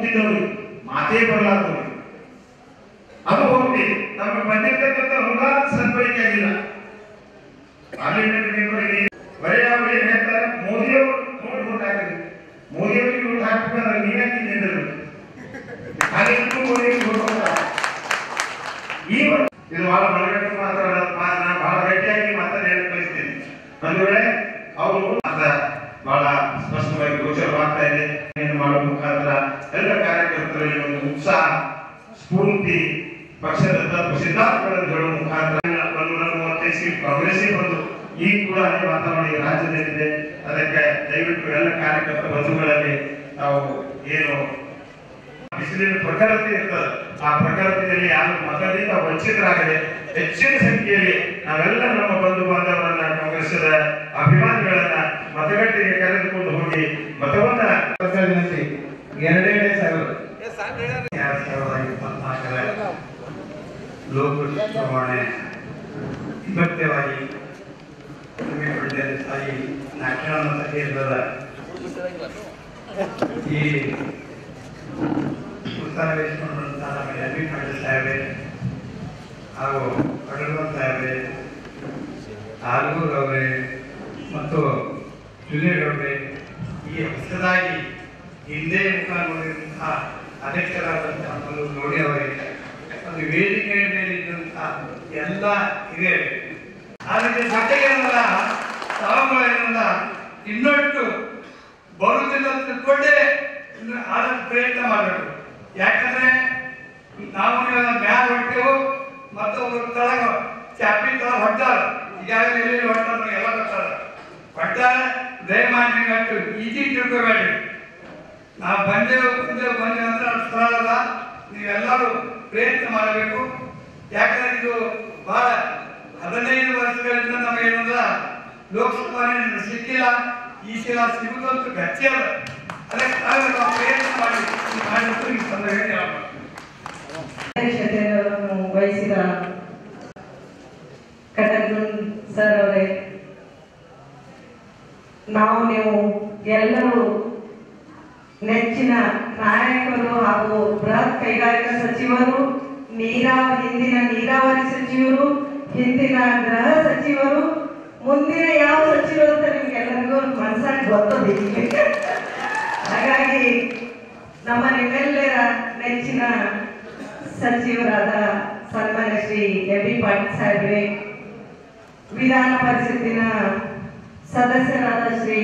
ಕೂತಿದ್ದವ್ರಿಗೆ ಮಾತೇ ಬರಲಾರ್ದವ್ರಿಗೆ ಅದು ಹೋಗ್ಲಿ. ನಮಗೆ ಬಂದಿರ್ತಕ್ಕಂಥ ಅನುದಾನ ಸದ್ಬಳಕೆ ಆಗಿಲ್ಲ. ಪಾರ್ಲಿಮೆಂಟ್ ಮೆಂಬರ್ಗೆ ಬರೀ ಅವ್ರು ಏನ್ ಹೇಳ್ತಾರೆ, ಮೋದಿಯವರು ನೋಡಿ ನೋಟ್ ಹಾಕಿದ್ರಿ, ಮೋದಿಯವರಿಗೆ ನೋಟ್ ಹಾಕ್ಬೇಕಂದ್ರೆ ನೀವ್ಯಾಕೆ ನಿಂದಿರ್ಬೇಕು, ಹಾಗೆ ಮೋದಿಯವರಿಗೆ ನೋಟ್ ಹೋಗ್ತಾರೆ. ಈ ಇದು ಬಹಳ ಮನಗಟ್ಟು ಮಾತ್ರ ನಾನು ಬಹಳ ಗಟ್ಟಿಯಾಗಿ ಮಾತಾಡಿ ಹೇಳಕ್ ಬಯಸ್ತೇನೆ. ಒಂದು ವೇಳೆ ಅವರು ಬಹಳ ಸ್ಪಷ್ಟವಾಗಿ ಗೋಚರವಾಗ್ತಾ ಇದೆ. ಮಾಡುವ ಮುಖಾಂತರ ಎಲ್ಲ ಕಾರ್ಯಕರ್ತರಲ್ಲಿ ಒಂದು ಉತ್ಸಾಹ, ಸ್ಫೂರ್ತಿ, ಪಕ್ಷದ ತತ್ವ ಸಿದ್ಧಾಂತಗಳನ್ನು ಹೇಳುವ ಮುಖಾಂತರ 135 ಸೀಟ್ ಕಾಂಗ್ರೆಸ್ಗೆ ಬಂದು ಈಗ ಕೂಡ ಅದೇ ವಾತಾವರಣ ರಾಜ್ಯದಲ್ಲಿದೆ. ಅದಕ್ಕೆ ದಯವಿಟ್ಟು ಎಲ್ಲ ಕಾರ್ಯಕರ್ತ ಬಂಧುಗಳಲ್ಲಿ ನಾವು ಏನು ಬಿಸಿಲಿನ ಪ್ರಖರತೆ ಇರ್ತದೆ, ಆ ಪ್ರಖರತೆಯಲ್ಲಿ ಯಾರು ಮತದಿಂದ ವಂಚಿತರಾಗದೆ ಹೆಚ್ಚಿನ ಸಂಖ್ಯೆಯಲ್ಲಿ ನಾವೆಲ್ಲ ನಮ್ಮ ಬಂಧು ಬಾಂಧವರನ್ನ, ಕಾಂಗ್ರೆಸ್ದ ಅಭಿಮಾನಿಗಳನ್ನ ಮತಗಟ್ಟೆಗೆ ಕರೆದುಕೊಂಡು ಹೋಗಿ ಮತವನ್ನ ವಿನಂತಿ. 2024 ಲೋಕಸಭಾ ಚುನಾವಣೆ ಅಗತ್ಯವಾಗಿ ತಾಯಿ ನಾಟ್ಯಾನಂದ ಕೇಂದ್ರದ ಈ ಉತ್ತರ ವಹಿಸಿಕೊಂಡಂತಹ ನಮ್ಮ ಎಂ.ಬಿ. ಪಾಟೀಲ್ ಸಾಹೇಬ್ರೆ ಹಾಗೂ ಕಡಲೂರು ಸಾಹೇಬ್ರೆ, ಆಲೂರು ಅವರೇ ಮತ್ತು ಸುನೀಲ್ ಅವರೇ, ಈ ಹೊಸದಾಗಿ ಹಿಂದೆ ಮುಖ ನೋಡಿದಂತಹ ಅಧ್ಯಕ್ಷರಾದಂತಹ ನೋಡಿ ಅವರಿಗೆ ಒಂದು ವೇದಿಕೆಯ ಮೇಲೆ ಇದ್ದಂತಹ ಎಲ್ಲ ಹಿರಿಯರು, ಅದಕ್ಕೆ ಜೊತೆಗೇನಲ್ಲ ತಾವುಗಳೇನಲ್ಲ ಇನ್ನೊಟ್ಟು ಬರುವುದಿಲ್ಲ ತಿಳ್ಕೊಂಡೇ ಆದಷ್ಟು ಪ್ರಯತ್ನ ಮಾಡಬೇಕು. ಯಾಕಂದ್ರೆ ನಾವು ಮ್ಯಾಲ ಹೊಟ್ಟೆವು ಮತ್ತು ತಳಗ ಚಾಪಿ ತಳ ಹೊಟ್ಟಾರ, ಈಗಾಗಲೇ ಎಲ್ಲಿ ಹೊಟ್ಟಾರ ಎಲ್ಲ ಬರ್ತಾರ ಹೊಟ್ಟಾರ. ದಯಮಾಡಿ ನೀವಷ್ಟು ಈಜಿ ತಿಳ್ಕೋಬೇಡ್ರಿ. ನಾವು ಬಂದೇವು ಅಂದ್ರೆ ಅಷ್ಟು ಸರಳಲ್ಲ. ನೀವೆಲ್ಲರೂ ಪ್ರಯತ್ನ ಮಾಡಬೇಕು. ಯಾಕಂದ್ರೆ ಇದು ಬಹಳ 15 ವರ್ಷಗಳಿಂದ ನಮಗೇನಲ್ಲ ಲೋಕಸಭಾ ಸಿಕ್ಕಿಲ್ಲ, ಈ ಸಲ ಸಿಗುದಂತೂ ಗಚ್ಚೆ ಅಲ್ಲ. ಅದಕ್ಕೆ ನಾವು ಪ್ರಯತ್ನ ಮಾಡಿ ಅಧ್ಯಕ್ಷತೆಯನ್ನು ವಹಿಸಿದ ಕಟಕನ್ ಸರ್ ಅವರೇ, ನೀವು ಎಲ್ಲರೂ ನೆಚ್ಚಿನ ನಾಯಕರು ಹಾಗೂ ಬೃಹತ್ ಕೈಗಾರಿಕಾ ಸಚಿವರು, ಹಿಂದಿನ ನೀರಾವರಿ ಸಚಿವರು, ಹಿಂದಿನ ಗೃಹ ಸಚಿವರು, ಮುಂದಿನ ಯಾವ ಸಚಿವರು ಅಂತ ನಿಮ್ಗೆಲ್ಲರಿಗೂ ಮನಸ್ಸಾಗಿ ಗೊತ್ತೋದಿಲ್ಲ. ಹಾಗಾಗಿ ನಿಮ್ಮೆಲ್ಲರ ನೆಚ್ಚಿನ ಸಚಿವರಾದ ಸನ್ಮಾನ್ಯ ಶ್ರೀ ಎಂ.ಬಿ. ಪಾಟೀಲ್ ಸಾಹೇಬ್ರೆ, ವಿಧಾನ ಪರಿಷತ್ತಿನ ಸದಸ್ಯರಾದ ಶ್ರೀ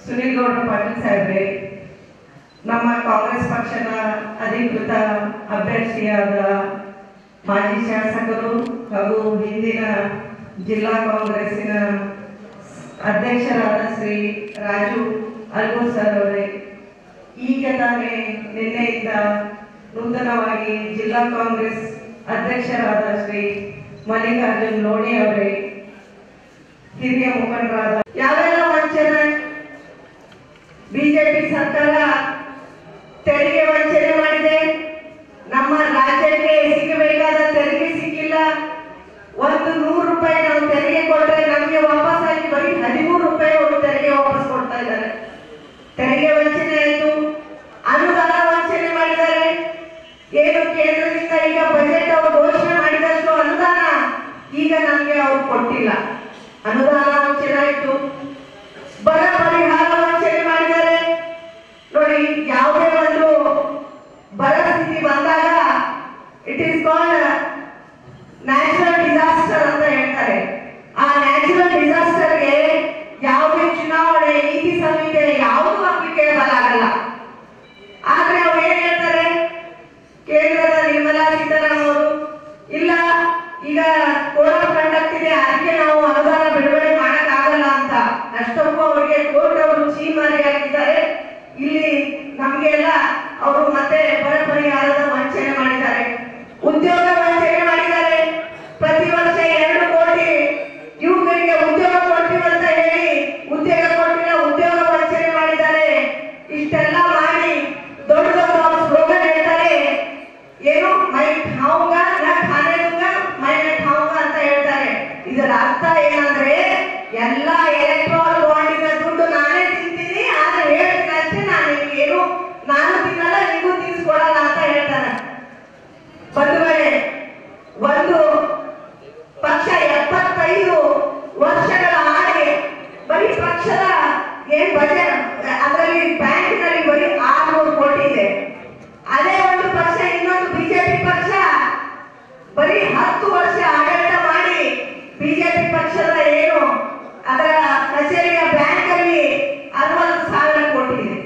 ಸುನೀಲ್ ಗೌಡ ಪಾಟೀಲ್ ಸಾಹೇಬ್ರೆ, ನಮ್ಮ ಕಾಂಗ್ರೆಸ್ ಪಕ್ಷದ ಅಧಿಕೃತ ಅಭ್ಯರ್ಥಿಯಾದ ಮಾಜಿ ಶಾಸಕರು ಹಾಗೂ ಹಿಂದಿನ ಜಿಲ್ಲಾ ಕಾಂಗ್ರೆಸ್ಸಿನ ಅಧ್ಯಕ್ಷರಾದ ಶ್ರೀ ರಾಜು ಅಲ್ಗೂರ್ ಸರ್ ಅವರೇ, ಈಗ ತಾನೇ ನಿನ್ನೆಯಿಂದ ನೂತನವಾಗಿ ಜಿಲ್ಲಾ ಕಾಂಗ್ರೆಸ್ ಅಧ್ಯಕ್ಷರಾದ ಶ್ರೀ ಮಲ್ಲಿಕಾರ್ಜುನ್ ಲೋಣಿ ಅವರೇ, ಹಿರಿಯ ಮುಖಂಡರಾದ ಯಾವೆಲ್ಲ ವಂಚನೆ ಬಿಜೆಪಿ ಸರ್ಕಾರ ತೆರಿಗೆ ವಂಚನೆ ಮಾಡಿದೆ. ನಮ್ಮ ರಾಜ್ಯಕ್ಕೆ ಸಿಗಬೇಕಾದ ತೆರಿಗೆ ಸಿಕ್ಕಿಲ್ಲ. 100 ರೂಪಾಯಿ ನಾವು ತೆರಿಗೆ ಕೊಟ್ಟರೆ ನಮಗೆ ವಾಪಸ್ ಆಗಿ ಬರೀ 13 ರೂಪಾಯಿ ಅವರು ತೆರಿಗೆ ವಾಪಸ್ ಕೊಡ್ತಾ ಇದ್ದಾರೆ. ತೆರಿಗೆ ವಂಚನೆ ಆಯಿತು. ಅನುದಾನ ವಂಚನೆ ಮಾಡಿದ್ದಾರೆ. ಏನು ಕೇಂದ್ರದಿಂದ ಈಗ ಬಜೆಟ್ ಅವರು ಘೋಷಣೆ ಮಾಡಿದಷ್ಟು ಅನುದಾನ ಈಗ ನಮಗೆ ಅವರು ಕೊಟ್ಟಿಲ್ಲ. ಅನುದಾನ ವಂಚನೆ ಆಯಿತು. ಬರ ಪರಿಹಾರ ವಂಚನೆ ಮಾಡಿದ್ದಾರೆ. ನೋಡಿ, ಯಾವುದೇ ಒಂದು ಬರ ಸ್ಥಿತಿ ಬಂದಾಗ it is called natural disaster ಅಂತ ಹೇಳ್ತಾರೆ. ಆ ನ್ಯಾಚುರಲ್ ಡಿಸಾಸ್ಟರ್ಗೆ ಯಾವುದೇ ಚುನಾವಣೆ ನೀತಿ ಸಂಹಿತೆ ಯಾವುದೂ ಅಪ್ಲಿಕೇಬಲ್ ಆಗಲ್ಲ. ಆದ್ರೆ ಅವ್ರು ಏನ್ ಹೇಳ್ತಾರೆ, ಕೇಂದ್ರದ ನಿರ್ಮಲಾ ಸೀತಾರಾಮನ್ ಅವರು, ಇಲ್ಲ ಈಗ ಕೋಡ್ ಆಫ್ ಕಂಡಕ್ಟ್ ಇದೆ, ಅದಕ್ಕೆ ನಾವು ಅನುದಾನ ಬಿಡುಗಡೆ ಮಾಡಕ್ಕಾಗಲ್ಲ ಅಂತ ಅಷ್ಟೊಂದು ಅವರಿಗೆ ಕೋರ್ಟ್ ಅವರು ಚೀಮಾರಿ ಹಾಕಿದ್ದಾರೆ. ಇಲ್ಲಿ ನಮ್ಗೆಲ್ಲ ಅವರು ಮತ್ತೆ ಬರ ಪರಿಹಾರದ ವಂಚನೆ ಮಾಡಿದ್ದಾರೆ. ಉದ್ಯೋಗ ವಂಚನೆ ಮಾಡಿದ್ದಾರೆ. ಪ್ರತಿ ವರ್ಷ 2 ಕೋಟಿ ಯುವಕರಿಗೆ ಉದ್ಯೋಗ ಕೊಡ್ತೀವಂತ ಹೇಳಿ ಉದ್ಯೋಗ ಕೊಟ್ಟಿಲ್ಲ, ಉದ್ಯೋಗ ವಂಚನೆ ಮಾಡಿದ್ದಾರೆ. ಇಷ್ಟೆಲ್ಲ ಮಾಡಿ ದೊಡ್ಡ ದೊಡ್ಡ ಸ್ಲೋಗನ್ ಹೇಳ್ತಾರೆ. ಏನು ಮೈ ಖಾऊंगा ನಾ ಖಾನೆ दूंगा ಮೈ ನಾ ಖಾऊंगा ಅಂತ ಹೇಳ್ತಾರೆ. ಇದರ ಅರ್ಥ ಏನಂದ್ರೆ ಎಲ್ಲ ಎಲೆಕ್ಟ್ರಾಲ್ ಬಾಂಡಿನ ದುಡ್ಡು ನಾನೇ ತಿಂತೀನಿ, ಅದರಲ್ಲಿ ಬ್ಯಾಂಕ್ನಲ್ಲಿ ಬರೀ 600 ಕೋಟಿ ಇದೆ. ಅದೇ ಒಂದು ಪಕ್ಷ, ಇನ್ನೊಂದು ಬಿಜೆಪಿ ಪಕ್ಷ ಬರೀ 10 ವರ್ಷ ಆಡಳಿತ ಮಾಡಿ ಬಿಜೆಪಿ ಪಕ್ಷದ ಏನು ಅದರ ಕಚೇರಿಯ ಬ್ಯಾಂಕ್ ಅಲ್ಲಿ 60,000 ಕೋಟಿ ಇದೆ.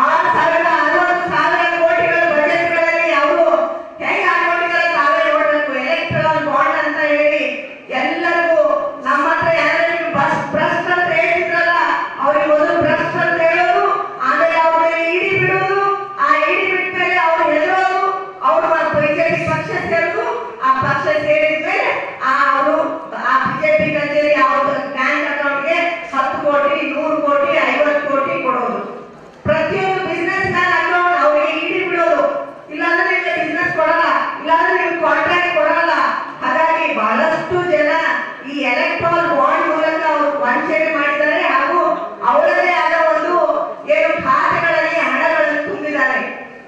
60,000 ಕೋಟಿಗಳ ಬಜೆಟ್ಗಳಲ್ಲಿ ಅವರು ಹೇಗೆ ಹಾಕೊಂಡಿದ್ದಾರೆ ತಾವೇ ನೋಡಬೇಕು. ಎಲೆಕ್ಟ್ರಲ್ ಬಾಂಡ್ ಅಂತ ಹೇಳಿ ಎಲ್ಲರಿಗೂ ನಮ್ಮ ಹತ್ರ ಯಾರು ಭ್ರಷ್ಟ ಅಂತ ಹೇಳ್ತಿದ್ರಲ್ಲ ಅವ್ರಿಗೆ ಮೊದಲು ಭ್ರಷ್ಟ ಅಂತ ಹೇಳೋದು, ಆಮೇಲೆ ಅವ್ರಿಗೆ ಇಡಿ ಬಿಡೋದು, ಆ ಇಡಿ ಬಿಟ್ಟ ಮೇಲೆ ಅವ್ರು ಹೆದರೋದು, ಅವ್ರು ಬಿಜೆಪಿ ಪಕ್ಷ ಸೇರೋದು, ಆ ಪಕ್ಷ ಸೇರಿದ್ಮೇಲೆ ಅವರು ಆ ಬಿಜೆಪಿ ಕಚೇರಿ ಅವ್ರ ಬ್ಯಾಂಕ್ ಅಕೌಂಟ್ಗೆ 10 ಕೋಟಿ 100 ಕೋಟಿ 50 ಕೋಟಿ ಕೊಡೋದು. ಪ್ರತಿಯೊಂದು ಬಿಸ್ನೆಸ್ ಮ್ಯಾನ್ ಅಕೌಂಟ್ ಅವ್ರಿಗೆ ಇಡಿ ಬಿಡೋದು, ಇಲ್ಲಾಂದ್ರೆ ನಿಮಗೆ ಬಿಸ್ನೆಸ್ ಕೊಡಲ್ಲ, ಇಲ್ಲಾಂದ್ರೆ ನಿಮ್ಗೆ ಕಾಂಟ್ರಾಕ್ಟ್ ಕೊಡಲ್ಲ. ಹಾಗಾಗಿ ಬಹಳಷ್ಟು ಜನ ಈ ಎಲೆಕ್ಟ್ರಾಲ್ ಬಾಂಡ್ ಮೂಲಕ ಅವರು ವಂಚನೆ ಮಾಡಿದ್ದಾರೆ ಹಾಗೂ ಅವರದೇ ಆದ ಒಂದು ಏನು ಖಾತೆಗಳಲ್ಲಿ ಹಣಗಳನ್ನು ತುಂಬಿದ್ದಾರೆ.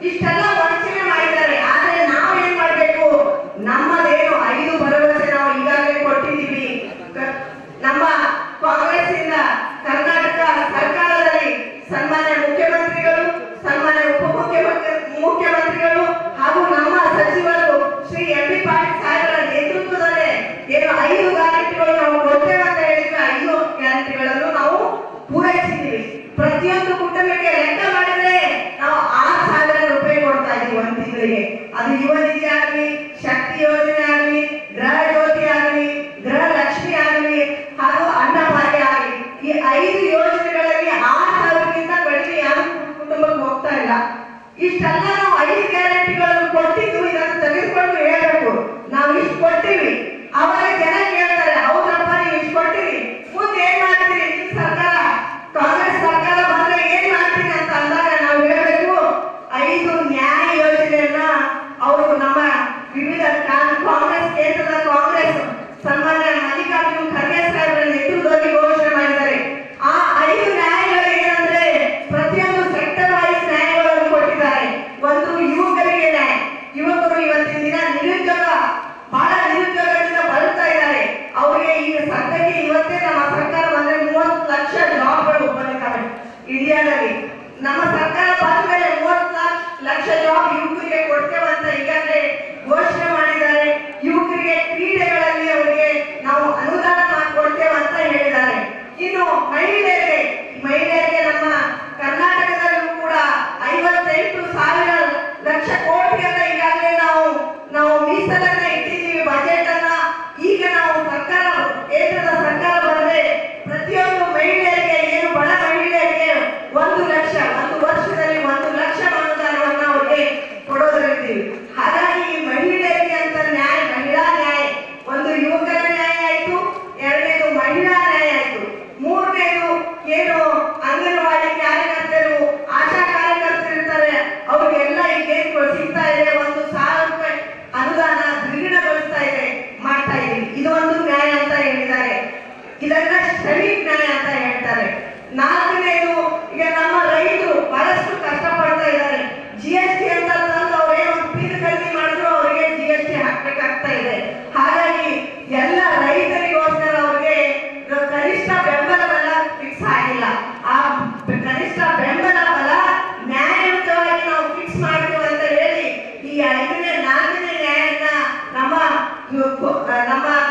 ಇಷ್ಟೆಲ್ಲ ವಂಚನೆ ಮಾಡಿದ್ದಾರೆ. ಆದ್ರೆ ನಾವು ಏನ್ ಮಾಡ್ಬೇಕು, ನಮ್ಮದೇನು 5 ಭರವಸೆ ನಾವು ಈಗಾಗಲೇ ಕೊಟ್ಟಿದ್ದೀವಿ. ನಮ್ಮ ಕಾಂಗ್ರೆಸ್ ಇಂದ ಕರ್ನಾಟಕ ಸರ್ಕಾರದಲ್ಲಿ ಸನ್ಮಾನ್ಯ ಮುಖ್ಯಮಂತ್ರಿಗಳು, ಸನ್ಮಾನ್ಯ ಮುಖ್ಯಮಂತ್ರಿಗಳು ಹಾಗೂ ನಮ್ಮ ಸಚಿವರು ಶ್ರೀ ಎಂ ಬಿ ಪಾಟೀಲ್ ಸಾಹೇಬರ ನೇತೃತ್ವದಲ್ಲಿ ಏನು 5 ಗ್ಯಾರಂಟಿಗಳು ನಾವು ಕೊಡ್ತೇವೆ ಅಂತ ಹೇಳಿದ್ರೆ 5 ಗ್ಯಾರಂಟಿಗಳನ್ನು ನಾವು ಪೂರೈಸಿದ್ದೀವಿ. ಪ್ರತಿಯೊಂದು ಕುಟುಂಬಕ್ಕೆ ಲೆಕ್ಕ ಮಾಡಿದ್ರೆ ನಾವು 6,000 ರೂಪಾಯಿ ಕೊಡ್ತಾ ಇದ್ದೀವಿ ಒಂದು ತಿಂಗಳಿಗೆ. ಅದು ಯುವ ನಿಧಿ ಆಗಲಿ, ಶಕ್ತಿ ಯೋಜನೆ ಆಗಲಿ, ಗೃಹ ಜ್ಯೋತಿ ಆಗಲಿ, ಗೃಹ ಲಕ್ಷ್ಮಿ ಆಗಲಿ ಹಾಗೂ ಅನ್ನಭಾಗ್ಯ ಆಗಲಿ. ಈ 5 ಯೋಜನೆಗಳಲ್ಲಿ 6,000ಕ್ಕಿಂತ ಕಡಿಮೆ ಯಾವ ಕುಟುಂಬಕ್ಕೆ ಹೋಗ್ತಾ ಇಲ್ಲ. ಇಷ್ಟೆಲ್ಲ ನಾವು 5 ಗ್ಯಾರಂಟಿಗಳನ್ನು ಕೊಟ್ಟಿದ್ದು, ಇದನ್ನು ತೆಗೆದುಕೊಂಡು ಹೇಳ್ಬೇಕು ನಾವು ಇಷ್ಟು ಕೊಟ್ಟಿವಿ. ಅವಾಗ ಜನ ಕೇಳ್ತಾರೆ, ಹೌದಪ್ಪ ನೀವು ಇಷ್ಟು ಕೊಟ್ಟಿರಿ, ಮುಂದೆ ಏನ್ ಮಾಡ್ತೀರಿ, ನಿಮ್ ಸರ್ಕಾರ ಕಾಂಗ್ರೆಸ್ ಸರ್ಕಾರ ಬಂದ್ರೆ ಏನ್ ಮಾಡ್ತೀರಿ ಅಂತ ಅಂದಾಗ ನಾವು ಹೇಳ್ಬೇಕು 5 ನ್ಯಾಯ ಯೋಜನೆಯನ್ನ ಅವರು ನಮ್ಮ ವಿವಿಧ ಕಾಂಗ್ರೆಸ್ ಕೇಂದ್ರದ ಕಾಂಗ್ರೆಸ್ ಸನ್ಮಾನ್ಯ ಮಲ್ಲಿಕಾರ್ಜುನ್ ಖರ್ಗೆ ಸಾಹೇಬರ ನೇತೃತ್ವದಲ್ಲಿ ಘೋಷಣೆ ಮಾಡಿದ್ದಾರೆ. ಆ 5 ನ್ಯಾಯಗಳು ಏನಂದ್ರೆ ಪ್ರತಿಯೊಂದು ಸೆಕ್ಟರ್ ವೈಸ್ ನ್ಯಾಯಗಳನ್ನು ಕೊಟ್ಟಿದ್ದಾರೆ. ಒಂದು ಯುವಕರಿಗೆ ನ್ಯಾಯ. ಯುವಕರು ಇವತ್ತಿನ ದಿನ ಬಹಳ ನಿರುದ್ಯೋಗದಿಂದ ಬಳಲ್ತಾ ಇದ್ದಾರೆ. ಅವರಿಗೆ ಈಗ ಸದ್ಯಕ್ಕೆ ಇವತ್ತೇ ನಮ್ಮ ಸರ್ಕಾರ ಬಂದ್ರೆ 30 ಲಕ್ಷ ಜಾಬ್ಗಳು ಬಂದಿದ್ದಾವೆ ಇಂಡಿಯಾದಲ್ಲಿ. ನಮ್ಮ ಸರ್ಕಾರ ಬಂದ ಮೇಲೆ 30 ಲಕ್ಷ ಜಾಬ್ ಯುವಕರಿಗೆ ಕೊಡ್ತೇವೆ ಅಂತ ಈಗಾಗಲೇ ಘೋಷಣೆ ಮಾಡಿದ್ದಾರೆ. ಯುವಕರಿಗೆ ಕ್ರೀಡೆಗಳಲ್ಲಿ ಅವರಿಗೆ ನಾವು ಅನುದಾನ ಕೊಡ್ತೇವೆ ಅಂತ ಹೇಳಿದ್ದಾರೆ. ಇನ್ನು ಮಹಿಳೆಯರಿಗೆ ನಮ್ಮ ಕರ್ನಾಟಕದಲ್ಲೂ ಕೂಡ 58,000 ಲಕ್ಷ ಕೋಟಿಯನ್ನ ಈಗಾಗಲೇ ನಾವು ಮೀಸಲನ್ನ ಇಟ್ಟಿದ್ದೀವಿ ಬಜೆಟ್ ಅನ್ನ. ಈಗ ನಾವು ಕೇಂದ್ರದ ಸರ್ಕಾರ ಬಂದ್ರೆ ಪ್ರತಿಯೊಂದು ಮಹಿಳೆಯರಿಗೆ ಏನು ಬಡ ಮಹಿಳೆಯರಿಗೆ 1 ಲಕ್ಷ, ಒಂದು ವರ್ಷದಲ್ಲಿ 1 ಲಕ್ಷ ಅನುದಾನವನ್ನ ಅವರಿಗೆ ಕೊಡೋದಿರ್ತೀವಿ. ಹಾಗಾಗಿ ಈ ಮಹಿಳೆಯರಿಗೆ ಅಂತ ನ್ಯಾಯ, ಮಹಿಳಾ ನ್ಯಾಯ, ಒಂದು ಯುವಕರ ನ್ಯಾಯ ಆಯ್ತು, 2ನೇದು ಮಹಿಳಾ ನ್ಯಾಯ ಆಯ್ತು, 3ನೇದು ಏನು ಅಂಗನವಾಡಿ ಕಾರ್ಯಕರ್ತರು, ಆಶಾ ಕಾರ್ಯಕರ್ತರು ಇರ್ತಾರೆ ಅವ್ರಿಗೆಲ್ಲ ಈಗ ಸಿಗ್ತಾ ಇದೆ 1,000 ರೂಪಾಯಿ ಅನುದಾನ ದ್ವಿಗುಣಗೊಳಿಸ್ತಾ ಇದೆ, ಮಾಡ್ತಾ ಇದೀವಿ. ಇದು ಒಂದು ನ್ಯಾಯ ಅಂತ ಹೇಳಿದ್ದಾರೆ. ಇದನ್ನ ಶ್ರಮಿಕ್ ನ್ಯಾಯ ಅಂತ ಹೇಳ್ತಾರೆ. 4ನೇದು ಈಗ ನಮ್ಮ ರೈತರು ಬಹಳಷ್ಟು ಕಷ್ಟಪಡ್ತಾ ಇದ್ದಾರೆ. GST ಅಂತ ತಂದು ಅವ್ರೇನು ಬೀಜ ಖರೀದಿ ಮಾಡಿದ್ರು ಅವರಿಗೆ GST ಹಾಕ್ಬೇಕಾಗ್ತಾ ಇದೆ. ಹಾಗಾಗಿ ಎಲ್ಲ ರೈತರಿಗೋಸ್ಕರ ಅವರಿಗೆ ಕನಿಷ್ಠ ಬೆಂಬಲ ಬೆಲೆ ಫಿಕ್ಸ್ ಆಗಿಲ್ಲ. ಆ ಕನಿಷ್ಠ ಬೆಂಬಲ ಬೆಲ ನ್ಯಾಯಯುತವಾಗಿ ನಾವು ಫಿಕ್ಸ್ ಮಾಡ್ತೀವಿ ಅಂತ ಹೇಳಿ ಈ 4ನೇ ನ್ಯಾಯನ ನಮ್ಮ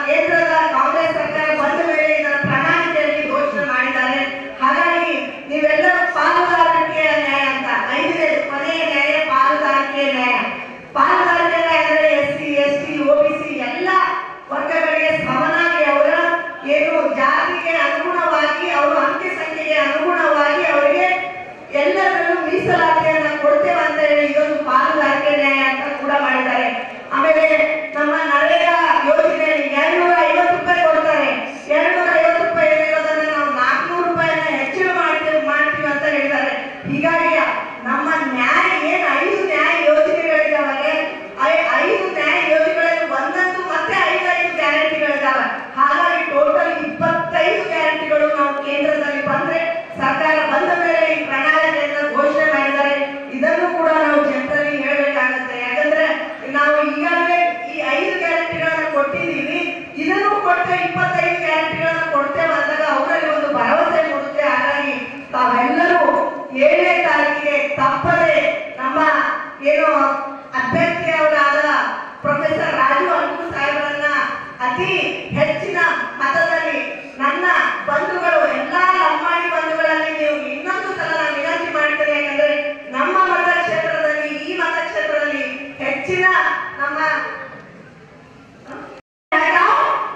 ಕೇಂದ್ರದ ಕಾಂಗ್ರೆಸ್ ಸರ್ಕಾರ ಬಂದ ಮೇಲೆ ಇದರ ಪ್ರಣಾಳಿಕೆಯಲ್ಲಿ ಘೋಷಣೆ ಮಾಡಿದ್ದಾರೆ. ಹಾಗಾಗಿ ನೀವೆಲ್ಲರೂ ಪಾಲುದಾರಿಕೆಯ ನ್ಯಾಯ ಅಂತ 5ನೇದು ಕೊನೆಯ ನ್ಯಾಯ ಪಾಲುದಾರಿಕೆಯ ನ್ಯಾಯ. ಪಾಲುದಾರಿಕೆ ನ್ಯಾಯ ಅಂದ್ರೆ SC, ST, OBC ಎಲ್ಲ ವರ್ಗಗಳಿಗೆ ಸಮನಾಗಿ ಅವರ ಏನು ಜಾತಿಗೆ ಅನುಗುಣವಾಗಿ ಅವರ ಅಂಕಿ ಸಂಖ್ಯೆಗೆ ಅನುಗುಣವಾಗಿ ಅವರಿಗೆ ಎಲ್ಲರಲ್ಲೂ ಮೀಸಲಾತಿಯನ್ನ ಕೊಡ್ತೇವೆ ಅಂತ ಹೇಳಿ ಇದೊಂದು ಪಾಲುದಾರಿಕೆ ನ್ಯಾಯ ಅಂತ ಕೂಡ ಮಾಡಿದ್ದಾರೆ. ಆಮೇಲೆ ನಮ್ಮ ನರೇಗಾ ಯೋಜನೆಯಲ್ಲಿ 250 ರೂಪಾಯಿ ಕೊಡ್ತಾರೆ. 250 ರೂಪಾಯಿ ಇರೋದನ್ನ ನಾವು 400 ರೂಪಾಯಿನ ಹೆಚ್ಚಳ ಮಾಡ್ತೀವಿ ಅಂತ ಹೇಳಿದ್ದಾರೆ. ಹೀಗಾಗಿ ನಮ್ಮ ನ್ಯಾಯ ಏನು 5 ನ್ಯಾಯ ಯೋಜನೆಗಳಿದ್ದಾವೆ, 5 ನ್ಯಾಯ ಯೋಜನೆಗಳಲ್ಲಿ ಒಂದೊಂದು ಮತ್ತೆ 5 ಗ್ಯಾರಂಟಿಗಳಿದ್ದಾವೆ. ಹಾಗಾಗಿ ಟೋಟಲ್ 25 ಗ್ಯಾರಂಟಿಗಳು ನಾವು ಕೇಂದ್ರದಲ್ಲಿ ಬಂದ್ರೆ ಸರ್ಕಾರ ಬಂದ ಮೇಲೆ ಈ ಪ್ರಣಾಳಿಕೆಯನ್ನು ಘೋಷಣೆ ಮಾಡಿದ್ದಾರೆ. ಇದನ್ನು ಕೂಡ ನಾವು ಜನರಲ್ಲಿ ಹೇಳಬೇಕಾಗುತ್ತೆ. ಯಾಕಂದ್ರೆ ನಾವು ಈಗಾಗಲೇ ಈ 5 ಗ್ಯಾರಂಟಿಗಳನ್ನ ಕೊಟ್ಟಿದ್ದೀವಿ, ಇದನ್ನು ಕೊಟ್ಟು 25 ಗ್ಯಾರಂಟಿಗಳನ್ನ ಕೊಡ್ತೇವೆ ಅಂದಾಗ ಅವರಲ್ಲಿ ಒಂದು ಭರವಸೆ ಮೂಡುತ್ತೆ. ಹಾಗಾಗಿ 7ನೇ ತಾರೀಕಿಗೆ ತಪ್ಪದೆ ನಮ್ಮ ಏನು ಅಭ್ಯರ್ಥಿಯವರಾದ ಪ್ರೊಫೆಸರ್ ರಾಜು ಅಲ್ಕೂರ್ ಸಾಹೇಬರನ್ನ ಅತಿ ಹೆಚ್ಚಿನ ಮತದಲ್ಲಿ ನನ್ನ ಬಂಧುಗಳು ಎಲ್ಲಾ ಲಂಬಾಣಿ ಬಂಧುಗಳಲ್ಲಿ ನೀವು ಇನ್ನೊಂದು ಸಲ ನಾನು ವಿನಂತಿ ಮಾಡ್ತೇನೆ. ಯಾಕಂದ್ರೆ ನಮ್ಮ ಮತಕ್ಷೇತ್ರದಲ್ಲಿ ಈ ಮತಕ್ಷೇತ್ರದಲ್ಲಿ ಹೆಚ್ಚಿನ ನಮ್ಮ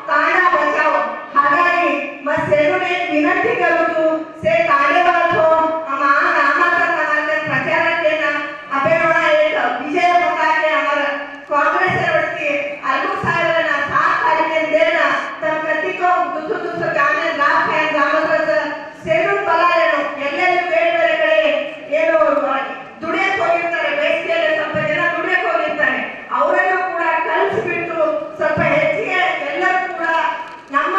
ताना बचाओ हाಗಾಗಿ मसेनुने विनंती करूछु से ताणेवाल हो हमारा नामांकन हमारे प्रचार केना अपेरोणा एक विजय पताके हमारा कांग्रेस वरती अलगू साहेबना 7 तारीखे देना तम कति को दुसु गाने लाभ है ग्रामस्थ सेनु ಬಲಾರೇನು ಎಲ್ಲೆಲ್ಲಿ ಬೇರೆ ಬೇರೆ ಕಡೆ ಏನು ದುಡಿಯಕ್ಕೆ ಹೋಗಿರ್ತಾರೆ, ಬೇಸಿಗೆಯಲ್ಲಿ ಸ್ವಲ್ಪ ಜನ ದುಡಿಯಕ್ಕೆ ಹೋಗಿರ್ತಾರೆ, ಅವರನ್ನು ಕೂಡ ಕಳಿಸಿಬಿಟ್ಟು ಸ್ವಲ್ಪ ಹೆಚ್ಚಿಗೆ ಎಲ್ಲರೂ ಕೂಡ ನಮ್ಮ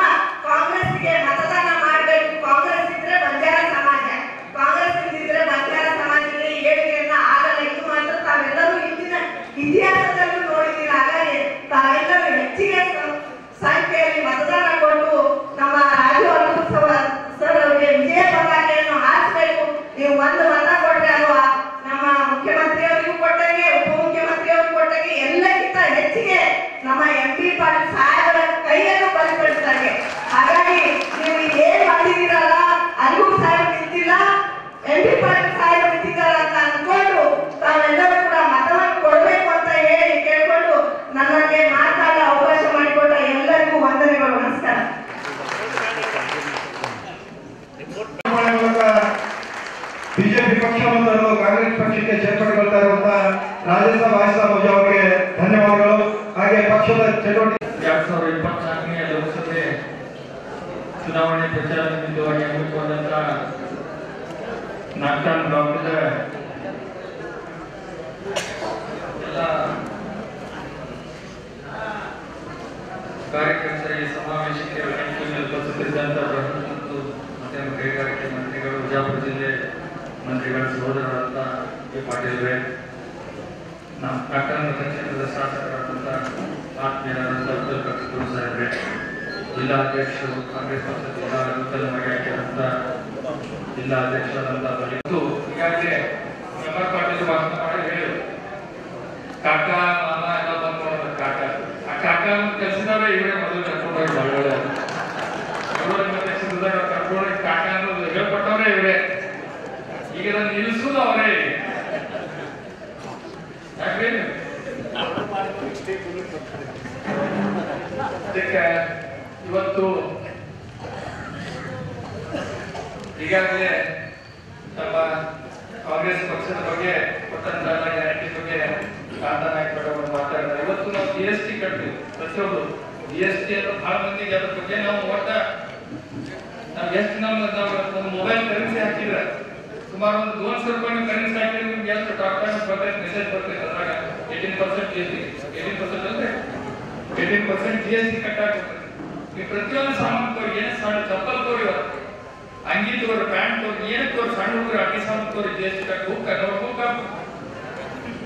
ಕಾಂಗ್ರೆಸ್ಗೆ ಮತದಾನ ಮಾಡಬೇಕು. ಕಾಂಗ್ರೆಸ್ ಇದ್ರೆ ಬಂಜಾರ ಸಮಾಜ, ಕಾಂಗ್ರೆಸ್ ಇದ್ರೆ ಬಂಜಾರ ಸಮಾಜಕ್ಕೆ ಏಳಿಗೆಯನ್ನ ಆಗಲ್ಲ. ಇದು ಮಾತ್ರ ತಾವೆಲ್ಲರೂ ಇಂದಿನ ಇತಿಹಾಸದಲ್ಲೂ ನೋಡಿದ್ದೀರಿ. ಹಾಗಾಗಿ ತಾವೆಲ್ಲರೂ ಹೆಚ್ಚಿಗೆ ಸಂಖ್ಯೆಯಲ್ಲಿ ಮತದಾನ ಕೊಟ್ಟು ನಮ್ಮ ರಾಜು ಅಲ್ಕೂರ್ ಸರ್ ಅವರಿಗೆ ವಿಜಯ ಪತಾಕೆಯನ್ನು ಹಾರಿಸಬೇಕು. ನೀವು ಒಂದು ಮತ ಕೊಟ್ಟರೆ ಅಲ್ವಾ ನಮ್ಮ ಮುಖ್ಯಮಂತ್ರಿಯವರಿಗೂ ಕೊಟ್ಟಾಗೆ, ಉಪಮುಖ್ಯಮಂತ್ರಿಯವರಿಗೂ ಕೊಟ್ಟಾಗೆ, ಎಲ್ಲಕ್ಕಿಂತ ಹೆಚ್ಚಿಗೆ ನಮ್ಮ MP ಪಾಟೀಲ್ ಸಾಹೇಬರ ಕೈಯನ್ನು ಬಲಿಪಡಿಸ್ತಾರೆ. ಹಾಗಾಗಿ ನೀವು ಏನ್ ಮಾಡಿದಿರಲ್ಲ, ಅಲ್ಕೂರ್ ಸಾಹೇಬ್ ನಿಂತಿಲ್ಲ, MP ಪಾಟೀಲ್ ಸಾಹೇಬ್ ನಿಂತಿದ್ದಾರೆ ಅಂತ ಅಂದ್ಕೊಂಡು ತಾವೆಲ್ಲರೂ ಕೂಡ ಮತವನ್ನು ಕೊಡಬೇಕು ಅಂತ ಹೇಳಿ ಕೇಳ್ಕೊಂಡು ನನಗೆ ಮಾತಾಡಲು ಅವಕಾಶ ಮಾಡಿಕೊಟ್ಟ ಎಲ್ಲರಿಗೂ ವಂದನೆಗಳು. ನಮಸ್ಕಾರ. ಬಿಜೆಪಿ ಪಕ್ಷವನ್ನು ಕಾಂಗ್ರೆಸ್ ಪಕ್ಷಕ್ಕೆ ಸೇರ್ಪಡೆಗೊಳ್ತಾ ಇರುವಂತಹ ರಾಜೇಂದ್ರ ಭಾಯ್ಸಾಬ್ ಅವರಿಗೆ ಧನ್ಯವಾದಗಳು. ಹಾಗೆ ಪಕ್ಷದ ಚಟುವಟಿಕೆ 2024ನೇ ಲೋಕಸಭೆ ಚುನಾವಣೆ ಪ್ರಚಾರ ನಿಮಿತ್ತವಾಗಿ ಹಮ್ಮಿಕೊಂಡಂತಹ ನಾಗ್ತಾನ್ ಬ್ಲಾಕ್ದ ಎಲ್ಲ ಕಾರ್ಯಕರ್ತರ ಈ ಸಮಾವೇಶಕ್ಕೆ ಉಪಸ್ಥಿತರಿದ್ದಂಥ ಮತ್ತು ಕೈಗಾರಿಕೆ ಮಂತ್ರಿಗಳು, ಬಿಜಾಪುರ ಜಿಲ್ಲೆ ಮಂತ್ರಿಗಳ ಸಹೋದರರಾದಂಥ ಕೆ ಪಾಟೀಲ್ರೆ, ನಮ್ಮ ನಾಗ್ತಾನ್ ಮತಕ್ಷೇತ್ರದ ಶಾಸಕರಾದಂಥ ಆತ್ಮೀಯರಾದಂಥ ಅಬ್ದುಲ್ ಕಪೂರ್ ಸಾಹೇಬ್ರೆ, ಜಿಲ್ಲಾಧ್ಯಕ್ಷರು, ಕಾಂಗ್ರೆಸ್ ಪಕ್ಷದ ಜಿಲ್ಲಾ ನೂತನವಾಗಿ ಆಯ್ಕೆಯಾದಂಥ ಜಿಲ್ಲಾ ಅಧ್ಯಕ್ಷರಾದಂಥ ಬಲಿತು ಈಗಾಗಲೇ ಎಂ.ಆರ್. ಪಾಟೀಲ್ ಭಾಷಣ ಮಾಡಿ ಹೇಳಿದರು, ಕಾಕ ಮಾಮ ಎಲ್ಲ ಬಂದು ನೋಡಿದ್ರು. ಆ ಕಾಕ ಕೆಲಸದವರೇ ಇವರೇ ಮೊದಲು ಕರ್ಕೊಂಡೋಗಿ ಒಳಗಡೆ ಮತಕ್ಷೇತ್ರದಾಗ ಕರ್ಕೊಂಡೋಗಿ ಕಾಕ ಅನ್ನೋದು ಹೇಳ್ಕೊಟ್ಟವ್ರೆ ಇವರೇ. ಈಗ ಅದನ್ನು ನಿಲ್ಲಿಸೋದು ಅವರೇ. ಯಾಕ್ರಿ ಅದಕ್ಕೆ ಇವತ್ತು ಈಗಾಗಲೇ ನಮ್ಮ ಕಾಂಗ್ರೆಸ್ ಪಕ್ಷದ ಬಗ್ಗೆ ಕೊಟ್ಟಂತ ಗ್ಯಾರಂಟಿ ಬಗ್ಗೆ ಕಾಂತ ನಾಯಕ್ ಅವರು ಮಾತಾಡಿದ್ದಾರೆ. ಇವತ್ತು ನಾವು GST ಕಟ್ತೀವಿ ಪ್ರತಿಯೊಬ್ಬರು. GST ಅಂತ ಬಹಳ ಮಂದಿಗೆ ಅದ್ರ ಬಗ್ಗೆ ನಾವು ನಾವು ಎಷ್ಟು ನಮ್ಮ ಮೊಬೈಲ್ ಕರೆನ್ಸಿ ಹಾಕಿದ್ರೆ ಸುಮಾರು ಒಂದು 200 ರೂಪಾಯಿ ಕರೆನ್ಸಿ ಹಾಕಿದ್ರೆ ನಿಮ್ಗೆ ಎಷ್ಟು ಟಾಕ್ಟರ್ ಬರ್ತೈತೆ, ಮೆಸೇಜ್ ಬರ್ತೈತೆ. ಅದ್ರಾಗ 18% GST 18% ಅಂದ್ರೆ 18% GST ಕಟ್ಟಾಗುತ್ತೆ. ನೀವು ಪ್ರತಿಯೊಂದು ಸಾಮಾನು ತೋರಿ, ಏನು ಸಣ್ಣ ಚಪ್ಪಲ್ ತೋರಿ, ಅಂಗಿ ತೋರಿ, ಪ್ಯಾಂಟ್ ತೋರಿ, ಏನು ತೋರಿ, ಸಣ್ಣ ಹುಡುಗರು ಅಕ್ಕಿ ಸಾಮಾನು ತೋರಿ GST ಕಟ್ಟಿ ಬುಕ್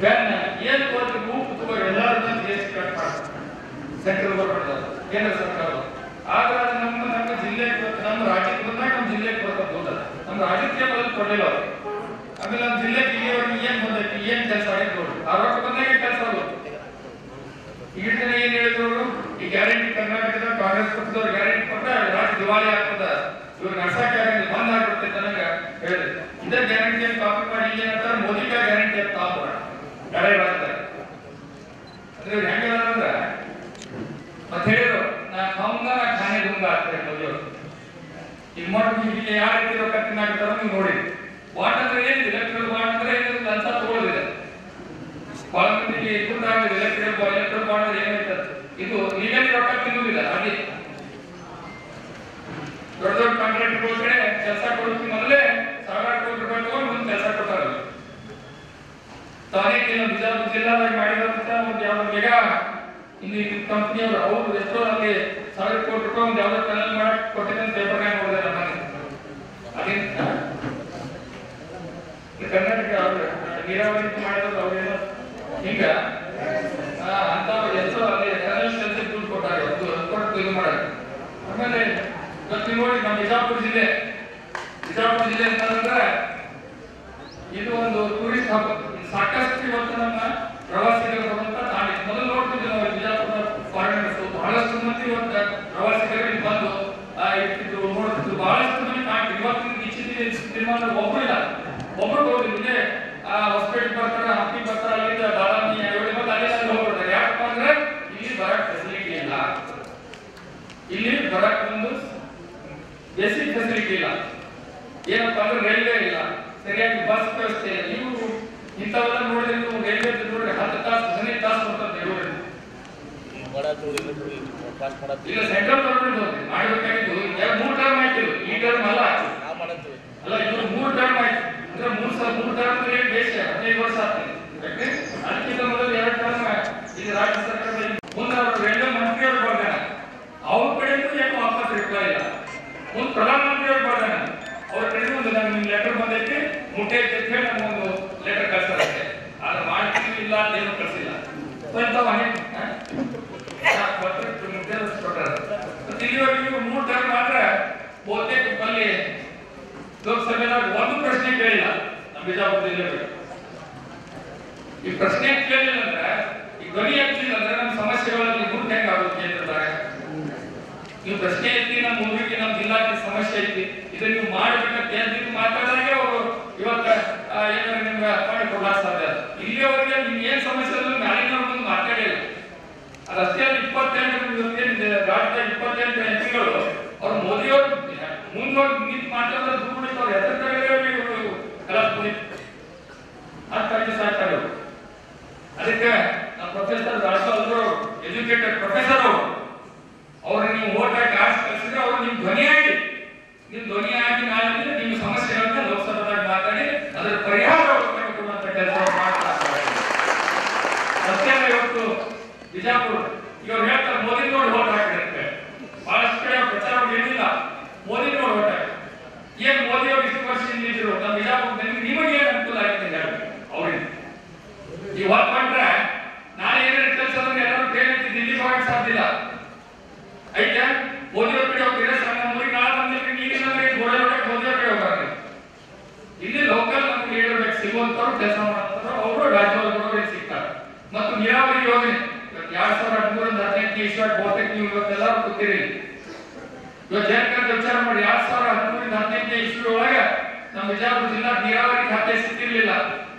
ಬ್ಯಾನ್ ಏನು ತೋರಿ ಬುಕ್ ತಗೋರಿ ಎಲ್ಲರೂ GST ಕಟ್ ಮಾಡ್ತಾರೆ. ಸೆಂಟ್ರಲ್ ಗೌರ್ಮೆಂಟ್ ಕೇಂದ್ರ ಸರ್ಕಾರ. ಆದ್ರೆ ಅದು ನಮ್ಮ ಜಿಲ್ಲೆಗೆ ನಮ್ಮ ರಾಜ್ಯಕ್ಕೆ ಬಂದಾಗ ನಮ್ಮ ಜಿಲ್ಲೆಗೆ ಬರ್ತದೆ. ನಮ್ಮ ರಾಜ್ಯಕ್ಕೆ ಬದಲು ಕೊಡಲಿಲ್ಲ ಅವರು. ಆಮೇಲೆ ನಮ್ಮ ಜಿಲ್ಲೆಗೆ ಇಲ್ಲಿವರೆಗೆ ಏನ್ ಬಂದೈತಿ, ಏನ್ ಕೆಲಸ ಆಗಿತ್ತು ನೋಡಿ, ಆರೋಗ್ಯ ಬಂದಾಗೆ ಕೆಲಸ ಆಗೋದು. ಈಗ ಏನ್ ಹೇಳಿದ್ರು ಅವರು, ಈ ಗ್ಯಾರಂಟಿ ಕರ್ನಾಟಕದ ಕಾಂಗ್ರೆಸ್ ಪಕ್ಷದವ್ರು ಗ್ಯಾರಂಟಿ ಕೊಟ್ಟರೆ ರಾಜ್ಯ ದಿವಾಳಿ ಆಗ್ತದ, ಇವ್ರು ನಡ್ಸಕ್ಕೆ ಗ್ಯಾರಂಟಿ ಬಂದ್ ಆಗ್ಬಿಡ್ತೈತೆ ಅನ್ನಂಗ ಹೇಳಿದ್ರು. ಇದೇ ಗ್ಯಾರಂಟಿಯನ್ನು ಕಾಪಿ ಮಾಡಿ ಏನಂತಾರೆ, ಮೋದಿ ಕಾ ಗ್ಯಾರಂಟಿ ಅಂತ ಯಾರೇ ಮಾಡ್ತಾರೆ. ಅಂದ್ರೆ ಇವ್ರು ಹೆಂಗ ಅಂದ್ರೆ ಮತ್ತೆ ಹೇಳಿದ್ರು, ನಾ ಖಾऊंगा ನಾ ಖಾನೆ दूंगा ಅಂತ ಹೇಳಿ ಮೋದಿ ಅವರು. ಈಗ ಮಾಡಿ ಇಲ್ಲಿ ಯಾವ ರೀತಿ ರೊಕ್ಕ ತಿನ್ನಾಗ್ತಾರ ನೀವು ನೋಡಿ. ಬಾಂಡ್ ಅಂದ್ರೆ ಏನಿದೆ, ಎಲೆಕ್ಟ್ರಲ್ ಬಾಂಡ್ ಅಂದ್ರೆ ಏನು ಲಂಚ ತಗೊಳ್ಳೋದಿದೆ. ಬಹಳ ಮಂದಿಗೆ ಇಬ್ಬರಾಗಿದೆ ಎಲೆಕ್ಟ್ರಲ್ ಬಾಂಡ್ ಅಂದ್ರೆ ಏನಾಯ್ತದೆ, ಇದು ಲೀಗಲ್ ರೊಕ್ಕ ತಿನ್ನುವುದಿಲ್ಲ. ಹಾಗೆ ದೊಡ್ಡ ದೊಡ್ಡ ಕಾಂಟ್ರಾಕ್ಟ್ಗಳ ಕಡೆ ಕೆಲಸ ಕೊಡೋದಕ್ಕೆ ಮೊದಲೇ 1000 ಕೋಟಿ ರೂಪಾಯಿ ತಗೊಂಡು ಮುಂದೆ ಕೆಲಸ ಕೊಡ್ತಾರೆ. ತಾನೇ ಬಿಜಾಪುರ ಜಿಲ್ಲಾದಾಗ ಮಾಡಿದಂತ ಒಂದು ಯಾವ ಮೆಗಾ ಇಲ್ಲಿ ಕಂಪನಿಯವರು ಅವರು ಎಷ್ಟೋ ಅಲ್ಲಿ 1000 ಕೋಟಿ ರೂಪಾಯಿ ಒಂದು ಯಾವ್ದೋ ಟನಲ್ ಮಾಡಕ್ ಕೊಟ್ಟಿದ್ದಂತ ಪೇಪರ್ನಾಗ ನೋಡಿದೆ ನಾನು. ಅದೇನು ಕರ್ನಾಟಕ ನೀರಾವರಿ ಮಾಡಿದ್ರು ಅವ್ರೇನೋ ಹಿಂಗ ಅಂತ ಎಷ್ಟೋ ಅಲ್ಲಿ ಟನಲ್ ಕೆಲಸಕ್ಕೆ ದುಡ್ಡು ಕೊಟ್ಟಾರೆ, ಕೊಟ್ಟು ಇದು ಮಾಡಾರೆ. ಆಮೇಲೆ ಇವತ್ತು ನೋಡಿ ನಮ್ಮ ಬಿಜಾಪುರ ಜಿಲ್ಲೆ ಅಂತಂದ್ರೆ ಇದು ಒಂದು ಟೂರಿಸ್ಟ್ ಹಬ್. ಸಾಕಷ್ಟು ಇವತ್ತು ನಮ್ಮ ಪ್ರವಾಸಿಗರು ಬರುವಂತ ತಾಣ. ಮೊದಲು ನೋಡ್ತಿದ್ವಿ ನಾವು ಬಿಜಾಪುರ ಫಾರಿನರ್ಸ್ ಬಹಳಷ್ಟು ಮಂದಿ ಇವತ್ತು ಪ್ರವಾಸಿಗರು ಇಲ್ಲಿ ಬಂದು ಇರ್ತಿದ್ರು, ನೋಡ್ತಿದ್ರು, ಬಹಳಷ್ಟು ಮಂದಿ ಕಾಣ್ತಿದ್ರು. ಇವತ್ತಿನ ಇಚ್ಛಿತ ಒಬ್ರು ಇಲ್ಲ, ಒಬ್ರು ಹೋಗಿಲ್ಲ. ಇಲ್ಲೇ ಹಾಸ್ಪಿಟಲ್ ಬರ್ತಾರೆ, ಹಂಪಿ ಬರ್ತಾರೆ, ಅಲ್ಲಿಂದ ಬಾದಾಮಿ ಅಲ್ಲೆಲ್ಲ ಹೋಗ್ಬಿಡ್ತಾರೆ. ಯಾಕಪ್ಪ ಅಂದ್ರೆ ಇಲ್ಲಿ ಬರಕ್ ಫೆಸಿಲಿಟಿ ಇಲ್ಲ, ಇಲ್ಲಿ ಬರಕ್ ಒಂದು ಬೇಸಿಕ್ ಫೆಸಿಲಿಟಿ ಇಲ್ಲ. ಏನಪ್ಪಾ ಅಂದ್ರೆ ರೈಲ್ವೆ ಇಲ್ಲ, ಸರಿಯಾಗಿ ಬಸ್ ವ್ಯವಸ್ಥೆ ಇಲ್ಲ. ನೀವು ಇಂಥವೆಲ್ಲ ನೋಡಿದ್ರೆ ನೀವು ರೈಲ್ವೆ ನೋಡ್ರಿ 10 ತಾಸು 15 ತಾಸು ಬರ್ತದೆ ಬೆಂಗಳೂರಲ್ಲಿ. ಈಗ ಸೆಂಟ್ರಲ್ ಗವರ್ಮೆಂಟ್ ಮಾಡಬೇಕಾಗಿದ್ದು 3 ಟರ್ಮ್ ಆಯ್ತು. ಈ ಟರ್ಮ್ ಅಲ್ಲ, ಇದು 3 ಟರ್ಮ್ ಆಯ್ತು. ಅಂದ್ರೆ 3 ಟರ್ಮ್ ದೇಶ 15 ವರ್ಷ ಆಗ್ತದೆ. ಅದಕ್ಕಿಂತ ಮೊದಲು 2 ಟರ್ಮ್ ಈಗ ರಾಜ್ಯ ಸರ್ಕಾರದ ಮುಂದೆ ಅವರು ರೈಲ್ವೆ ಮಂತ್ರಿ ಅವರು ಬರ್ತಾನೆ, ಅವ್ರ ಕಡೆಯಿಂದ ಏನು ವಾಪಸ್ ರಿಪ್ಲೈ ಇಲ್ಲ. ಮುಂದೆ ಪ್ರಧಾನಮಂತ್ರಿ ಅವರು ಬರ್ತಾನೆ, ಅವ್ರ ಕಡೆಯಿಂದ ಒಂದು ನಿಮ್ ಲೆಟರ್ ಬಂದೈತಿ ಮುಟ್ಟೆ ಅಂತ ಹೇಳಿ ನಮಗೊಂದು ಲೆಟರ್ ಕಳ್ಸ್ತಾರೆ. ಆದ್ರೆ ಮಾಡ್ತೀವಿ ಇಲ್ಲ ಅದೇನು ಕಳ್ಸಿಲ್ಲ. ಇಲ್ಲಿವರೆಗೂ 3 ಟರ್ಮ್ ಆದ್ರೆ ಬಹುತೇಕ ಅಲ್ಲಿ ಲೋಕಸಭೆದಾಗ ಒಂದು ಪ್ರಶ್ನೆ ಕೇಳಿಲ್ಲ ನಮ್ಮ ಬಿಜಾಪುರ ಜಿಲ್ಲೆ. ಈ ಪ್ರಶ್ನೆ ಕೇಳಿಲ್ಲ ಅಂದ್ರೆ, ಈ ಧ್ವನಿ ಎತ್ತಿಲ್ಲ ಅಂದ್ರೆ ನಮ್ಮ ಸಮಸ್ಯೆಗಳಲ್ಲಿ ಗುರುತು ಹೆಂಗಾಗುತ್ತೆ ಕೇಂದ್ರದಾಗ. ನೀವು ಪ್ರಶ್ನೆ ಎತ್ತಿ ನಮ್ಮ ಊರಿಗೆ ನಮ್ಮ ಜಿಲ್ಲಾಕ್ಕೆ ಸಮಸ್ಯೆ ಐತಿ, ಇದನ್ನ ನೀವು ಮಾಡ್ಬೇಕಂತ ಎದ್ದು ಮಾತಾಡಿದಾಗ ಅವರು ಇವತ್ತ ಏನಾದ್ರು ನಿಮ್ಗೆ ಮಾಡಿ ಕೊಡ್ಲಾಕ ಸಾಧ್ಯ. ಇಲ್ಲಿಯವರೆಗೆ ನಿಮ್ಗೆ ಏನ್ ಸಮಸ್ಯೆ ಅಂದ್ರೆ ಮ್ಯಾಲಿನವ್ರ ಮುಂದೆ ಮಾತಾಡಿಲ್ಲ. ಅದಷ್ಟೇ 28 ರಾಜ್ಯದ 28 ಎಂಪಿಗಳು ಅವ್ರು ಮೋದಿಯವರು ಮುಂದೋಗಿ ನಿಂತು ಮಾತಾಡಿದ್ರೆ ದುಡ್ಡು ಅವ್ರು ಎತ್ತ ಕಲಾಸ್ ಸಾಕ್ತಾರೆ. ಅದಕ್ಕೆ ನಮ್ಮ ಪ್ರೊಫೆಸರ್ ರಾಜು ಎಜುಕೇಟೆಡ್ ಪ್ರೊಫೆಸರ್ ಅವ್ರು ನೀವು ಓಟ್ ಹಾಕಿ ಆರಿಸಿ ಕಳಿಸಿದ್ರೆ ಅವ್ರು ನಿಮ್ ಧ್ವನಿ ಹಾಕಿ ನಾಳೆ ನಿಮ್ಮ ಸಮಸ್ಯೆಗಳನ್ನ ಲೋಕಸಭೆದಾಗ ಮಾತಾಡಿ ಅದರ ಪರಿಹಾರ ಕೊಡುವಂತ ಕೆಲಸ ಮಾಡ್ತಾರೆ. ಅಷ್ಟೇ ಇವತ್ತು ಬಿಜಾಪುರ ಇವ್ರು ಹೇಳ್ತಾರೆ ಮೋದಿ ನೋಡಿ ಓಟ್ ಹಾಕಿರುತ್ತೆ. ಬಹಳಷ್ಟು ಕಡೆ ಪ್ರಚಾರ ಏನಿಲ್ಲ, ಮೋದಿ ನೋಡಿ ಓಟ್ ಹಾಕಿ. ಏನ್ ಮೋದಿ ಅವ್ರು ಇಷ್ಟು ವರ್ಷದಿಂದ ಇದ್ರು ನಮ್ಮ ಬಿಜಾಪುರದಲ್ಲಿ ನಿಮಗೆ ಏನ್ ಅನುಕೂಲ ಆಗಿದೆ ಅವ್ರಿಗೆ? ಈ ಓಟ್ ಮಾಡ್ರೆ ನಾಳೆ ಏನೇನು ಕೆಲಸ ಅಂದ್ರೆ ಎಲ್ಲರೂ ಟ್ರೈನ್ ಎತ್ತಿ ದಿಲ್ಲಿ ಹೋಗಕ್ಕೆ ಸಾಧ್ಯ ಇಲ್ಲ. ಐತೆ ಮೋದಿ ಅವ್ರ ಕಡೆ ಹೋಗ್ತೀರಾ ಸರ್, ನಮ್ಮ ಊರಿಗೆ ನಾಳೆ ಬಂದಿದ್ರೆ ನೀರಿನ ಗೋಡೆ ಮೋದಿ ಅವ್ರ ಕಡೆ ಹೋಗ್ತಾರೆ. ಇಲ್ಲಿ ಲೋಕಲ್ ನಮ್ಗೆ ಲೀಡರ್ ಬೇಕು, ಸಿಗುವಂತವ್ರು ಕೆಲಸ ಮಾಡ್ತಾರೋ ಅವರು ರಾಜ್ಯದವ್ರಿಗೆ ಸಿಗ್ತಾರೆ. ಮತ್ತು ನೀರಾವರಿ ಯೋಜನೆ 2013 ಇಶ್ಯೂ ಬಹುತೇಕ ನೀವು ಇವತ್ತೆಲ್ಲ ಗೊತ್ತಿರಿ. ಇವತ್ತು ಜನಕಂತ ವಿಚಾರ ಮಾಡಿ 2013 ಇಶ್ಯೂ ಒಳಗೆ ನಮ್ಮ ಬಿಜಾಪುರ ಜಿಲ್ಲಾ ನೀರಾವರಿ ಖಾತೆ ಸಿಕ್ಕಿರ್ಲಿಲ್ಲ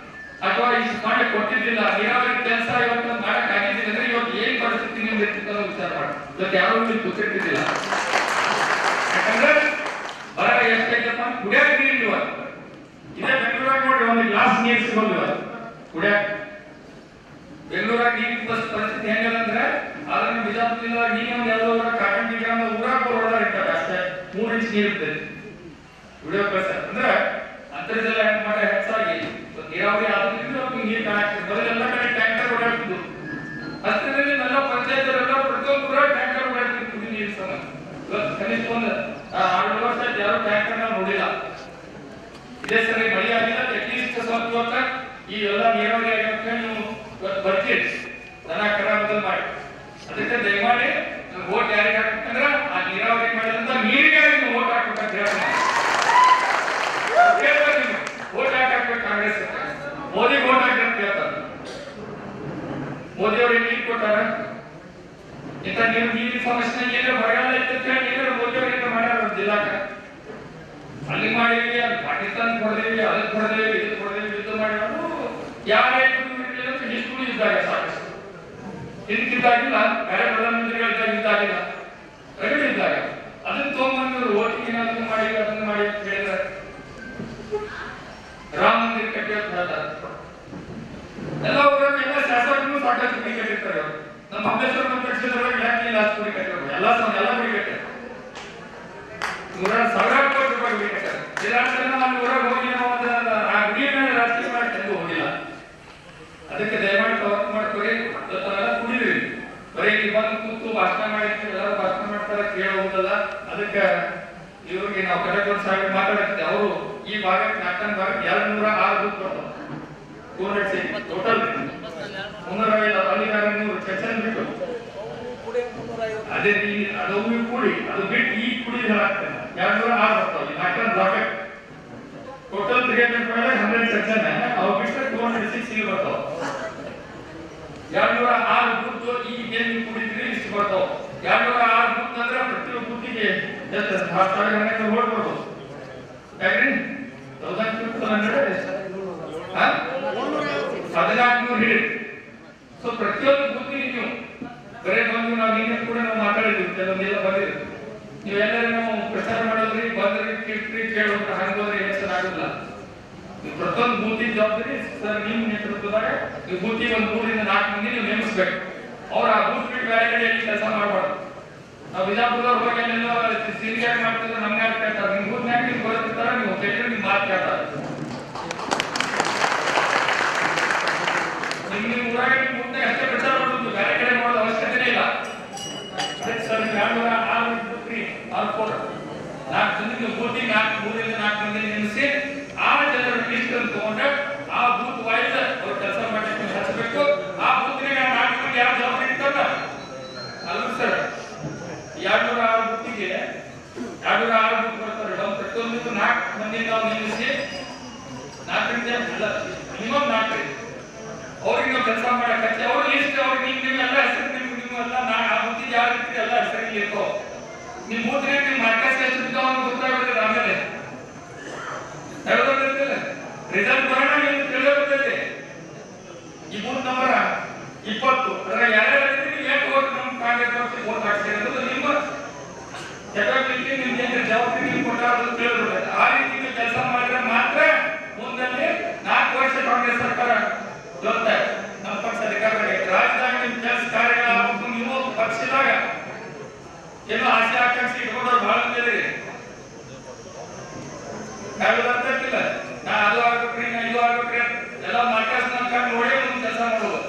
ಅಥವಾ ಇಷ್ಟು ಮಾಡಿ ಕೊಟ್ಟಿದ್ದಿಲ್ಲ. ನೀರಾವರಿ ಕೆಲಸ ಇವತ್ತು ಮಾಡಕ್ ಆಗಿದ್ದಿಲ್ಲ ಅಂದ್ರೆ ಇವತ್ತು ಏನ್ ಪರಿಸ್ಥಿತಿ ನಿಮ್ಗೆ ಇರ್ತಿತ್ತು ವಿಚಾರ ಮಾಡಿ. ಇವತ್ತು ಯಾರು ನೀವು ಗೊತ್ತಿರ್ತಿದ್ದಿಲ್ಲ. ಯಾಕಂದ್ರೆ ಬರ ಎಷ್ಟೈತಪ್ಪ, ಕುಡಿಯಾಕ ನೀರು ಇವತ್ತು ಇದೇ ಬೆಂಗಳೂರಾಗ ನೋಡ್ರಿ ಒಂದು ಗ್ಲಾಸ್ ನೀರು ಸಿಗೋದು ಕುಡಿಯಾಕ. ಬೆಂಗಳೂರಾಗ ನೀರಿನ ಪರಿಸ್ಥಿತಿ ಹೆಂಗಂದ್ರೆ ಅದನ್ನ ಬಿಜಾಪುರ ಜಿಲ್ಲಾಗ ನೀರು ಎಲ್ಲ ಕಾಕಂಡಿ ಗ್ರಾಮ ಊರಾಗ ರೋಡ ಇರ್ತದೆ ಅಷ್ಟೇ 3 ಇಂಚ್ ನೀರು ಇರ್ತದೆ. ವಿಡಿಯೋ ಕಳ್ಸ ಅಂದ್ರೆ ಅಂತರ್ಜಲ ಮಾಡ ಹೆಚ್ಚಾಗಿ ನೀರಾವರಿ ಆದ್ರಿಂದ ನೀರು ಕಾಣಾಗ್ತದೆ. ಮೊದಲೆಲ್ಲ ಕಡೆ ಟ್ಯಾಂಕರ್ ಓಡಾಡ್ತಿದ್ದು, ಹತ್ತಿರದಲ್ಲಿ ಎಲ್ಲ ಪಂಚಾಯತ್ರೆಲ್ಲ ಪ್ರತಿಯೊಂದು ಊರಾಗ ಟ್ಯಾಂಕರ್ ಓಡಾಡ್ತಿದ್ದು ಕುಡಿ ನೀರು ಸಂಬಂಧ. ಇವತ್ತು ಕನಿಷ್ಠ ಒಂದು 6 ವರ್ಷ ಯಾರು ಟ್ಯಾಂಕರ್ ನೋಡಿಲ್ಲ. ಇದೇ ಸರಿ ಮಳೆ ಆಗಿಲ್ಲ, ಅಟ್ಲೀಸ್ಟ್ ಸ್ವಲ್ಪ ಇವತ್ತ ಈ ಎಲ್ಲ ನೀರಾವರಿ ಆಗಿರುತ್ತೆ ನೀವು ಇವತ್ತು ಬರ್ತೀರಿ ದನ ಕರ ಬದಲು ಮಾಡಿ. ಅದಕ್ಕೆ ದಯಮಾಡಿ ಓಟ್ ಯಾರಿಗೆ ಹಾಕ್ಬೇಕಂದ್ರೆ ಆ ನೀರಾವರಿ ಮಾಡಿದಂತ ನೀರಿಗಾಗಿ ನೀವು ಓಟ್ ಹಾಕ್ಬೇಕಂತ ಹೇಳ್ತಾರೆ. ಓಟ್ ಹಾಕ್ಬೇಕು ಕಾಂಗ್ರೆಸ್, ಮೋದಿ ಓಟ್ ಹಾಕಂತ ಹೇಳ್ತಾರೆ. ಮೋದಿ ಅವ್ರಿಗೆ ನೀರು ಕೊಟ್ಟಾರ, ಇಂಥ ನೀರಿನ ಸಮಸ್ಯೆ ಏನಾರ ಬರಗಾಲ ಇರ್ತೈತೆ ಹೇಳಿ ಮೋದಿ ಅವ್ರಿಗೆ ಮಾಡ್ಯಾರ ಜಿಲ್ಲಾಕ. ಅಲ್ಲಿ ಮಾಡಿದ್ವಿ, ಅಲ್ಲಿ ಪಾಕಿಸ್ತಾನ ಕೊಡದೇವಿ, ಅದಕ್ಕೆ ಕೊಡದೇವಿ, ಇದಕ್ಕೆ ಕೊಡದೇವಿ, ಯುದ್ಧ ಮಾಡಿ ಯಾರೇ ಹಿಸ್ಟು ಇದ್ದಾಗ ಸಾಕಷ್ಟು ಇದಕ್ಕಿದ್ದಾಗಿಲ್ಲ. ಬೇರೆ ಪ್ರಧಾನಮಂತ್ರಿಗಳಿದ್ದಾಗ ಇದ್ದಾಗಿಲ್ಲ, ರಗಡೆ ಇದ್ದಾಗ ಅದನ್ನ ತಗೊಂಡ್ಬಂದು ಓಟಿಂಗ್ ಏನಾದ್ರು ಮಾಡಿ ಅದನ್ನ ಮಾಡಿ ಅಂತ ಹೇಳಿದ್ರೆ ರಾಮ ಮಂದಿರ ಕಟ್ಟಿ ಅಂತ ಹೇಳ್ತಾರೆ. ಎಲ್ಲ ಊರಲ್ಲಿ ಎಲ್ಲ ಶಾಸಕರು ಸಾಕಷ್ಟು ಗುಡಿ ಕಟ್ಟಿರ್ತಾರೆ. ನಮ್ಮ ಅಂಬೇಶ್ವರ ಕ್ಷೇತ್ರದಾಗ ಯಾಕೆ ಇಲ್ಲ ಅಷ್ಟು ಗುಡಿ ಕಟ್ಟಿರೋದು? ಎಲ್ಲ ಗುಡಿ ಕಟ್ಟಾರೆ. 100,000 ಕೋಟಿ ರೂಪಾಯಿ ಗುಡಿ ಕಟ್ಟಾರೆ. ಜಿಲ್ಲಾಡಳಿತ ಅಲ್ಲಿ ಊರಾಗ ಹೋಗಿ ನಾವು ಆ ಗುಡಿಯ ಮೇಲೆ ರಾಜಕೀಯ ಮಾಡಿ ತಂದು ಹೋಗಿಲ್ಲ. ಅದಕ್ಕೆ ದಯಮಾಡಿ ಕವರ್ ಮಾಡ್ಕೊಡಿ. ಎಲ್ಲ ಕುಡಿದ್ರಿ ಬರೀ ಬಂದು ಕೂತು ಭಾಷಣ ಮಾಡಿರ್ತೀವಿ, ಎಲ್ಲರೂ ಭಾಷಣ ಮಾಡ್ತಾರೆ, ಕೇಳೋದಲ್ಲ. ಅದಕ್ಕೆ ಇವ್ರಿಗೆ ನಾವು ಕಟಕರ್ ಸಾಹೇಬ್ ಮಾತಾಡ್ತಿದ್ದೆ, ಅವರು ಈ ಭಾಗಕ್ಕೆ ನಾಲ್ಕನೇ ಭಾಗಕ್ಕೆ 206 ಬೂತ್ ಬರ್ತಾವ. 200 ಟೋಟಲ್ 305 ಅಲ್ಲಿ ಸೆಕ್ಷನ್ ಬಿಟ್ಟು ಅದೇ ಅದು ಕೂಡಿ ಅದು ಬಿಟ್ಟು ಈ ಕುಡಿ ಹಾಕ್ತೇನೆ 206 ಬರ್ತಾವ. ಈ ನಾಲ್ಕನೇ ಭಾಗಕ್ಕೆ ಟೋಟಲ್ 300 100 ಸೆಕ್ಷನ್ ಅವು ಬಿಟ್ಟರೆ 206 ಬರ್ತಾವ. 206 ಬೂತ್ ಈಗ ಏನು ಕುಡಿದ್ರಿ ಇಷ್ಟು ಬರ್ತಾವ. 206 ಬೂತ್ ಅಂದ್ರೆ ಪ್ರತಿಯೊಂದು ಬೂತಿಗೆ ಎಷ್ಟು 10,000 ಓಟ್ ಬರ್ಬೋದು. ಯಾಕ್ರಿ 1400 ಹಿಡಿ. ಸೊ ಪ್ರತಿಯೊಂದು ಬೂತಿಗೆ ನೀವು ಬರೇ ಬಂದು ನಾವು ನಿನ್ನೆ ಕೂಡ ನಾವು ಮಾತಾಡಿದ್ವಿ, ಕೆಲವೊಂದೆಲ್ಲ ಬಂದಿದ್ವಿ. ನೀವೆಲ್ಲರೂ ನಾವು ಪ್ರಚಾರ ಮಾಡೋದ್ರಿ ಬಂದ್ರಿ ಕಿಟ್ರಿ ಕೇಳೋದ್ರ ಹಂಗೋದ್ರೆ ಎಲೆಕ್ಷನ್ ಆಗೋದಿಲ್ಲ. ನೀವು ಪ್ರತಿಯೊಂದು ಬೂತಿನ ಜವಾಬ್ದಾರಿ ಸರ್ ನಿಮ್ಮ ನೇತೃತ್ವದಾಗ ನೀವು ಬೂತಿಗೆ ಒಂದು 3 ರಿಂದ 4 ಮಂದಿ ನೀವು ನೇಮಿಸ್ಬೇಕು. ಅವ್ರು ಆ ಬೂತ್ ಬಿಟ್ಟು ಬೇರೆ ಕಡೆಯಲ್ಲಿ ಕೆಲಸ ಮಾಡಬಾರ್ದು. ನಾವು ಬಿಜಾಪುರದವ್ರು ಹೋಗಿ ಅಲ್ಲೆಲ್ಲ ಸಿರಿಗಾಡಿ ಮಾಡ್ತಿದ್ರೆ ನಮ್ಗೆ ಯಾರು ಕೇಳ್ತಾರೆ, ನಿಮ್ಮ ಬೂತ್ನಾಗ ನೀವು ಬರುತ್ತಿರ್ತಾರ, ನೀವು ಕೇಳಿದ್ರೆ ನಿಮ್ಮ ಮಾತು ಕೇಳ್ತಾರೆ. ನಿಮ್ಮ ಊರಾಗ ನಿಮ್ಮ ಬೂತ್ನಾಗ ಅಷ್ಟೇ ಪ್ರಚಾರ ಮಾಡೋದು, ಬೇರೆ ಕಡೆ ಮಾಡೋದು ಅವಶ್ಯಕತೆ ಇಲ್ಲ. ಸರ್ 206 4 ಜನರಿಗೆ ಬೂತಿಗೆ 3 ರಿಂದ 4 ಮಂದಿ ನೇಮಿಸಿ ಆ ಜನರ ಲಿಸ್ಟ್ ಅನ್ನು ತಗೊಂಡು ಆ ಬೂತ್ ವೈಸ್ ಅವ್ರು ಕೆಲಸ ಮಾಡಲಿಕ್ಕೆ ಹಚ್ಚಬೇಕು. ಆ ಬೂತ್ನಾಗ 4 ಮಂದಿ ಯಾರು ಜವಾಬ್ದಾರಿ ಇರ್ತಾರ ಅಲ್ಲ ಸರ್. 206 ಬೂತಿಗೆ 206 ಬೂತ್ ಬರ್ತಾರೆ. ನಾವು ಪ್ರತಿಯೊಂದು 4 ಮಂದಿ ನಾವು ನೇಮಿಸಿ 4 ಮಿನಿಮಮ್ 4 ಅವ್ರಿಗೆ ನಾವು ಕೆಲಸ ಮಾಡಕ್ಕೆ ಹಚ್ಚಿ ಅವ್ರ ಲಿಸ್ಟ್ ಅವ್ರಿಗೆ ನಿಮ್ಗೆಲ್ಲ ಹೆಸರು ನಿಮ್ಗೆಲ್ಲ ಆ ಬೂತಿಗೆ ಯಾವ ರೀತಿ ಎಲ್ಲ ಹೆಸರಿಗೆ ಇರ್ತಾವ. ನಿಮ್ಮ ಬೂತ್ನಾಗ ನಿಮ್ಮ ಮಾರ್ಕಸ್ ಎಷ್ಟು ಬಿದ್ದಾವ ಅಂತ ಗೊತ್ತಾಗೋದಿಲ್ಲ. ಆಮೇಲೆ ಹೇಳೋದಿಲ್ಲ ರಿಸಲ್ಟ್ ಬರೋಣ ನಿಮ್ಗೆ ತಿಳಿಯೋದಿಲ್ಲ. ಈ ಬೂತ್ ನಂಬರ್ 20 ಅದರ ಯಾರ್ಯಾರು ಎಷ್ಟು ಓಟ್ ನಮ್ಮ ಕಾಂಗ್ರೆಸ್ ಪಕ್ಷಕ್ಕೆ ಓಟ್ ಹಾಕ್ತಾರೆ ಅನ್ನೋದು ನಿಮ್ಮ ಕೆಪಾಬಿಲಿಟಿ, ನಿಮ್ಗೆ ಜವಾಬ್ದಾರಿ ನೀವು ಕೊಟ್ಟಾಗ ತಿಳಿದ್ಬಿಡುತ್ತೆ. ಆ ರೀತಿ ನೀವು ಕೆಲಸ ಮಾಡಿದ್ರೆ ಮಾತ್ರ ಮುಂದೆ 4 ವರ್ಷ ಕಾಂಗ್ರೆಸ್ ಸರ್ಕಾರ ಜೊತೆ ನಮ್ಮ ಪಕ್ಷ ಅಧಿಕಾರದಲ್ಲಿ ರಾಜ್ಯದಾಗ ನಿಮ್ಮ ಕೆಲಸ ಕಾರ್ಯಗಳಾಗಬೇಕು. ನೀವು ಪಕ್ಷದಾಗ ಏನೋ ಆಸೆ ಆಕಾಂಕ್ಷೆ ಇಟ್ಕೊಂಡವ್ರು ಬಹಳ ಮಂದಿ ಯಾವ್ದಾಗ್ತಿಲ್ಲ. ನಾ ಅದು ಆಗ್ಬೇಕ್ರಿ, ನಾ ಇದು ಆಗ್ಬೇಕ್ರಿ ಎಲ್ಲ ಮಾರ್ಕಸ್ ನೋಡಿ ಒಂದು ಕೆಲಸ ಮಾಡೋದು.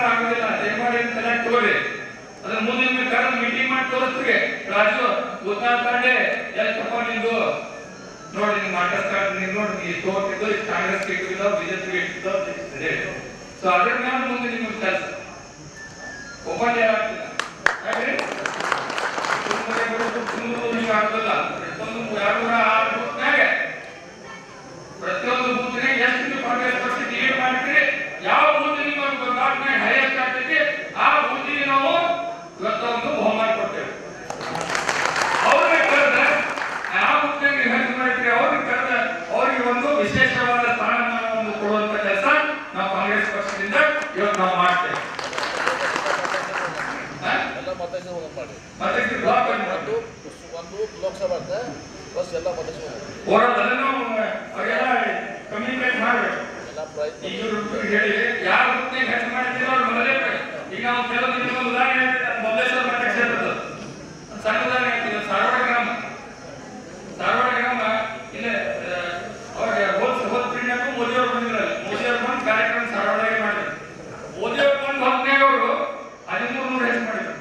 ಆಗುದಿಲ್ಲ. ದಯಮಾಡಿ ಕಲೆಕ್ಟ್ ತಗೋರಿ. ಅದ್ರ ಮುಂದೆ ನಿಮ್ಗೆ ಕರೆದು ಮೀಟಿಂಗ್ ಮಾಡಿ ತೋರಿಸ್ತೀವಿ. ರಾಜು ಉತ್ತರ ಕಾಂಡೆ ಎಲ್ಲಿ ತಗೊಂಡಿದ್ದು ನೋಡಿ, ನಿಮ್ಮ ಮಾರ್ಕಸ್ ಕಾರ್ಡ್ ನೀವು ನೋಡಿ, ಈ ತೋರಿದ್ದು ಕಾಂಗ್ರೆಸ್ ಇಟ್ಟಿದ್ದಾವ, ಬಿಜೆಪಿ ಇಟ್ಟಿದ್ದಾವ. ಸೊ ಅದ್ರ ಮೇಲೆ ಮುಂದೆ ನಿಮ್ಗೆ ಕೆಲಸ ಒಪ್ಪಂದ ಆಗ್ತಿಲ್ಲ. ಆಗುದಿಲ್ಲ. 206 ಬೂತ್ನಾಗ ಪ್ರತಿಯೊಂದು ಬೂತ್ನಾಗ ಎಷ್ಟು ನೀವು ಕಾಂಗ್ರೆಸ್ ಪಕ್ಷ ಲೀಡ್ ಮಾಡ್ತೀರಿ, ಯಾವ ಬೂತ್ ನಿಮ್ಮ ಗಾಟ್ನಾಗ ಹೈಯೆಸ್ಟ್ ಆಗ್ತೈತಿ ಆ ಬೂತಿಗೆ ನಾವು ಇವತ್ತೊಂದು ಬಹುಮಾನ ಕೊಡ್ತೇವೆ. ಅವ್ರಿಗೆ ಕರೆದ ಯಾವ ಬೂತ್ನಾಗ ಹೆಲ್ಪ್ ಮಾಡ್ತೀರಿ ಅವ್ರಿಗೆ ಕರೆದ ಅವ್ರಿಗೆ ಒಂದು ವಿಶೇಷವಾದ ಸ್ಥಾನಮಾನವನ್ನು ಕೊಡುವಂತ ಕೆಲಸ ನಾವು ಕಾಂಗ್ರೆಸ್ ಪಕ್ಷದಿಂದ ಇವತ್ತು ನಾವು ಮಾಡ್ತೇವೆ. ಒಂದು ಲೋಕಸಭಾ ಬಸ್ ಎಲ್ಲ ಕಮ್ಯುನಿಕೇಟ್ ಮಾಡಬೇಕು. ಹೇಳಿ ಯಾರು ಹೆಚ್ಚು ಮಾಡ್ತೀರೋ ಅವ್ರು ಮೊದಲೇ ಈಗ ನಾವು ಕೆಲವೊಂದು ಉದಾಹರಣೆ ಮೊದಲೇಶ್ವರ ಮಠ ಕ್ಷೇತ್ರದ ಸಣ್ಣ ಉದಾಹರಣೆ ಹೇಳ್ತೀವಿ. ಸಾರವಾಡ ಗ್ರಾಮ ಇಲ್ಲ ಅವ್ರಿಗೆ ಹೋದ್ ಪೀಳಿಗೆಗೂ ಮೋದಿಯವ್ರು ಬಂದಿರಲ್ಲ. ಮೋದಿಯವ್ರು ಬಂದು ಕಾರ್ಯಕ್ರಮ ಸಾರವಾಡಗೆ ಮಾಡಿದ್ರು. ಮೋದಿಯವ್ರು ಬಂದು ಹೊತ್ತನಾಗ ಅವರು 1300 ಹೆಚ್ಚು ಮಾಡಿದ್ರು.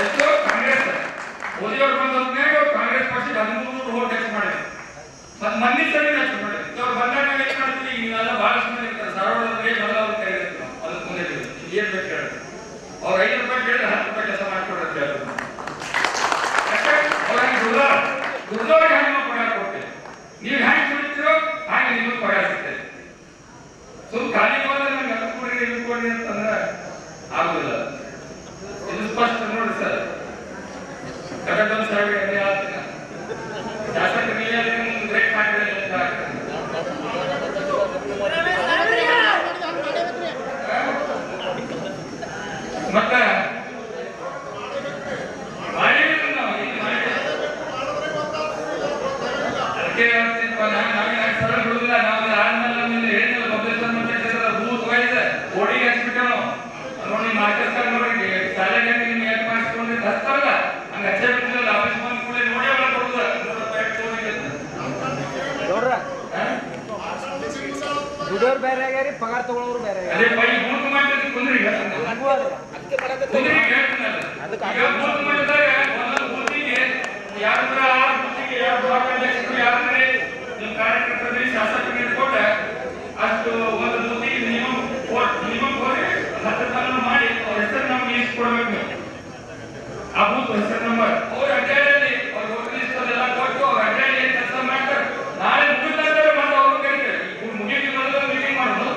ಎಷ್ಟು ಕಾಂಗ್ರೆಸ್ ಮೋದಿಯವ್ರು ಬಂದ ಹೊತ್ತನಾಗ ಕಾಂಗ್ರೆಸ್ ಪಕ್ಷಕ್ಕೆ 1300 ವೋಟ್ ಹೆಚ್ಚು ಮಾಡಿದ್ರು. ಮತ್ತೆ ಮಂದಿ ಸರಿ ಹೆಚ್ಚು ಮಾಡಿದ್ರು. ಅವ್ರು ಬಂದಾಗ ನಾವು ಏನು ಮಾಡ್ತೀವಿ, ನೀವೆಲ್ಲ ಬಹಳಷ್ಟು ಮಂದಿ ಇರ್ತಾರೆ ಸಾರವಾಡದಲ್ಲಿ ಮೊದಲ ಅವ್ರು ಕರೀತೀವಿ ನಾವು. ಅದಕ್ಕೆ ಮುಂದೆ ಏನ್ ಬೇಕು ಹೇಳಿ ಅವ್ರು 5 ರೂಪಾಯಿ ಕೇಳಿದ್ರೆ 10 ರೂಪಾಯಿ ಕೆಲಸ ಮಾಡ್ಕೊಡೋದು ಹೇಳ್ತಾರೆ. ಅವ್ರಿಗೆ ದುಡ್ದವ್ರಿಗೆ ಹೆಂಗೆ ನಾವು ಪಗಾರ ಕೊಡ್ತೇವೆ, ನೀವು ಹೆಂಗೆ ಕುಡಿತೀರೋ ಹಾಗೆ ನಿಮಗೆ ಪಗಾರ ಸಿಗ್ತದೆ. ಖಾಲಿ ಹೋದ್ರೆ ನಂಗೆ ಅದು ಕೊಡ್ರಿ ಇದು ಕೊಡ್ರಿ ಅಂತಂದ್ರೆ ಆಗುದಿಲ್ಲ. ಇದು ಸ್ಪಷ್ಟ ನೋಡಿ ಸರ್. ಕಟಕಂ ಸಾಹೇಬ್ ಶಾಸಕರಿಗೆ ಬ್ರೇಕ್ ಮಾಡಿದ್ರೆ ಮತ್ತೆ ಅದಕ್ಕೆ ಸರಳ ಬಿಡುದಿಲ್ಲ. ನಾವು ಆದ್ಮೇಲೆ ಹೇಳಿದ್ನಲ್ಲ ಬಬ್ಲೇಶ್ವರ ಮಠ ಬೂತ್ ವೈಸ್ ಓಡಿಗೆ ಹಚ್ಬಿಟ್ಟೆ ನಾವು ನೋಡಿ. ಮಾರ್ಕಸ್ ಕಾರ್ಡ್ ನೋಡಿ ಶಾಲೆಗೆ ನಿಮ್ಗೆ ಯಾಕೆ ಮಾಡಿಸ್ಕೊಂಡ್ರೆ ಹಚ್ತಾರಲ್ಲ ಹಂಗೆ ಹಚ್ಚೇ ಬಿಟ್ಟಿಲ್ಲ. ಆಫೀಸ್ ಬಂದ್ ಕೂಡ ನೋಡಿ ಒಳಗೆ ಕೊಡುದ ದುಡಿಯೋರು ಬೇರೆ ಆಗ್ಯಾರಿ, ಪಗಾರ ತಗೊಳ್ಳೋರು ಬೇರೆ. ಅದೇ ಬೈ ಬೂತ್ ಮಾಡಿದ್ರೆ ಕುಂದ್ರಿ ಬೂತ್ ಮಾಡಿದಾಗ ಒಂದೊಂದು ಬೂತಿಗೆ ಯಾರ ಬೂತಿಗೆ ಯಾವ ಬ್ಲಾಕ್ ಅಧ್ಯಕ್ಷರು ಯಾರಂದ್ರೆ ನಿಮ್ಮ ಕಾರ್ಯಕರ್ತರಿಗೆ ಶಾಸಕರಿಗೆ ಕೊಟ್ಟ ಅಷ್ಟು ಒಂದು ಬೂತಿಗೆ ಮಿನಿಮಮ್ ಹೋಗಿ 10 ತನಕ ಮಾಡಿ ಅವ್ರ ಹೆಸರು ನಮ್ಗೆ ಲಿಸ್ಟ್ ಕೊಡ್ಬೇಕು. ನೀವು ಆ ಬೂತ್ ಹೆಸರು ನಂಬರ್ ಅವ್ರ ಅಡ್ಡಾಡಿ ಅವ್ರ ವೋಟರ್ ಲಿಸ್ಟ್ ಎಲ್ಲ ಕೊಟ್ಟು ಅವ್ರ ಅಡ್ಡಾಡಿ ಕೆಲಸ ಮಾಡ್ತಾರೆ. ನಾಳೆ ಮುಗಿದ ನಂತರ ಮತ್ತೆ ಅವ್ರು ಕರೀತಾರೆ. ಈಗ ಮುಗಿದ ಮೊದಲು ಮೀಟಿಂಗ್ ಮಾಡೋದು,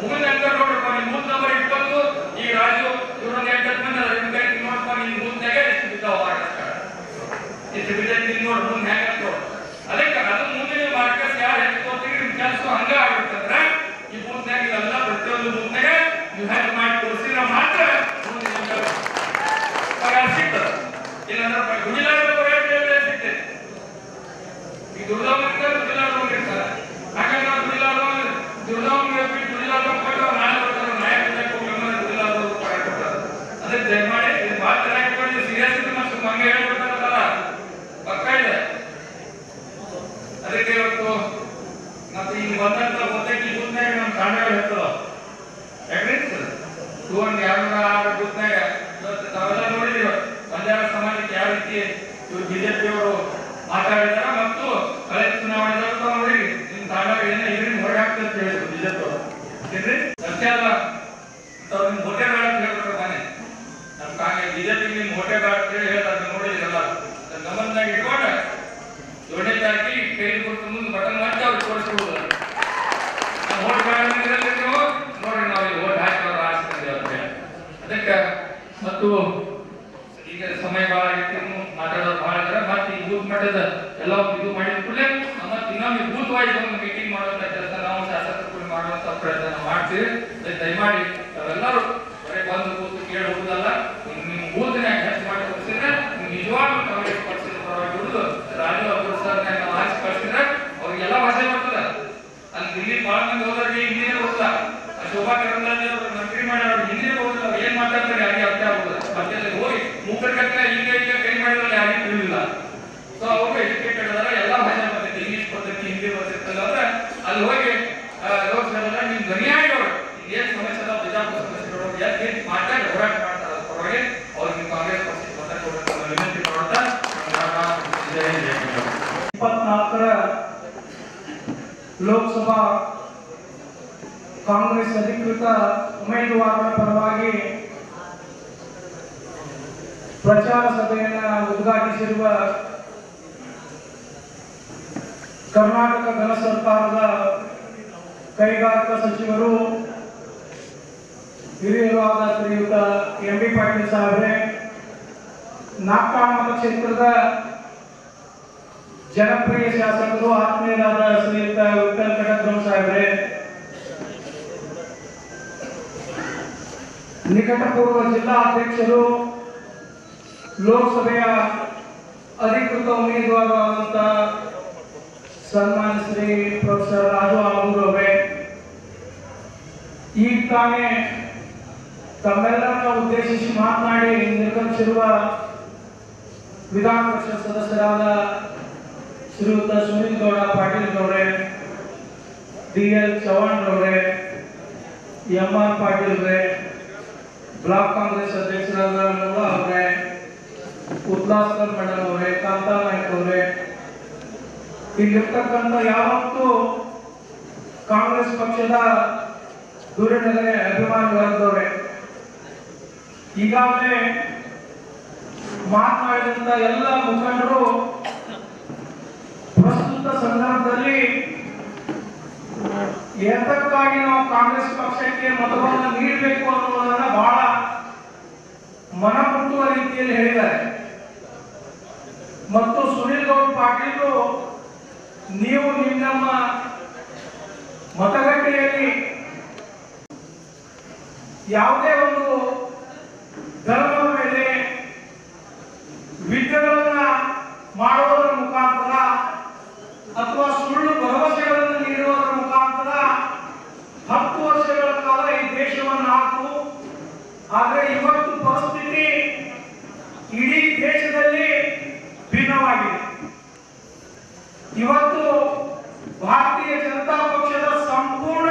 ಮುಗಿದ ನಂತರ ನೋಡ್ರಪ್ಪ ನಿಮ್ಮ ಬೂತ್ ನಂಬರ್ 20 ಈ ರಾಜು ಇವ್ರೊಂದು 8 ಮಂದಿ ಅದ್ರ ನಿಮ್ಮ ಕೈ ನೋಡಪ್ಪ ನಿಮ್ಮ ಬೂತ್ನಾಗ ಎಷ್ಟು ಬಿದ್ದಾವ ವಾಟರ್ ಎಷ್ಟು ಬಿದ್ದ ನೀವು ನೋಡಿ ಮುಂದೆ ಹೆಂಗೆ ಅಂತ ಅದಕ್ಕೆ ಅದು ಮುಂದಿನ ಮಾರ್ಕರ್ಸ್ ಯಾರು ಹೆಚ್ಚು ತೋರ್ತೀರಿ ನಿಮ್ಮ ಕೆಲಸ ಹಂಗ ಆಗ್ಬಿಡ್ತಂದ್ರೆ ಈ ಬೂತ್ನಾಗ ಇವೆಲ್ಲ ಪ್ರತಿಯೊಂದು ಬೂತ್ನಾಗ ನೀವು ಹೆಂಗೆ ಮಾಡಿ ತೋರಿಸಿದ್ರೆ ಮಾತ್ರ ಮುಂದೆ ಪಗಾರ ಸಿಗ್ತದೆ. ಇಲ್ಲಾಂದ್ರೆ ದುಡಿಲಾರ್ದ ಪಗಾರ ಸಿಗ್ತದೆ. ಈ ದುಡಿದವ್ರು ಇರ್ತಾರೆ. ಹಾಗಾಗಿ ನಾವು ದುಡಿಲಾರ್ದ ಕೊಟ್ಟು ನಾಳೆ ಬರ್ತಾರೆ ನಾಯಕ ದುಡಿಲಾರ್ದ ಪಗಾರ ಕೊಡ್ತಾರೆ. ಅದಕ್ಕೆ ದಯಮಾಡಿ ಇದು ಭಾಳ ಚೆನ್ನಾಗಿ ಸೀರಿಯಸ್ ಮತ್ತು ಹಂಗೆ ಹೇಳ್ಬಿಡ್ತಾರಲ್ಲ ಪಕ್ಕ ಇದೆ. ಅದಕ್ಕೆ ಇವತ್ತು ಮತ್ತೆ ಈಗ ಬಂದಂತ ಗೊತ್ತೈತಿ ಬೂತ್ನಾಗ ನಮ್ಮ ಕಾಂಡಗಳು ಇರ್ತದ ಯಾಕ್ರಿ 206 ಬೂತ್ನಾಗ ಇವತ್ತು ತಾವೆಲ್ಲ ನೋಡಿದಿರ ಬಂಜಾರ ಸಮಾಜಕ್ಕೆ ಯಾವ ರೀತಿ ಇವರು ಬಿಜೆಪಿ ಅವರು ಮಾತಾಡಿದಾರ ಮತ್ತು ಕಳೆದ ಚುನಾವಣೆದಾಗ ತಾವು ನೋಡಿ ನಿಮ್ಮ ತಾಂಡಾಗ ಏನೋ ಇದ್ರಿಂದ ಹೊರಗೆ ಆಗ್ತದೆ ಅಂತ ಹೇಳಿದ್ರು ಬಿಜೆಪಿ ಅವರು ಏನ್ರಿ ಅಷ್ಟೇ ಅಲ್ಲ ತಾವು ನಿಮ್ ಹೋಟೆ ಬೇಡ ಅಂತ ಹೇಳ್ಬಿಟ್ರೆ ಮನೆ ನಮ್ಮ ಕಾಂಗ್ರೆಸ್ ಬಿಜೆಪಿ ನಿಮ್ ಹೋಟೆ ಬೇಡ ಅಂತ ಹೇಳಿ ಹೇಳ್ತಾರೆ ನೋಡಿದಿರಲ್ಲ ಗಮನದಾಗ ಇಟ್ಕೊಂಡು 7ನೇ ತಾರೀಕಿಗೆ ಕೈ ಕೊಟ್ಟು ಮುಂದೆ ಬಟನ್ ಮಾಡಿ ಅವ್ರಿಗೆ ತೋರಿಸ್ಕೊಡುದು ನಾವು ಓಟ್ ಮಾಡಿದ್ರೆ ನೀವು ನೋಡ್ರಿ ನಾವು ಇಲ್ಲಿ ಓಟ್ ಹಾಕಿದವ್ರು ಆರಿಸ್ಕೊಂಡ್ರಿ ಅಂತ ಹೇಳಿ ಅದಕ್ಕೆ ಮತ್ತು ಈಗ ಸಮಯ ಭಾಳ ಆಗೈತಿ ಮಾತಾಡೋದು ಭಾಳ ಇದ್ದಾರೆ ಮತ್ತೆ ಈ ಬೂತ್ ಮಟ್ಟದ ಎಲ್ಲ ಇದು ಮಾಡಿದ ಕೂಡಲೇ ಮತ್ತೆ ಇನ್ನೊಂದು ಬೂತ್ ವೈಸ್ ಒಂದು ಮೀಟಿಂಗ್ ಮಾಡುವಂತ ಕೆಲಸ ನಾವು ಶಾಸಕರು ಮಾಡುವಂತ ಪ್ರಯತ್ನ ಮಾಡ್ತೀವಿ. ದಯಮಾಡಿ ತಾವೆಲ್ಲರೂ ಬರೀ ಬಂದು ಕೂತು ಕೇಳಿ ಹೋಗುದಲ್ಲ ನಿಮ್ಮ ಬೂತ್ನಾಗ ಹೆಚ್ಚು ಮಾಡಿ ತೋರಿಸಿದ್ರೆ ನಿಜವಾಗ್ಲೂ ಕಾಂಗ್ರೆಸ್ ಪಕ್ಷದ ಪರವಾಗಿ ಹಿಡಿದು ರಾಜು ಅವರು ಸರ್ ನಾವು ಆರಿಸಿ ಕಳಿಸಿದ್ರೆ ಅವ್ರಿಗೆಲ್ಲ ಭಾಷೆ ಬರ್ತದೆ. ಅಲ್ಲಿ ದಿಲ್ಲಿ ಭಾಳ ಮಂದಿ ಹೋದವ್ರಿಗೆ ಹಿಂದಿನೇ ಹೋಗಲ್ಲ. ಶೋಭಾ ಕರಂದ್ಲಾಜೆ ಅವರು ಮಂತ್ರಿ ಮಾಡೋರು ಹಿಂದಿನೇ ಹೋಗಲ್ಲ. ಅವ್ರು ಏನ್ ಮಾತಾಡ್ತಾರೆ ಯಾರಿಗೆ ಅರ್ಥ ಆಗುದಿಲ್ಲ. ಮತ್ತೆ ಹೋಗಿ ಮೂಕರ ಕಟ್ಟಲೆ ಹಿಂಗೆ ಕೈ ಮಾಡಿದ್ರೆ ಯಾರಿಗೂ ತಿಳಿದಿಲ್ಲ. ಸೊ ಅವರು ಎಜುಕೇಟೆಡ್ ಅದಾರ, ಎಲ್ಲ ಭಾಷೆ ಬರ್ತೈತಿ, ಇಂಗ್ಲಿಷ್ ಬರ್ತೈತಿ, ಹಿಂದಿ ಬರ್ತೈತಲ್ಲ ಅಂದ್ರೆ ಅಲ್ಲಿ ಹೋಗಿ ಲೋಕಸಭೆದಾಗ ನಿಮ್ ಧ್ವನಿಯಾಗಿ ಅವರು ಏನ್ ಸಮಸ್ಯೆ ಅದಾವ ಬಿಜಾಪುರ ಸಮಸ್ಯೆಗಳು ಯಾಕೆ ಮಾತಾಡಿ ಹೋರಾಟ ಮಾಡ್ತಾರೆ ಅದ್ರ ಪರವಾಗಿ ಅವ್ರಿಗೆ ಕಾಂಗ್ರೆಸ್ ಪಕ್ಷಕ್ಕೆ ಮತ ಕೊಡಬೇಕು ವಿನಂತಿ ಮಾಡ್ತಾ 24ರ ಲೋಕಸಭಾ ಕಾಂಗ್ರೆಸ್ ಅಧಿಕೃತ ಉಮೇದುವಾರರ ಪರವಾಗಿ ಪ್ರಚಾರ ಸಭೆಯನ್ನು ಉದ್ಘಾಟಿಸಿರುವ ಕರ್ನಾಟಕ ಘನ ಸರ್ಕಾರದ ಕೈಗಾರಿಕಾ ಸಚಿವರು ಹಿರಿಯರಾದ ಶ್ರೀಯುತ ಎಂ.ಬಿ. ಪಾಟೀಲ್ ಸಾಹೇಬ್ರೆ, ನಾಗ್ತಾ ಮತಕ್ಷೇತ್ರದ ಜನಪ್ರಿಯ ಶಾಸಕರು ಆತ್ಮೀಯರಾದ ಶ್ರೀಯುತ ವಿಠಲ್ ಕಟಕ್ರಮ್ ಸಾಹೇಬ್ರೆ, ನಿಕಟಪೂರ್ವ ಜಿಲ್ಲಾ ಅಧ್ಯಕ್ಷರು, ಲೋಕಸಭೆಯ ಅಧಿಕೃತ ಉಮೇದುವಾರರಾದಂಥ ಸನ್ಮಾನ್ಯ ಶ್ರೀ ಪ್ರೊಫೆಸರ್ ರಾಜು ಆಲೂರು ಅವರೇ, ಈಗ ತಾನೇ ತಮ್ಮೆಲ್ಲರನ್ನ ಉದ್ದೇಶಿಸಿ ಮಾತನಾಡಿ ನಿರ್ಗಮಿಸಿರುವ ವಿಧಾನ ಪರಿಷತ್ ಸದಸ್ಯರಾದ ಶ್ರೀಯುತ ಸುನೀಲ್ ಗೌಡ ಪಾಟೀಲ್ ಅವರೇ, ಡಿ.ಎಲ್. ಚವ್ಹಾಣ್ ಅವರೇ, ಎಂ.ಆರ್. ಪಾಟೀಲ್ ಅವರೇ, ಬ್ಲಾಕ್ ಕಾಂಗ್ರೆಸ್ ಅಧ್ಯಕ್ಷರಾದ ಮುಲ್ಲಾ ಅವರೇ, ಉತ್ಲಾಸ್ಕರ್ ಮೇಡಮ್ ಅವರೇ, ಕಾಂತಾ ನಾಯ್ಕ ಅವರೇ, ಇಲ್ಲಿರ್ತಕ್ಕಂಥ ಯಾವತ್ತೂ ಕಾಂಗ್ರೆಸ್ ಪಕ್ಷದ ಧುರೀಣರೇ, ಅಭಿಮಾನಿ ವರ್ಗದವರೇ, ಈಗಾಗಲೇ ಮಾತನಾಡಿದಂತ ಎಲ್ಲ ಮುಖಂಡರು ಪ್ರಸ್ತುತ ಸಂದರ್ಭದಲ್ಲಿ ಎದಕ್ಕಾಗಿ ನಾವು ಕಾಂಗ್ರೆಸ್ ಪಕ್ಷಕ್ಕೆ ಮತವನ್ನು ನೀಡಬೇಕು ಅನ್ನೋದನ್ನ ಬಹಳ ಮನಮುಟ್ಟುವ ರೀತಿಯಲ್ಲಿ ಹೇಳಿದ್ದಾರೆ. ಮತ್ತು ಸುನೀಲ್ ಗೌಡ ಪಾಟೀಲ್ ನೀವು ನಿಮ್ಮ ಮತಗಟ್ಟೆಯಲ್ಲಿ ಯಾವುದೇ ಒಂದು ಧರ್ಮದ ಮೇಲೆ ವಿದ್ಯೆಗಳನ್ನ ಮಾಡುವುದರ ಮುಖಾಂತರ ಅಥವಾ ಸುಳ್ಳು ಭರವಸೆಗಳನ್ನು ನೀಡುವುದರ ಮುಖಾಂತರ 10 ವರ್ಷಗಳ ಕಾಲ ಈ ದೇಶವನ್ನು ಆಯ್ತು. ಆದರೆ ಇವತ್ತು ಪರಿಸ್ಥಿತಿ ಇಡೀ ದೇಶದಲ್ಲಿ ಭಿನ್ನವಾಗಿದೆ. ಇವತ್ತು ಭಾರತೀಯ ಜನತಾ ಪಕ್ಷದ ಸಂಪೂರ್ಣ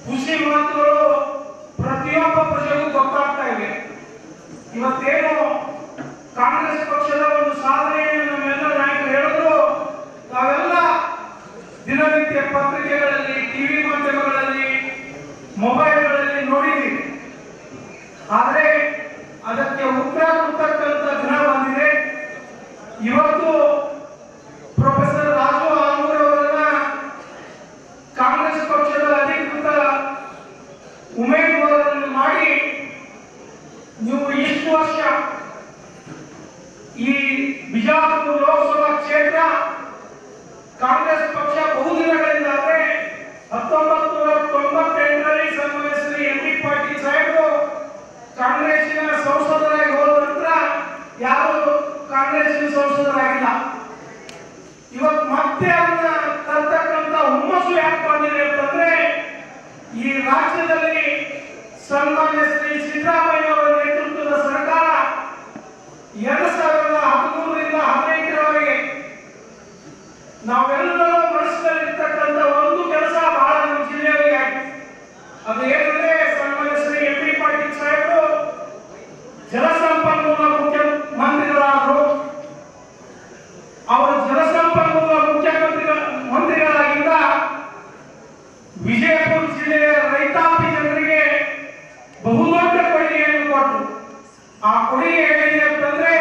ಖುಷಿ ಮಾತುಗಳು ಪ್ರತಿಯೊಬ್ಬ ಪ್ರಜೆಗೂ ಗೊತ್ತಾಗ್ತಾ ಇದೆ. ಇವತ್ತೇನು ಕಾಂಗ್ರೆಸ್ ಪಕ್ಷದ ಒಂದು ಸಾಧನೆಯನ್ನು ನಮ್ಮೆಲ್ಲ ನಾಯಕರು ಹೇಳಿದ್ರು, ತಾವೆಲ್ಲ ದಿನನಿತ್ಯ ಪತ್ರಿಕೆಗಳಲ್ಲಿ, ಟಿವಿ ಮಾಧ್ಯಮಗಳಲ್ಲಿ, ಮೊಬೈಲ್ಗಳಲ್ಲಿ ನೋಡಿದ್ದೀವಿ. ಆದರೆ ಅದಕ್ಕೆ ಉತ್ತರ ವರ್ಷ ಈ ಬಿಜಾಪುರ ಲೋಕಸಭಾ ಕ್ಷೇತ್ರ ಕಾಂಗ್ರೆಸ್ ಪಕ್ಷ ಬಹುದಿನಗಳಿಂದ ಅಂದ್ರೆ 1998ರಲ್ಲಿ ಸನ್ಮಾನ್ಯ ಶ್ರೀ ಎಂ.ಬಿ. ಪಾಟೀಲ್ ಸಾಹೇಬರು ಕಾಂಗ್ರೆಸ್ಸಿನ ಸಂಸದರಾಗಿ ಹೋದ ನಂತರ ಯಾರು ಕಾಂಗ್ರೆಸ್ಸಿನ ಸಂಸದರಾಗಿಲ್ಲ. ಇವತ್ತು ಮತ್ತೆ ಅದನ್ನ ತರ್ತಕ್ಕಂಥ ಹುಮ್ಮಸ್ಸು ಯಾಕೆ ಬಂದಿದೆ ಅಂತಂದ್ರೆ ಈ ರಾಜ್ಯದಲ್ಲಿ ಸನ್ಮಾನ್ಯ ಶ್ರೀ ಸಿದ್ದರಾಮಯ್ಯ ಅವರ ನೇತೃತ್ವದ ಸರ್ಕಾರ 2013ರಿಂದ 2018ರವರೆಗೆ ನಾವೆಲ್ಲರೂ ಮನಸ್ಸಿನಲ್ಲಿರ್ತಕ್ಕಂಥ ಒಂದು ಕೆಲಸ ಬಹಳ ನಮ್ಮ ಜಿಲ್ಲೆಯವರಿಗೆ ಆಗಿದೆ. ಅದು ಏನಂದ್ರೆ ಸನ್ಮಾನ್ಯ ಶ್ರೀ ಎಂ.ಬಿ. ಪಾಟೀಲ್ ಸಾಹೇಬರು ಜಲಸಂಪನ್ಮೂಲ ಮುಖ್ಯಮಂತ್ರಿಗಳಾದರು. ಅವರು ಜಲಸಂಪನ್ಮೂಲ ಮಂತ್ರಿಗಳಾಗಿದ್ದ ವಿಜಯಪುರ ಜಿಲ್ಲೆಯ ರೈತಾಪಿ ಜನರಿಗೆ ಬಹುದೊಡ್ಡ ಕೊಡುಗೆಯನ್ನು ಕೊಟ್ಟರು. ಆ ಕೊಡುಗೆ ಏನಿದೆ ಅಂತಂದ್ರೆ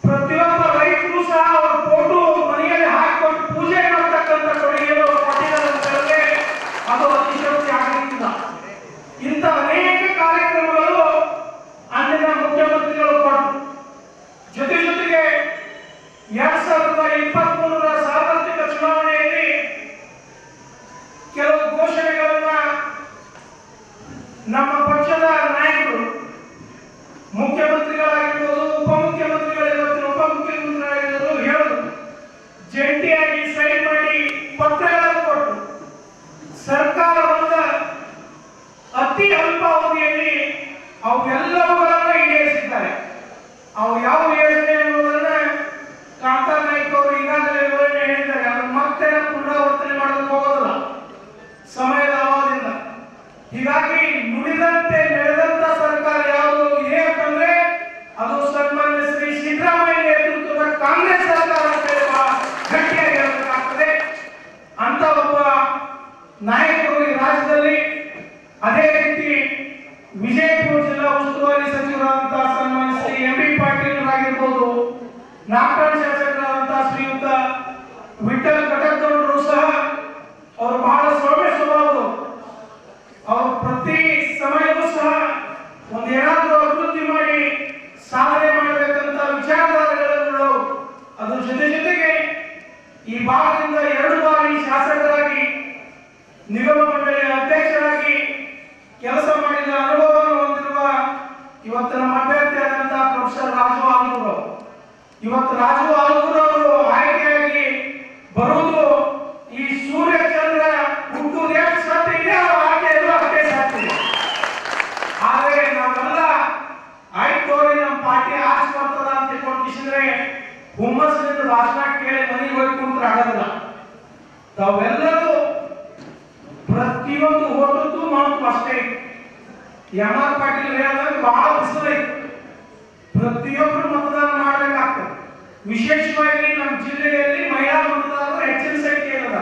ಪ್ರತಿಯೊಬ್ಬ ರೈತರು ಸಹ ಅವರ ಫೋಟೋ ಮನೆಯಲ್ಲಿ ಹಾಕಿಕೊಂಡು ಪೂಜೆ ಮಾಡತಕ್ಕಂಥ ಕೊಡುಗೆಯನ್ನು ಕೊಟ್ಟಿದ್ದಾರೆ ಅಂತ ಹೇಳಿದ್ರೆ ಅದು ಅತಿಶಯೋಕ್ತಿ ಆಗಲಿಕ್ಕಿಲ್ಲ. ಇಂಥ ಅನೇಕ ಕಾರ್ಯಕ್ರಮಗಳು ಅಂದಿನ ಮುಖ್ಯಮಂತ್ರಿಗಳು ಕೊಟ್ಟರು. ಜೊತೆಗೆ 2023ರ ಸಾರ್ವತ್ರಿಕ ಚುನಾವಣೆಯಲ್ಲಿ ಕೆಲವು ಘೋಷಣೆಗಳನ್ನ ನಮ್ಮ ಪಕ್ಷದ ನಾಯಕರು ಮುಖ್ಯಮಂತ್ರಿಗಳಾಗಿರ್ಬೋದು, ಉಪಮುಖ್ಯಮಂತ್ರಿಗಳಿರ್ಬೋದು ಹೇಳೋದು ಜಂಟಿಯಾಗಿ ಸೈನ್ ಮಾಡಿ ಪತ್ರಗಳನ್ನು ಕೊಟ್ಟು ಸರ್ಕಾರ ಬಂದ ಅತಿ ಅಲ್ಪಾವಧಿಯಲ್ಲಿ ಅವೆಲ್ಲವುಗಳನ್ನ ಈಡೇರಿಸಿದ್ದಾರೆ. ಅವು ಯಾವ ಯೋಜನೆ ಅನ್ನೋದನ್ನ ಕಾಂತಾ ನಾಯ್ಕ ಅವರು ಈಗಾಗಲೇ ವಿವರಣೆ ಹೇಳಿದ್ದಾರೆ. ಅದನ್ನು ಮತ್ತೆ ಪುನರಾವರ್ತನೆ ಮಾಡೋದಕ್ಕೆ ಹೋಗೋದಿಲ್ಲ ಸಮಯದ ಅಭಾವದಿಂದ. ಹೀಗಾಗಿ ನುಡಿದಂತೆ ನಡೆದಂತ ಸರ್ಕಾರ ಯಾವುದು ಇದೆ ಅಂತಂದ್ರೆ ಅದು ಸನ್ಮಾನ್ಯ ಶ್ರೀ ಸಿದ್ದರಾಮಯ್ಯ ನೇತೃತ್ವದ ಕಾಂಗ್ರೆಸ್ ಸರ್ಕಾರ ಅಂತ ಗಟ್ಟಿಯಾಗಿ ಹೇಳಬೇಕಾಗ್ತದೆ. ಅಂತ ಒಬ್ಬ ನಾಯಕರು ಈ ರಾಜ್ಯದಲ್ಲಿ, ಅದೇ ರೀತಿ ವಿಜಯಪುರ ಜಿಲ್ಲಾ ಉಸ್ತುವಾರಿ ಸಚಿವರಾದಂತಹ ಸನ್ಮಾನ್ಯ ಶ್ರೀ ಎಂ.ಬಿ. ಪಾಟೀಲ್ ಆಗಿರ್ಬೋದು, ನಾಗರಾಜ ಶಾಸಕರಾದಂತಹ ಶ್ರೀಯುತ ವಿಠಲ್ ಕಟಕಗೌಡರು ಸಹ ಅವರು ಬಹಳ ಸೌಮ್ಯ ಸ್ವಭಾವಗಳು. ಅವರು ಪ್ರತಿ ಸಮಯವೂ ಸಹ ಒಂದೇನಾದ್ರೂ ಅಭಿವೃದ್ಧಿ ಮಾಡಿ ಸಾಧನೆ ಮಾಡಬೇಕಂತ ವಿಚಾರಧಾರೆಗಳು. ಅದ್ರ ಜೊತೆಗೆ ಈ ಭಾಗದಿಂದ 2 ಬಾರಿ ಶಾಸಕರಾಗಿ ನಿಗಮ ಮಂಡಳಿಯ ಅಧ್ಯಕ್ಷರಾಗಿ ಕೆಲಸ ಮಾಡಿದ ಅನುಭವವನ್ನು ಹೊಂದಿರುವ ಇವತ್ತು ನಮ್ಮ ಅಭ್ಯರ್ಥಿಯಾದಂತಹ ಪ್ರೊಫೆಸರ್ ರಾಜು ಆಲೂರು. ಇವತ್ತು ರಾಜು ಆಲೂರು ಅವರು ಆಯ್ಕೆಯಾಗಿ ಬರುವುದು ಈ ಸೂರ್ಯಚಂದ್ರ ಹುಟ್ಟುವುದು ಎಷ್ಟು ಸತ್ಯ ಇದೆ, ಆಯ್ಕೆಯಲ್ಲೂ ಅಷ್ಟೇ ಸತ್ಯ ಇದೆ. ಆದರೆ ನಾವೆಲ್ಲ ಆಯ್ತು ನಮ್ಮ ಪಾರ್ಟಿ ಆಚೆ ಬರ್ತದ ಅಂತ ತಿಳ್ಕೊಂಡಿಸಿದ್ರೆ ಹುಮ್ಮಸ್ಸಿನಿಂದ ಭಾಷಣ ಕೇಳಿ ಮನೆಗೆ ಹೋಗಿ ಕುಂತ್ರೆ ಆಗೋದಿಲ್ಲ. ತಾವೆಲ್ಲರೂ ಪ್ರತಿಯೊಂದು ಓಟದ್ದು ಮಾತು ಅಷ್ಟೇ. ಎಂ.ಆರ್. ಪಾಟೀಲ್ ಹೇಳಿದಾಗ ಬಹಳ ಬಿಸಿಲೈತೆ. ಪ್ರತಿಯೊಬ್ಬರು ಮತದಾನ ಮಾಡಬೇಕಾಗ್ತದೆ. ವಿಶೇಷವಾಗಿ ನಮ್ಮ ಜಿಲ್ಲೆಯಲ್ಲಿ ಮಹಿಳಾ ಮತದಾರರು ಹೆಚ್ಚಿನ ಸಂಖ್ಯೆಯಿಲ್ಲ.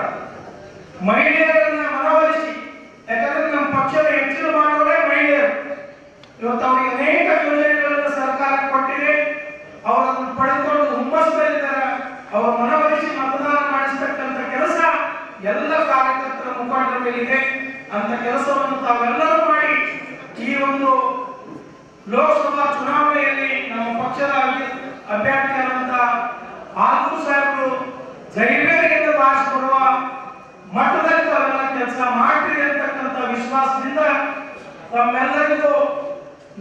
ಮಹಿಳೆಯರನ್ನ ಮನವೊಲಿಸಿ, ಯಾಕಂದ್ರೆ ನಮ್ಮ ಪಕ್ಷದ ಹೆಚ್ಚಿನ ಮಾಡೋರೇ ಮಹಿಳೆಯರು. ಇವತ್ತು ಅವರಿಗೆ ಅನೇಕ ಯೋಜನೆಗಳನ್ನು ಸರ್ಕಾರ ಕೊಟ್ಟಿದೆ. ಅವರನ್ನು ಪಡೆದುಕೊಂಡು ಹುಮ್ಮಸ್ಸಲ್ಲಿದ್ದಾರೆ. ಅವರ ಮನವೊಲಿಸಿ ಮತದಾನ ಮಾಡಿಸ್ತಕ್ಕಂಥ ಕೆಲಸ ಎಲ್ಲ ಕಾರ್ಯಕರ್ತರ ಮುಖಂಡರ ಮೇಲಿದೆ. ಅಂತ ಕೆಲಸವನ್ನು ತಾವೆಲ್ಲರೂ ಮಾಡಿ ಈ ಒಂದು ಲೋಕಸಭಾ ಚುನಾವಣೆಯಲ್ಲಿ ನಮ್ಮ ಪಕ್ಷದ ಅಭ್ಯರ್ಥಿಯಾದಂತಹ ಆಲೂರು ಸಾಹೇಬರು ಜೈವೇರಿಯಿಂದ ಭಾಷೆ ಬರುವ ಮಟ್ಟದಲ್ಲಿ ತಾವೆಲ್ಲ ಕೆಲಸ ಮಾಡ್ತೀರಿ ಅಂತಕ್ಕಂಥ ವಿಶ್ವಾಸದಿಂದ ತಮ್ಮೆಲ್ಲರಿಗೂ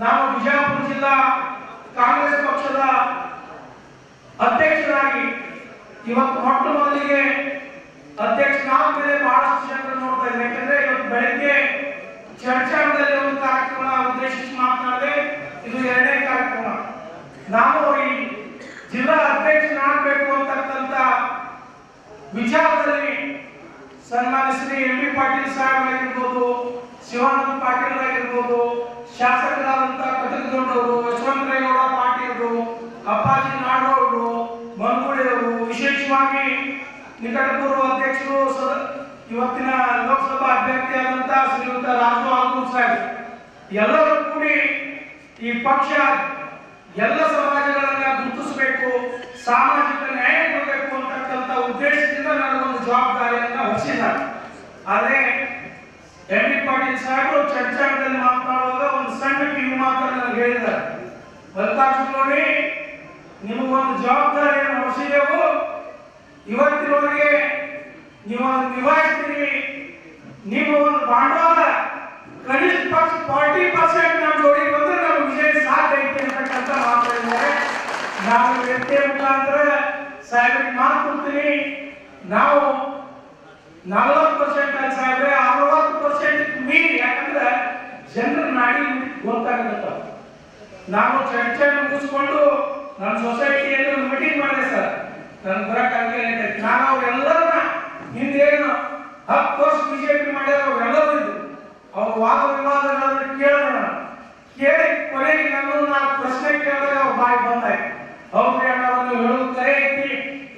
ನಾವು ಬಿಜಾಪುರ ಜಿಲ್ಲಾ ಕಾಂಗ್ರೆಸ್ ಪಕ್ಷದ ಅಧ್ಯಕ್ಷರಾಗಿ ಇವತ್ತು ಮೊಟ್ಟ ಮೊದಲಿಗೆ ಅಧ್ಯಕ್ಷನಾದ ಮೇಲೆ ಬಹಳಷ್ಟು ಜನರು ನೋಡ್ತಾ ಇದ್ದಾರೆ. ಯಾಕಂದ್ರೆ ಇವತ್ತು ಬೆಳಗ್ಗೆ ಚರ್ಚಾದಲ್ಲಿ ಒಂದು ಕಾರ್ಯಕ್ರಮ ಉದ್ದೇಶಿಸಿ ಮಾತನಾಡಿದೆ. ಇದು 2ನೇ ಕಾರ್ಯಕ್ರಮ. ನಾನು ಈ ಜಿಲ್ಲಾ ಅಧ್ಯಕ್ಷನಾಗಬೇಕು ಅಂತಕ್ಕಂಥ ವಿಚಾರದಲ್ಲಿ ಸನ್ಮಾನ್ಯ ಶ್ರೀ ಎಂ.ಬಿ. ಪಾಟೀಲ್ ಸಾಹೇಬರಾಗಿರ್ಬೋದು, ಶಿವಾನಂದ ಪಾಟೀಲ್ ಆಗಿರ್ಬೋದು, ಶಾಸಕರಾದಂತಹ ಕಟಕಗೌಡರು, ಯಶವಂತರೇಗೌಡ ಪಾಟೀಲರು, ಅಪ್ಪಾಜಿ ನಾಡಗೌಡರು, ಮನಗೂಳಿಯವರು, ವಿಶೇಷವಾಗಿ ನಿಕಟಪೂರ್ವ ಅಧ್ಯಕ್ಷರು ಇವತ್ತಿನ ಲೋಕಸಭಾ ಅಭ್ಯರ್ಥಿಯಾದಂತಹ ಶ್ರೀಯುತ ರಾಜು ಆಲೂರು ಸಾಹೇಬ್ ಎಲ್ಲರೂ ಕೂಡಿ ಈ ಪಕ್ಷ ಎಲ್ಲ ಸಮಾಜಗಳನ್ನ ಗುರುತಿಸಬೇಕು, ಸಾಮಾಜಿಕ ನ್ಯಾಯ ಕೊಡಬೇಕು ಅಂತಕ್ಕಂಥ ಉದ್ದೇಶದಿಂದ ನನಗೊಂದು ಜವಾಬ್ದಾರಿಯನ್ನ ಹೊರಿಸಿದ್ದಾರೆ. ಆದರೆ ಎಂ.ಬಿ. ಪಾಟೀಲ್ ಸಾಹೇಬರು ಚರ್ಚಾದಲ್ಲಿ ಮಾತನಾಡುವಾಗ ಒಂದು ಸಣ್ಣ ಕಿವಿ ಮಾತನ್ನು ನನಗೆ ಹೇಳಿದ್ದಾರೆ. ಮಲ್ಲಿಕಾರ್ಜುನ ನೋಡಿ ನಿಮಗೊಂದು ಜವಾಬ್ದಾರಿಯನ್ನು ಹೊರಿಸಿದೆವು. ಇವತ್ತಿನವರೆಗೆ ನೀವು ಅದನ್ನು ನಿಭಾಯಿಸ್ತೀರಿ. ನಿಮ್ಮ ಒಂದು ಬಂಡವಾಳ ಕನಿಷ್ಠ ಪಕ್ಷ 40% ನಮ್ಮ ಜೋಡಿ ಬಂದ್ರೆ ನಾವು ವಿಜಯ ಸಾಧ್ಯ ಐತೆ ಅಂತಕ್ಕಂಥ ಮಾತಾಡಿದ್ದಾರೆ. ನಾವು ವ್ಯಕ್ತಿಯ ಮುಖಾಂತರ ಸಾಹೇಬ್ರಿಗೆ ಮಾತು ಕೊಡ್ತೀನಿ. ನಾವು 40% ಸಾಹೇಬ್ರೆ 60% ಮೀರಿ, ಯಾಕಂದ್ರೆ ಜನರ ನಾಡಿ ಗೊತ್ತಾಗುತ್ತೆ. ನಾನು ಚರ್ಚೆ ಮುಗಿಸ್ಕೊಂಡು ನನ್ನ ಸೊಸೈಟಿಯಲ್ಲಿ ಒಂದು ಮೀಟಿಂಗ್ ಮಾಡಿದೆ ಸರ್. ನನ್ನ ಬರಕ್ಕಾಗಲಿಲ್ಲ. ನಾನು ಅವರೆಲ್ಲರನ್ನ ಹಿಂದೇನು 10 ವರ್ಷ ಬಿಜೆಪಿ ಮಾಡ್ಯಾರ ಅವರೆಲ್ಲರೂ ಇದ್ದು ಅವ್ರ ವಾದ ವಿವಾದಗಳನ್ನು ಕೇಳೋಣ. ಕೇಳಿ ಕೊನೆಗೆ ನಾನು ಪ್ರಶ್ನೆ ಕೇಳಿದಾಗ ಅವ್ರ ಬಾಯಿ ಬಂದಾಯ್ತು. ಹೌದ್ರಿ ಅಣ್ಣ, ನೀವು ಹೇಳೋದು ಕರೆ ಐತಿ,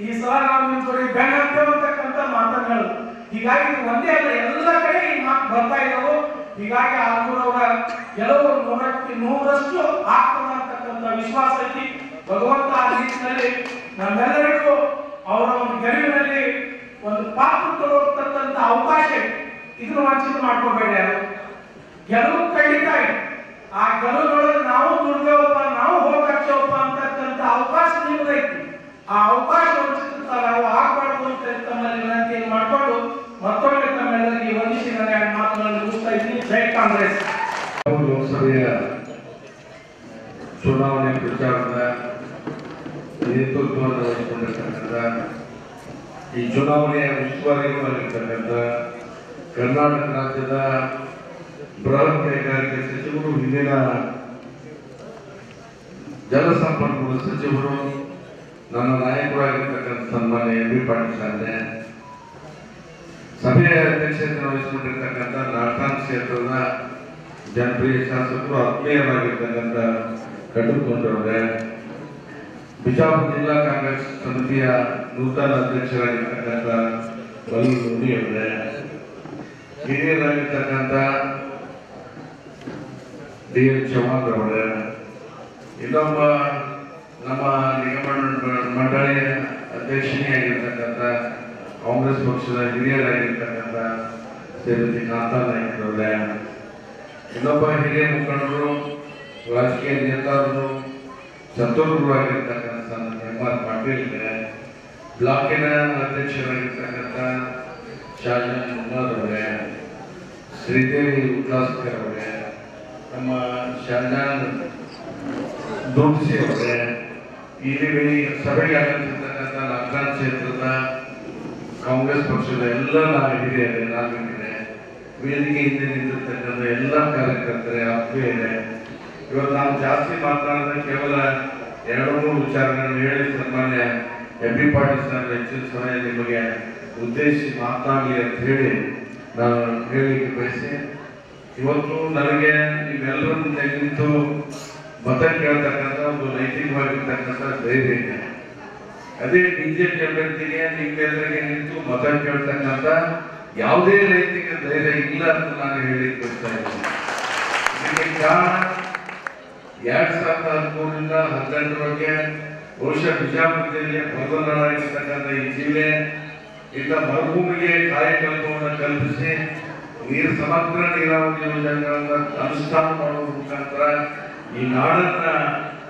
ಈ ಸಲ ನಾವು ನಿಮ್ಮ ಜೋಡಿ ಬೆನ್ನ ಹತ್ತೇವೆ ಅಂತಕ್ಕಂಥ ಮಾತನ್ನು ಹೇಳೋದು. ಹೀಗಾಗಿ ಒಂದೇ ಅಲ್ಲ, ಎಲ್ಲ ಕಡೆ ಈ ಮಾತು ಬರ್ತಾ ಇದ್ದವು. ಹೀಗಾಗಿ ಅವರ ಕೆಲವು 100% ಆಗ್ತದ ಅಂತಕ್ಕಂಥ ವಿಶ್ವಾಸ ಐತಿ. ಭಗವಂತ ಆ ನಿಟ್ಟಿನಲ್ಲಿ ನಮ್ಮೆಲ್ಲರಿಗೂ ಅವರ ಒಂದು ಗೆಲುವಿನಲ್ಲಿ ಒಂದು ಪಾತ್ರ ತಗೊಳ್ತಕ್ಕಂಥ ಅವಕಾಶ ಇದನ್ನು ವಂಚಿತ ಮಾಡ್ಕೋಬೇಡಿ. ಯಾರು ಗೆಲುವು ಖಂಡಿತ ಇದೆ. ಆ ಗೆಲುವಿನೊಳಗೆ ನಾವು ದುರ್ಗವಪ್ಪ, ನಾವು ಹೋಗ್ತೇವಪ್ಪ ಅಂತಕ್ಕಂಥ ಅವಕಾಶ ನಿಮ್ಮದೈತಿ. ಆ ಅವಕಾಶ ವಂಚಿತ ನಾವು ಆಗ್ಬಾರ್ದು ಅಂತ ತಮ್ಮಲ್ಲಿ ವಿನಂತಿಯನ್ನು ಮಾಡಿಕೊಂಡು ಮತ್ತೊಮ್ಮೆ ತಮ್ಮೆಲ್ಲರಿಗೆ ವಂದಿಸಿ ನನ್ನ ಮಾತುಗಳನ್ನು ಮುಗಿಸ್ತಾ ಇದ್ದೀನಿ. ಜೈ ಕಾಂಗ್ರೆಸ್. ಲೋಕಸಭೆಯ ಚುನಾವಣೆ ಪ್ರಚಾರದ ನೇತೃತ್ವವನ್ನು ವಹಿಸಿಕೊಂಡಿರ್ತಕ್ಕಂಥ ಈ ಚುನಾವಣೆಯ ಉಸ್ತುವಾರಿಯಾಗಿರ್ತಕ್ಕಂಥ ಕರ್ನಾಟಕ ರಾಜ್ಯದ ಬೃಹತ್ ಕೈಗಾರಿಕೆ ಸಚಿವರು, ಹಿಂದಿನ ಜಲಸಂಪನ್ಮೂಲ ಸಚಿವರು, ನನ್ನ ನಾಯಕರಾಗಿರ್ತಕ್ಕಂಥ ಸನ್ಮಾನ್ಯ ಎಂ ಬಿ ಪಾಟೀಲ್ ಸಾಹೇಬ್ರೆ, ಸಭೆಯ ಅಧ್ಯಕ್ಷತೆಯನ್ನು ವಹಿಸಿಕೊಂಡಿರ್ತಕ್ಕಂಥ ನಾಲ್ಕಾನ್ ಕ್ಷೇತ್ರದ ಜನಪ್ರಿಯ ಶಾಸಕರು, ಆತ್ಮೀಯರಾಗಿರ್ತಕ್ಕಂಥ ಕಟುಕೊಂಡವ್ರೆ, ಬಿಜಾಪುರ ಜಿಲ್ಲಾ ಕಾಂಗ್ರೆಸ್ ಸಮಿತಿಯ ನೂತನ ಅಧ್ಯಕ್ಷರಾಗಿರ್ತಕ್ಕಂಥ ಬಲೂರು ನುಡಿಯವರೇ, ಹಿರಿಯರಾಗಿರ್ತಕ್ಕಂಥ ಡಿ ಎನ್ ಚೌಹಾಣ್ ಅವರೇ, ಇನ್ನೊಬ್ಬ ನಮ್ಮ ನಿಗಮ ಮಂಡಳಿಯ ಅಧ್ಯಕ್ಷನಿಯಾಗಿರ್ತಕ್ಕಂಥ ಕಾಂಗ್ರೆಸ್ ಪಕ್ಷದ ಹಿರಿಯರಾಗಿರ್ತಕ್ಕಂಥ ಶ್ರೀಮತಿ ಕಾಂತಾ ನಾಯ್ಕರವರೇ, ಇನ್ನೊಬ್ಬ ಹಿರಿಯ ಮುಖಂಡರು, ರಾಜಕೀಯ ನೇತಾರರು, ಚತುರ್ರು ಆಗಿರ್ತಕ್ಕಂಥ ಎಂ ಆರ್ ಪಾಟೀಲ್, ಬ್ಲಾಕಿನ ಅಧ್ಯಕ್ಷರಾಗಿರ್ತಕ್ಕಂಥ ಶಾಜಾನ್ ಮುನ್ನಾದ್ ಅವರೇ, ಶ್ರೀದೇವಿ ಉಲ್ಲಾಸ್ಕರ್ ಅವರೇ, ನಮ್ಮ ಶಾಜಾನ್ ದುಡ್ಸಿ ಅವರೇ, ಇಲ್ಲಿ ಸಭೆಗೆ ಆಗಮಿಸಿರ್ತಕ್ಕಂಥ ನಾಲ್ಕಾನ್ ಕ್ಷೇತ್ರದ ಕಾಂಗ್ರೆಸ್ ಪಕ್ಷದ ಎಲ್ಲ ಹಿರಿಯರೇ, ನಾಗರಿಕರೇ, ವೇದಿಕೆ ಹಿಂದೆ ನಿಂತಿರ್ತಕ್ಕಂಥ ಎಲ್ಲ ಕಾರ್ಯಕರ್ತರೇ, ಆತ್ಮೀಯರೇ, ಇವತ್ತು ನಾವು ಜಾಸ್ತಿ ಮಾತನಾಡಿದ್ರೆ ಕೇವಲ 2-3 ವಿಚಾರಗಳನ್ನು ಹೇಳಿ ಸನ್ಮಾನ್ಯ ಎಂ ಬಿ ಪಾಟೀಲ್ ಸಾಹೇಬ್ ಹೆಚ್ಚಿನ ಸಮಯ ನಿಮಗೆ ಉದ್ದೇಶಿಸಿ ಮಾತನಾಡಲಿ ಅಂತ ಹೇಳಿ ನಾನು ಹೇಳಲಿಕ್ಕೆ ಬಯಸಿ, ಇವತ್ತು ನನಗೆ ನೀವೆಲ್ಲರನ್ನು ನಿಂತು ಮತ ಕೇಳ್ತಕ್ಕಂಥ ಒಂದು ನೈತಿಕವಾಗಿರ್ತಕ್ಕಂಥ ಧೈರ್ಯ ಇದೆ. ಅದೇ ಬಿಜೆಪಿ ಅಭ್ಯರ್ಥಿಗೆ ನಿಮ್ಮೆಲ್ಲರಿಗೆ ನಿಂತು ಮತ ಕೇಳ್ತಕ್ಕಂಥ ಯಾವುದೇ ನೈತಿಕ ಧೈರ್ಯ ಇಲ್ಲ ಅಂತ ನಾನು ಹೇಳಲಿಕ್ಕೆ ಬಯಸ್ತಾ ಇದ್ದೀನಿ. ಇದಕ್ಕೆ ಕಾರಣ 2013ರಿಂದ 2018ರವರೆಗೆ ಬಹುಶಃ ಬಿಜಾಪುರ ಜಿಲ್ಲೆ ಬರಗಾಲವಾಗಿರ್ತಕ್ಕಂಥ ಈ ಜಿಲ್ಲೆ ಇಂಥ ಮರುಭೂಮಿಗೆ ಕಾಯಕಲ್ಪವನ್ನು ಕಲ್ಪಿಸಿ ಸಮಗ್ರ ನೀರಾವರಿ ಯೋಜನೆಗಳನ್ನ ಅನುಷ್ಠಾನ ಮಾಡುವ ಮುಖಾಂತರ ಈ ನಾಡನ್ನ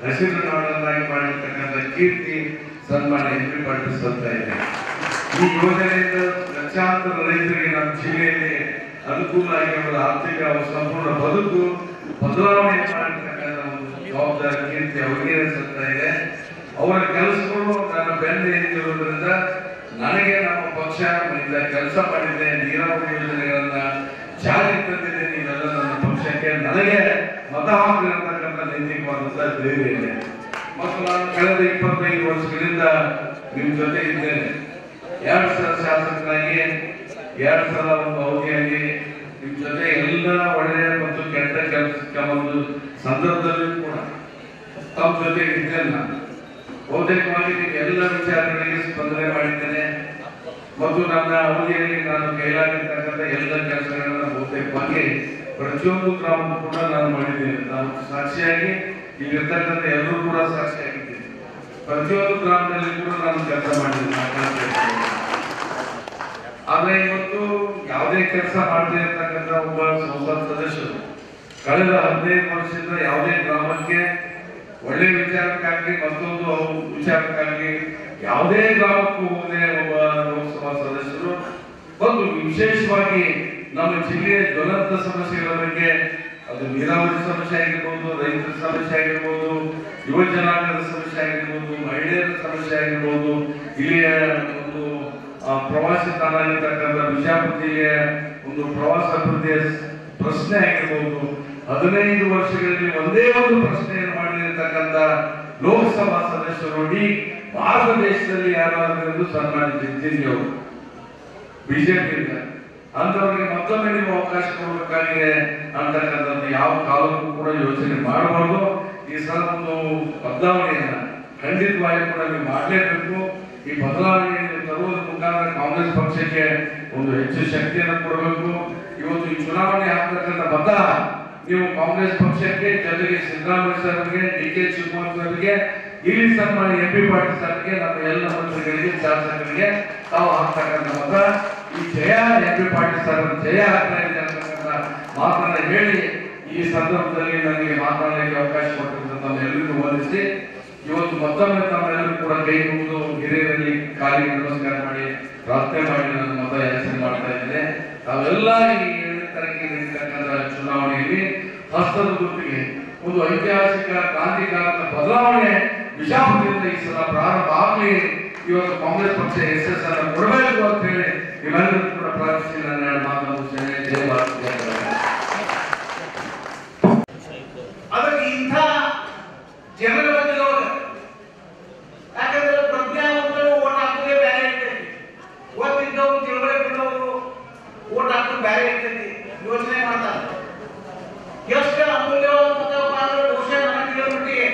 ಹಸಿರು ನಾಡನ್ನಾಗಿ ಮಾಡಿರ್ತಕ್ಕಂಥ ಕೀರ್ತಿ ಸನ್ಮಾನ್ಯ ಎಂ ಬಿ ಪಾಟೀಲ್ ಸಲ್ತಾ ಇದೆ. ಈ ಯೋಜನೆಯಿಂದ ಲಕ್ಷಾಂತರ ರೈತರಿಗೆ ನಮ್ಮ ಜಿಲ್ಲೆಯಲ್ಲಿ ಅನುಕೂಲ ಆಗಿ ಅವರ ಆರ್ಥಿಕ ಸಂಪೂರ್ಣ ಬದುಕು ಬದಲಾವಣೆ ಮಾಡಿರ್ತಕ್ಕಂಥ ಒಂದು ಜವಾಬ್ದಾರಿ ಕೀರ್ತಿ ಅವರಿಗೆ ಸಲ್ತಾ ಇದೆ. ಅವರ ಕೆಲಸಗಳು ನನ್ನ ಬೆನ್ನು ನಿಂತಿರುವುದರಿಂದ ನನಗೆ ನಮ್ಮ ಪಕ್ಷ ಕೆಲಸ ಮಾಡಿದೆ, ನೀರಾವರಿ ಯೋಜನೆಗಳನ್ನ ಜಾರಿಗೆ ತಂದಿದೆ, ನೀವೆಲ್ಲ ನನ್ನ ಪಕ್ಷಕ್ಕೆ ನನಗೆ ಮತ ಹಾಕಿರತಕ್ಕಂಥ ನೈತಿಕವಾದಂತಹ ಧೈರ್ಯ ಇದೆ. ಮತ್ತು ನಾನು ಕಳೆದ 25 ವರ್ಷಗಳಿಂದ ನಿಮ್ಮ ಜೊತೆ ಇದ್ದೇನೆ. 2 ಸಲ ಶಾಸಕರಾಗಿ 2 ಸಲ ಒಂದು ಅವಧಿಯಲ್ಲಿ ನಿಮ್ಮ ಜೊತೆ ಎಲ್ಲ ಒಳ್ಳೆಯ ಮತ್ತು ಕೆಟ್ಟ ಕೆಲಸಕ್ಕೆ ಒಂದು ಸಂದರ್ಭದಲ್ಲೂ ಕೂಡ ತಮ್ಮ ಜೊತೆ ಇದ್ದೇನೆ. ನಾನು ಬಹುತೇಕವಾಗಿ ಎಲ್ಲ ವಿಚಾರಗಳಿಗೆ ಸ್ಪಂದನೆ ಮಾಡಿದ್ದೇನೆ ಮತ್ತು ನನ್ನ ಅವಧಿಯಲ್ಲಿ ನಾನು ಕೈಲಾಗಿರ್ತಕ್ಕಂಥ ಎಲ್ಲ ಕೆಲಸಗಳನ್ನ ಬಹುತೇಕವಾಗಿ ಪ್ರತಿಯೊಂದು ಗ್ರಾಮಕ್ಕೂ ಕೂಡ ನಾನು ಮಾಡಿದ್ದೇನೆ. ನಾನು ಸಾಕ್ಷಿಯಾಗಿ ಇಲ್ಲಿರ್ತಕ್ಕಂಥ ಎಲ್ಲರೂ ಕೂಡ ಸಾಕ್ಷಿಯಾಗಿದ್ದೇನೆ. ಪ್ರತಿಯೊಂದು ಗ್ರಾಮದಲ್ಲಿ ಕೂಡ ನಾನು ಕೆಲಸ ಮಾಡಿದ್ದೇನೆ. ಆದ್ರೆ ಇವತ್ತು ಯಾವುದೇ ಕೆಲಸ ಮಾಡದೇ ಇರ್ತಕ್ಕಂಥ ಒಬ್ಬ ಸಂಸತ್ ಸದಸ್ಯರು ಕಳೆದ 15 ವರ್ಷದಿಂದ ಯಾವುದೇ ಗ್ರಾಮಕ್ಕೆ ಒಳ್ಳೆ ವಿಚಾರಕ್ಕಾಗಲಿ ಮತ್ತೊಂದು ವಿಚಾರಕ್ಕಾಗಲಿ ಯಾವುದೇ ಗ್ರಾಮಕ್ಕೂ ಹೋಗದೆ ಒಬ್ಬ ಲೋಕಸಭಾ ಸದಸ್ಯರು ಮತ್ತು ವಿಶೇಷವಾಗಿ ನಮ್ಮ ಜಿಲ್ಲೆಯ ಜ್ವಲಂತ ಸಮಸ್ಯೆಗಳ ಬಗ್ಗೆ ಅದು ನೀರಾವರಿ ಸಮಸ್ಯೆ ಆಗಿರ್ಬೋದು, ರೈತರ ಸಮಸ್ಯೆ ಆಗಿರ್ಬೋದು, ಯುವ ಜನಾಂಗದ ಸಮಸ್ಯೆ ಆಗಿರ್ಬೋದು, ಮಹಿಳೆಯರ ಸಮಸ್ಯೆ ಆಗಿರ್ಬೋದು, ಇಲ್ಲಿಯ ಒಂದು ಪ್ರವಾಸಿ ತಾಣ ಆಗಿರ್ತಕ್ಕಂಥ ಬಿಜಾಪುರ ಜಿಲ್ಲೆಯ ಒಂದು ಪ್ರವಾಸ ಅಭಿವೃದ್ಧಿಯ ಪ್ರಶ್ನೆ ಆಗಿರ್ಬೋದು, 15 ವರ್ಷಗಳಲ್ಲಿ ಒಂದೇ ಒಂದು ಪ್ರಶ್ನೆಯನ್ನು ಮಾಡಿರ್ತಕ್ಕಂಥ ಲೋಕಸಭಾ ಸದಸ್ಯರು ಇಡೀ ಭಾರತ ದೇಶದಲ್ಲಿ ಯಾರಾದರೂ ಸನ್ಮಾನ್ಯ ಜಗದೀಶ್ ಅವರು ಬಿಜೆಪಿ ಅಂತವರಿಗೆ ಮತ್ತೊಮ್ಮೆ ನೀವು ಅವಕಾಶ ಕೊಡಬೇಕಾಗಿದೆ ಅಂತಕ್ಕಂಥದ್ದು ಯಾವ ಕಾಲಕ್ಕೂ ಕೂಡ ಯೋಚನೆ ಮಾಡಬಾರ್ದು. ಈ ಸಲ ಒಂದು ಬದಲಾವಣೆಯನ್ನ ಖಂಡಿತವಾಗಿ ಕೂಡ ನೀವು ಮಾಡಲೇಬೇಕು. ಈ ಬದಲಾವಣೆ ತರುವುದರ ಮುಖಾಂತರ ಕಾಂಗ್ರೆಸ್ ಪಕ್ಷಕ್ಕೆ ಒಂದು ಹೆಚ್ಚು ಶಕ್ತಿಯನ್ನು ಕೊಡಬೇಕು. ಇವತ್ತು ಈ ಚುನಾವಣೆ ಆಗ್ತಕ್ಕಂಥ ಮತ ನೀವು ಕಾಂಗ್ರೆಸ್ ಪಕ್ಷಕ್ಕೆ, ಜೊತೆಗೆ ಸಿದ್ದರಾಮಯ್ಯ ಸರ್ಗೆ, ಡಿ ಕೆ ಶಿವಕುಮಾರ್ ಸರ್ಗೆ, ಇಲ್ಲಿ ಸನ್ಮಾನ್ಯ MP ಪಾಟೀಲ್ ಸರ್ಗೆ, ನಮ್ಮ ಎಲ್ಲ ಮಂತ್ರಿಗಳಿಗೆ, ಶಾಸಕರಿಗೆ ತಾವು ಹಾಕ್ತಕ್ಕಂಥ ಮತ ಈ ಜಯ MP ಪಾಟೀಲ್ ಸರ್ ಜಯ ಆಗ್ತಾ ಇದೆ ಅಂತಕ್ಕಂಥ ಮಾತನ್ನ ಹೇಳಿ ಈ ಸಂದರ್ಭದಲ್ಲಿ ನನಗೆ ಮಾತನಾಡಲಿಕ್ಕೆ ಅವಕಾಶ ಕೊಟ್ಟಿದ್ದಂತ ಎಲ್ಲರಿಗೂ ವಂದಿಸಿ ಇವತ್ತು ಮತ್ತೊಮ್ಮೆ ತಮ್ಮೆಲ್ಲರೂ ಕೂಡ ಕೈ ಮುಗಿದು ಹಿರಿಯರಲ್ಲಿ ಕಾಲಿಗೆ ನಮಸ್ಕಾರ ಮಾಡಿ ಪ್ರಾರ್ಥನೆ ಮಾಡಿ ನನ್ನ ಮತ ಯಾಚನೆ ಮಾಡ್ತಾ ಇದ್ದೇನೆ. ತಾವೆಲ್ಲ ಈ 7ನೇ ತಾರೀಕಿಗೆ ನಡೀತಕ್ಕಂಥ ಚುನಾವಣೆಯಲ್ಲಿ ಹಸ್ತದ ಗುರುತಿಗೆ ಒಂದು ಐತಿಹಾಸಿಕ ಕ್ರಾಂತಿಕಾರಕ ಬದಲಾವಣೆ ಬಿಜಾಪುರದಿಂದ ಈ ಸಲ ಪ್ರಾರಂಭ ಆಗಲಿ. ಇವತ್ತು ಕಾಂಗ್ರೆಸ್ ಪಕ್ಷ ಯಶಸ್ಸನ್ನು ಕೊಡಬೇಕು ಅಂತ ಹೇಳಿ ಇವೆಲ್ಲರೂ ಕೂಡ ಪ್ರಾರ್ಥಿಸಿ ನನ್ನ ಮಾತನ್ನು ಮುಗಿಸ್ತೇನೆ. ಜೈ ಭಾರತ್, ಜೈ ಭಾರತ್. ಅದಕ್ಕೆ ಇಂಥ ಜನರ ಬಗ್ಗೆ ಯಾಕಂದ್ರೆ ಪ್ರಜ್ಞಾವಂತರು ಓಟ್ ಹಾಕೋದೇ ಬೇರೆ ಇರ್ತೈತಿ, ಓದ್ತಿದ್ದವರು ತಿಳುವಳಿಕೆ ಬಿಡೋರು ಓಟ್ ಹಾಕೋದು ಬೇರೆ ಇರ್ತೈತಿ. ಯೋಚನೆ ಮಾಡ್ತಾರೆ ಎಷ್ಟು ಅಮೂಲ್ಯವಾದ ಮತಪ್ಪ ಅಂದ್ರೆ ಬಹುಶಃ ನನಗೆ ತಿಳಿದ್ಬಿಟ್ಟಿಗೆ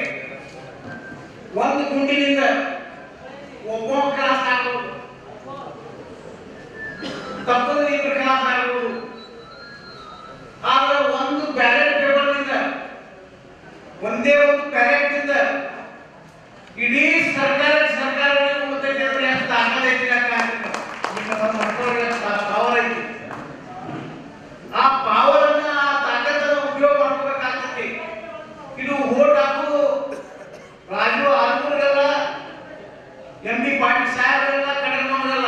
ಒಂದು ಗುಂಡಿನಿಂದ ಒಬ್ಬ ಕ್ಲಾಸ್ ಆಗೋದು, ತಪ್ಪದ ಇಬ್ಬರು ಕ್ಲಾಸ್ ಆಗೋದು. ಆದ್ರೆ ಒಂದು ಬ್ಯಾಲೆಟ್ ಪೇಪರ್ನಿಂದ, ಒಂದೇ ಒಂದು ಬ್ಯಾಲೆಟ್ನಿಂದ ಇಡೀ ಸರ್ಕಾರ ಗೊತ್ತೈತೆ ಅಂದ್ರೆ ಎಷ್ಟು ತಾಕತ್ ಐತಿ ಪವರ್ ಐತಿ. ಆ ಪವರ್ ಅನ್ನ, ಆ ತಾಕತ್ತನ್ನು ಉಪಯೋಗ ಮಾಡ್ಕೋಬೇಕಾಗ್ತೈತಿ. ಇದು ಓಟ್ ಹಾಕೋದು ರಾಜು ಆಲ್ಮೂರ್ಗಲ್ಲ, MP ಪಾಟೀಲ್ ಸಾಹೇಬ್ರಲ್ಲ, ಕಡಗಮಲ್ಲ.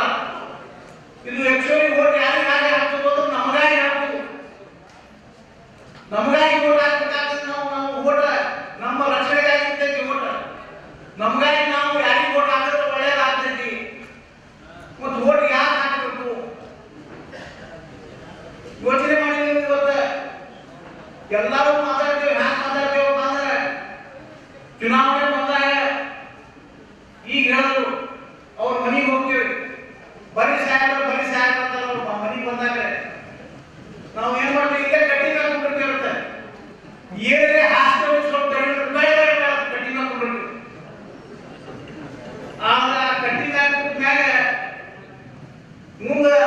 ಇದು ಆಕ್ಚುಲಿ ಓಟ್ ಯಾರಿಗಾಗಿ ಹಾಕ್ಬೋದು, ನಮಗಾಗಿ ಹಾಕ್ಬೋದು. ನಮಗಾಗಿ ಓಟ್ ಹಾಕ್ಬೇಕಾಗ್ತದೆ. ನಾವು ಓಟ್ ನಮ್ಮ ರಕ್ಷಣೆಗಾಗಿ ಇರ್ತೈತಿ. ಓಟ್ ನಮಗಾಗಿ ನಾವು ಯಾರಿಗೆ ಓಟ್ ಹಾಕಿದ್ರೆ ಒಳ್ಳೇದಾಗ್ತೈತಿ. ಮತ್ತು ಓಟ್ ಯಾಕೆ ಹಾಕಬೇಕು ಯೋಚನೆ ಮಾಡಿದ್ದೀವಿ. ಇವತ್ತು ಎಲ್ಲರೂ ಮಾತಾಡ್ತೇವೆ, ಹ್ಯಾಂಗ ಮಾತಾಡ್ತೇವಪ್ಪ ಅಂದ್ರೆ ಚುನಾವಣೆ ಬಂದಾಗ ಈಗ ಹೇಳಿದ್ರು ಅವ್ರ ಮನೆಗೆ ಹೋಗ್ತೇವೆ, ಬರೀ ಸಾಹೇಬ್ರ ಅಂತಾರೆ. ಅವ್ರ ಮನೆಗೆ ಬಂದಾಗ ನಾವು ಏನ್ ಮಾಡ್ತೀವಿ, ಇಲ್ಲೇ ಕಟ್ಟಿ ಹಾಕೊಂಡ್ಬಿಡ್ತೇವೆ. ಏನೇ ಹಾಸ್ಟೆಲ್ ಸ್ವಲ್ಪ ಕಟ್ಟಿ ಹಾಕೊಂಡ್ಬಿಡ್ತೀವಿ. ಆದ್ರೆ ಕಟ್ಟಿ ಹಾಕಿದ ಮ್ಯಾಗ ಮುಂದೆ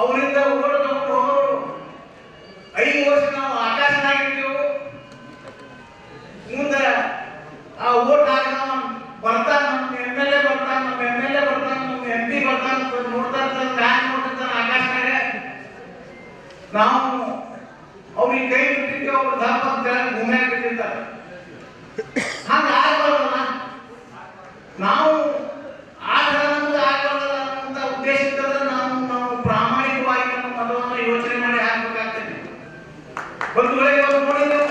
ಅವರಿಂದ ಓಟ್ ತಗೊಂಡು ಹೋಗೋರು 5 ವರ್ಷ ನಾವು ಆಕಾಶನಾಗಿರ್ತೀವಿ. ಮುಂದೆ ಆ ಓಟ್ ಹಾಕಿದವ ಬರ್ತಾನ, ನಮ್ಮ MLA ಬರ್ತಾನ, ನಮ್ಮ MLA ಬರ್ತಾನ, ನಮ್ಮ MP ಬರ್ತಾನ, ನೋಡ್ತಾ ಇರ್ತಾನೆ, ಬ್ಯಾಂಕ್ ನೋಡ್ತಿರ್ತಾನೆ ಆಕಾಶನಾಗ. ನಾವು ಅವ್ರಿಗೆ ಕೈ ಬಿಟ್ಟಿರ್ತೀವಿ, ಅವ್ರು ದಪ್ಪ ಅಂತ ಹೇಳಿ ಭೂಮಿಯಾಗ ಬಿಟ್ಟಿರ್ತಾರೆ. ಹಂಗ ಆಗ್ಬಾರ್ದಲ್ಲ. ನಾವು ಆ ಥರ ನಮ್ಗೆ ಆಗ್ಬಾರ್ದಲ್ಲ ಅನ್ನೋ ಉದ್ದೇಶ ಇರ್ತದ್ರೆ ನಾವು ಪ್ರಾಮಾಣಿಕವಾಗಿ ನಮ್ಮ ಮತವನ್ನು ಯೋಚನೆ ಮಾಡಿ ಹಾಕ್ಬೇಕಾಗ್ತದೆ. ಬಂಧುಗಳೇ, ಇವತ್ತು ನೋಡಿ ನೀವು,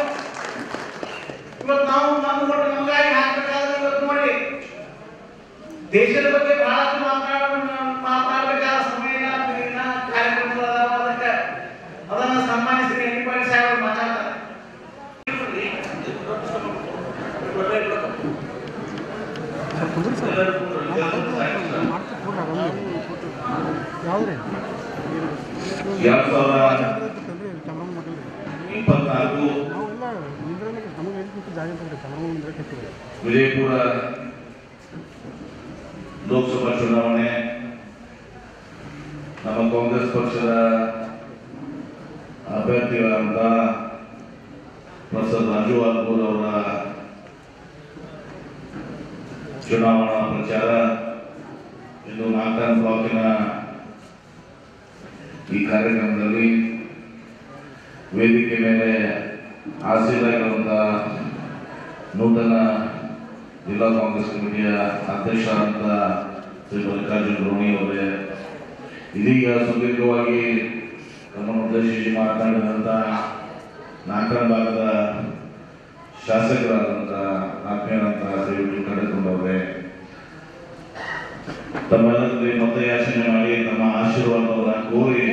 ಇವತ್ತು ನಾವು ನಮ್ಮ ಓಟ್ ನಮಗಾಗಿ ಹಾಕ್ಬೇಕಾದ್ರೆ ಇವತ್ತು ನೋಡಿ ದೇಶದ ಬಗ್ಗೆ ಬಹಳಷ್ಟು ಮಾತನಾಡಬೇಕಾದ ಸಮಯ ಕಾರ್ಯಕ್ರಮಗಳದಾವ. ಅದಕ್ಕೆ ಅದನ್ನು ಸನ್ಮಾನಿಸಿ MP ಪಾಟೀಲ್ ಸಾಹೇಬರು ಮಾತಾಡ್ತಾರೆ. ವಿಜಯಪುರ ಲೋಕಸಭಾ ಚುನಾವಣೆ ನಮ್ಮ ಕಾಂಗ್ರೆಸ್ ಪಕ್ಷದ ಅಭ್ಯರ್ಥಿಗಳಂತ ಪ್ರೊಫೆಸರ್ ರಾಜು ಆಲ್ಮೂರ್ ಅವರ ಚುನಾವಣಾ ಪ್ರಚಾರ ಇಂದು 4ನೇ ಬ್ಲಾಕಿನ ಈ ಕಾರ್ಯಕ್ರಮದಲ್ಲಿ ವೇದಿಕೆ ಮೇಲೆ ಆಸೀನರಾಗಿರುವಂತಹ ನೂತನ ಜಿಲ್ಲಾ ಕಾಂಗ್ರೆಸ್ ಕಮಿಟಿಯ ಅಧ್ಯಕ್ಷರಾದಂಥ ಶ್ರೀ ಮಲ್ಲಿಕಾರ್ಜುನ ರೋಣಿ ಅವರೇ, ಇದೀಗ ಸುದೀರ್ಘವಾಗಿ ನಮ್ಮನ್ನು ಉದ್ದೇಶಿಸಿ ಮಾತನಾಡಿದಂಥ ನಾಲ್ಕನೇ ಭಾಗದ ಶಾಸಕರಾದಂಥ ಆತ್ಮೀಯರಂಥ ಶ್ರೀ ಕಡೆದುಕೊಂಡವರೇ, ತಮ್ಮೆಲ್ಲರಲ್ಲಿ ಮತ್ತೆ ಯಾಚನೆ ಮಾಡಿ ತಮ್ಮ ಆಶೀರ್ವಾದವನ್ನು ಕೋರಿ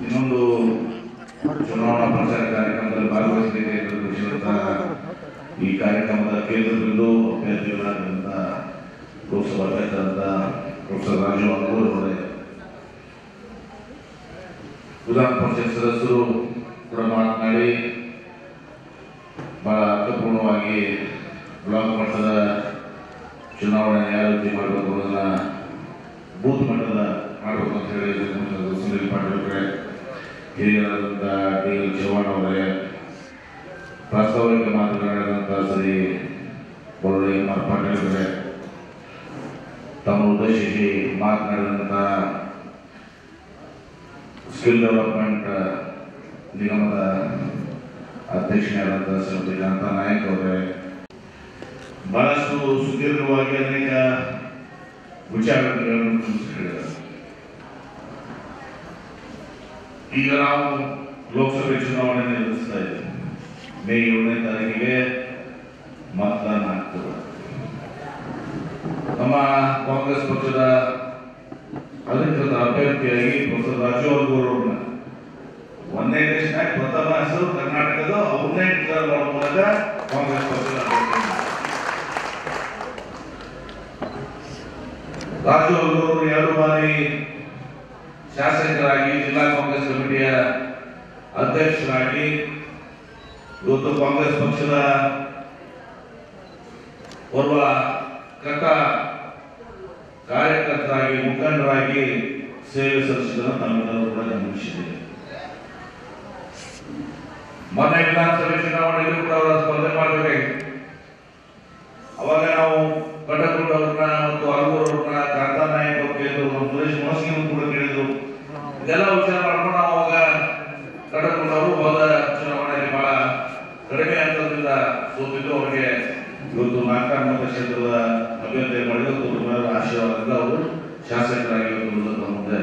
ಇನ್ನೊಂದು ಚುನಾವಣಾ ಪ್ರಚಾರ ಕಾರ್ಯಕ್ರಮದಲ್ಲಿ ಭಾಗವಹಿಸಲಿಕ್ಕೆ ಈ ಕಾರ್ಯಕ್ರಮದ ಕೇಂದ್ರ ಬಿಂದು ಅಭ್ಯರ್ಥಿಗಳಾದಂಥ ಲೋಕಸಭಾ ಅಭ್ಯರ್ಥಿಯಾದಂಥ ಪ್ರೊಫೆಸರ್ ರಾಜು ಅಂಗೂರ್ ಅವರೇ, ವಿಧಾನ ಪರಿಷತ್ ಸದಸ್ಯರು ಕೂಡ ಮಾತನಾಡಿ ಬಹಳ ಅರ್ಥಪೂರ್ಣವಾಗಿ ಬ್ಲಾಕ್ ಮಟ್ಟದ ಚುನಾವಣೆ ಯಾವ ರೀತಿ ಮಾಡಬೇಕು ಅನ್ನೋದನ್ನ ಬೂತ್ ಮಟ್ಟದ ಮಾಡಬೇಕು ಅಂತ ಹೇಳಿ ಸುನೀಲ್ ಪಾಟೀಲ್ ಅವರೇ, ಹಿರಿಯರಾದಂಥ ಡಿ ಎಲ್ ಚವ್ಹಾಣ್ ಅವರೇ, ಪ್ರಾಸ್ತಾವಿಕ ಮಾತುಗಳಾದಂಥ ಶ್ರೀ ಬೊರಳಿ ಎಂ ಆರ್ ಪಾಟೀಲ್ ಅವರೇ, ತಮ್ಮ ಉದ್ದೇಶಿಸಿ ಮಾತನಾಡಿದಂಥ ಸ್ಕಿಲ್ ಡೆವಲಪ್ಮೆಂಟ್ ನಿಗಮದ ಅಧ್ಯಕ್ಷರಾದಂಥ ಶ್ರೀಮತಿ ಕಾಂತಾ ನಾಯಕ್ ಅವರೇ, ಬಹಳಷ್ಟು ಸುದೀರ್ಘವಾಗಿ ಅನೇಕ ವಿಚಾರಗಳನ್ನು ತಿಳಿಸಿದ್ದಾರೆ. ಈಗ ನಾವು ಲೋಕಸಭೆ ಚುನಾವಣೆ ನಿರ್ವಹಿಸ್ತಾ ಇದ್ದೇವೆ. ಮೇ 7ನೇ ತಾರೀಕಿಗೆ ಮತದಾನ ಆಗ್ತದೆ. ನಮ್ಮ ಕಾಂಗ್ರೆಸ್ ಪಕ್ಷದ ಅಧಿಕೃತ ಅಭ್ಯರ್ಥಿಯಾಗಿ ಪ್ರೊಫೆಸರ್ ರಾಜು ಅವರನ್ನ 1ನೇ ಲಿಸ್ಟ್ನಾಗ ಪ್ರಥಮ ಹೆಸರು ಕರ್ನಾಟಕದ ಅವ್ರನ್ನೇ ಡಿಕ್ಲೇರ್ ಮಾಡೋ ಮೂಲಕ ಕಾಂಗ್ರೆಸ್ ಪಕ್ಷದ ರಾಜು ಅವರು 2 ಬಾರಿ ಶಾಸಕರಾಗಿ ಜಿಲ್ಲಾ ಕಾಂಗ್ರೆಸ್ ಕಮಿಟಿಯ ಅಧ್ಯಕ್ಷರಾಗಿ ಇವತ್ತು ಕಾಂಗ್ರೆಸ್ ಪಕ್ಷದ ಓರ್ವ ಕಟ್ಟ ಕಾರ್ಯಕರ್ತರಾಗಿ ಮುಖಂಡರಾಗಿ ಸೇವೆ ಸಲ್ಲಿಸಿದ ನಮ್ಮೆಲ್ಲರೂ ಕೂಡ ಗಮನಿಸಿದ್ದೇವೆ. ಮೊನ್ನೆ ವಿಧಾನಸಭೆ ಚುನಾವಣೆಯಲ್ಲಿ ಕೂಡ ಅವರ ಸ್ಪರ್ಧೆ ಮಾಡಬೇಕಾಗಿತ್ತು. ಅವಾಗ ನಾವು ಕಟಕೂರವ್ರನ್ನ ಮತ್ತು ಅರಗೂರವ್ರನ್ನ, ಕಾಂತಾ ನಾಯಕ್ ಅವ್ರು ಕೇಳಿದ್ರು, ಸುರೇಶ್ ಮೋಸ್ಗಿ ಕೂಡ ಕೇಳಿದ್ರು. ಇದೆಲ್ಲ ವಿಚಾರ ಮಾಡ್ಕೊಂಡು ನಾವು ಅವಾಗ ಕಟಕೂರವರು ಹೋದ ಚುನಾವಣೆಯಲ್ಲಿ ಬಹಳ ಕಡಿಮೆ ಅಂತರದಿಂದ ಸೋತಿದ್ದು. ಅವರಿಗೆ ಇವತ್ತು 4ನೇ ಮತಕ್ಷೇತ್ರದ ಅಭ್ಯರ್ಥಿ ಮಾಡಿದ ಆಶೀರ್ವಾದದಿಂದ ಅವರು ಶಾಸಕರಾಗಿ ನಮ್ಮ ಮುಂದೆ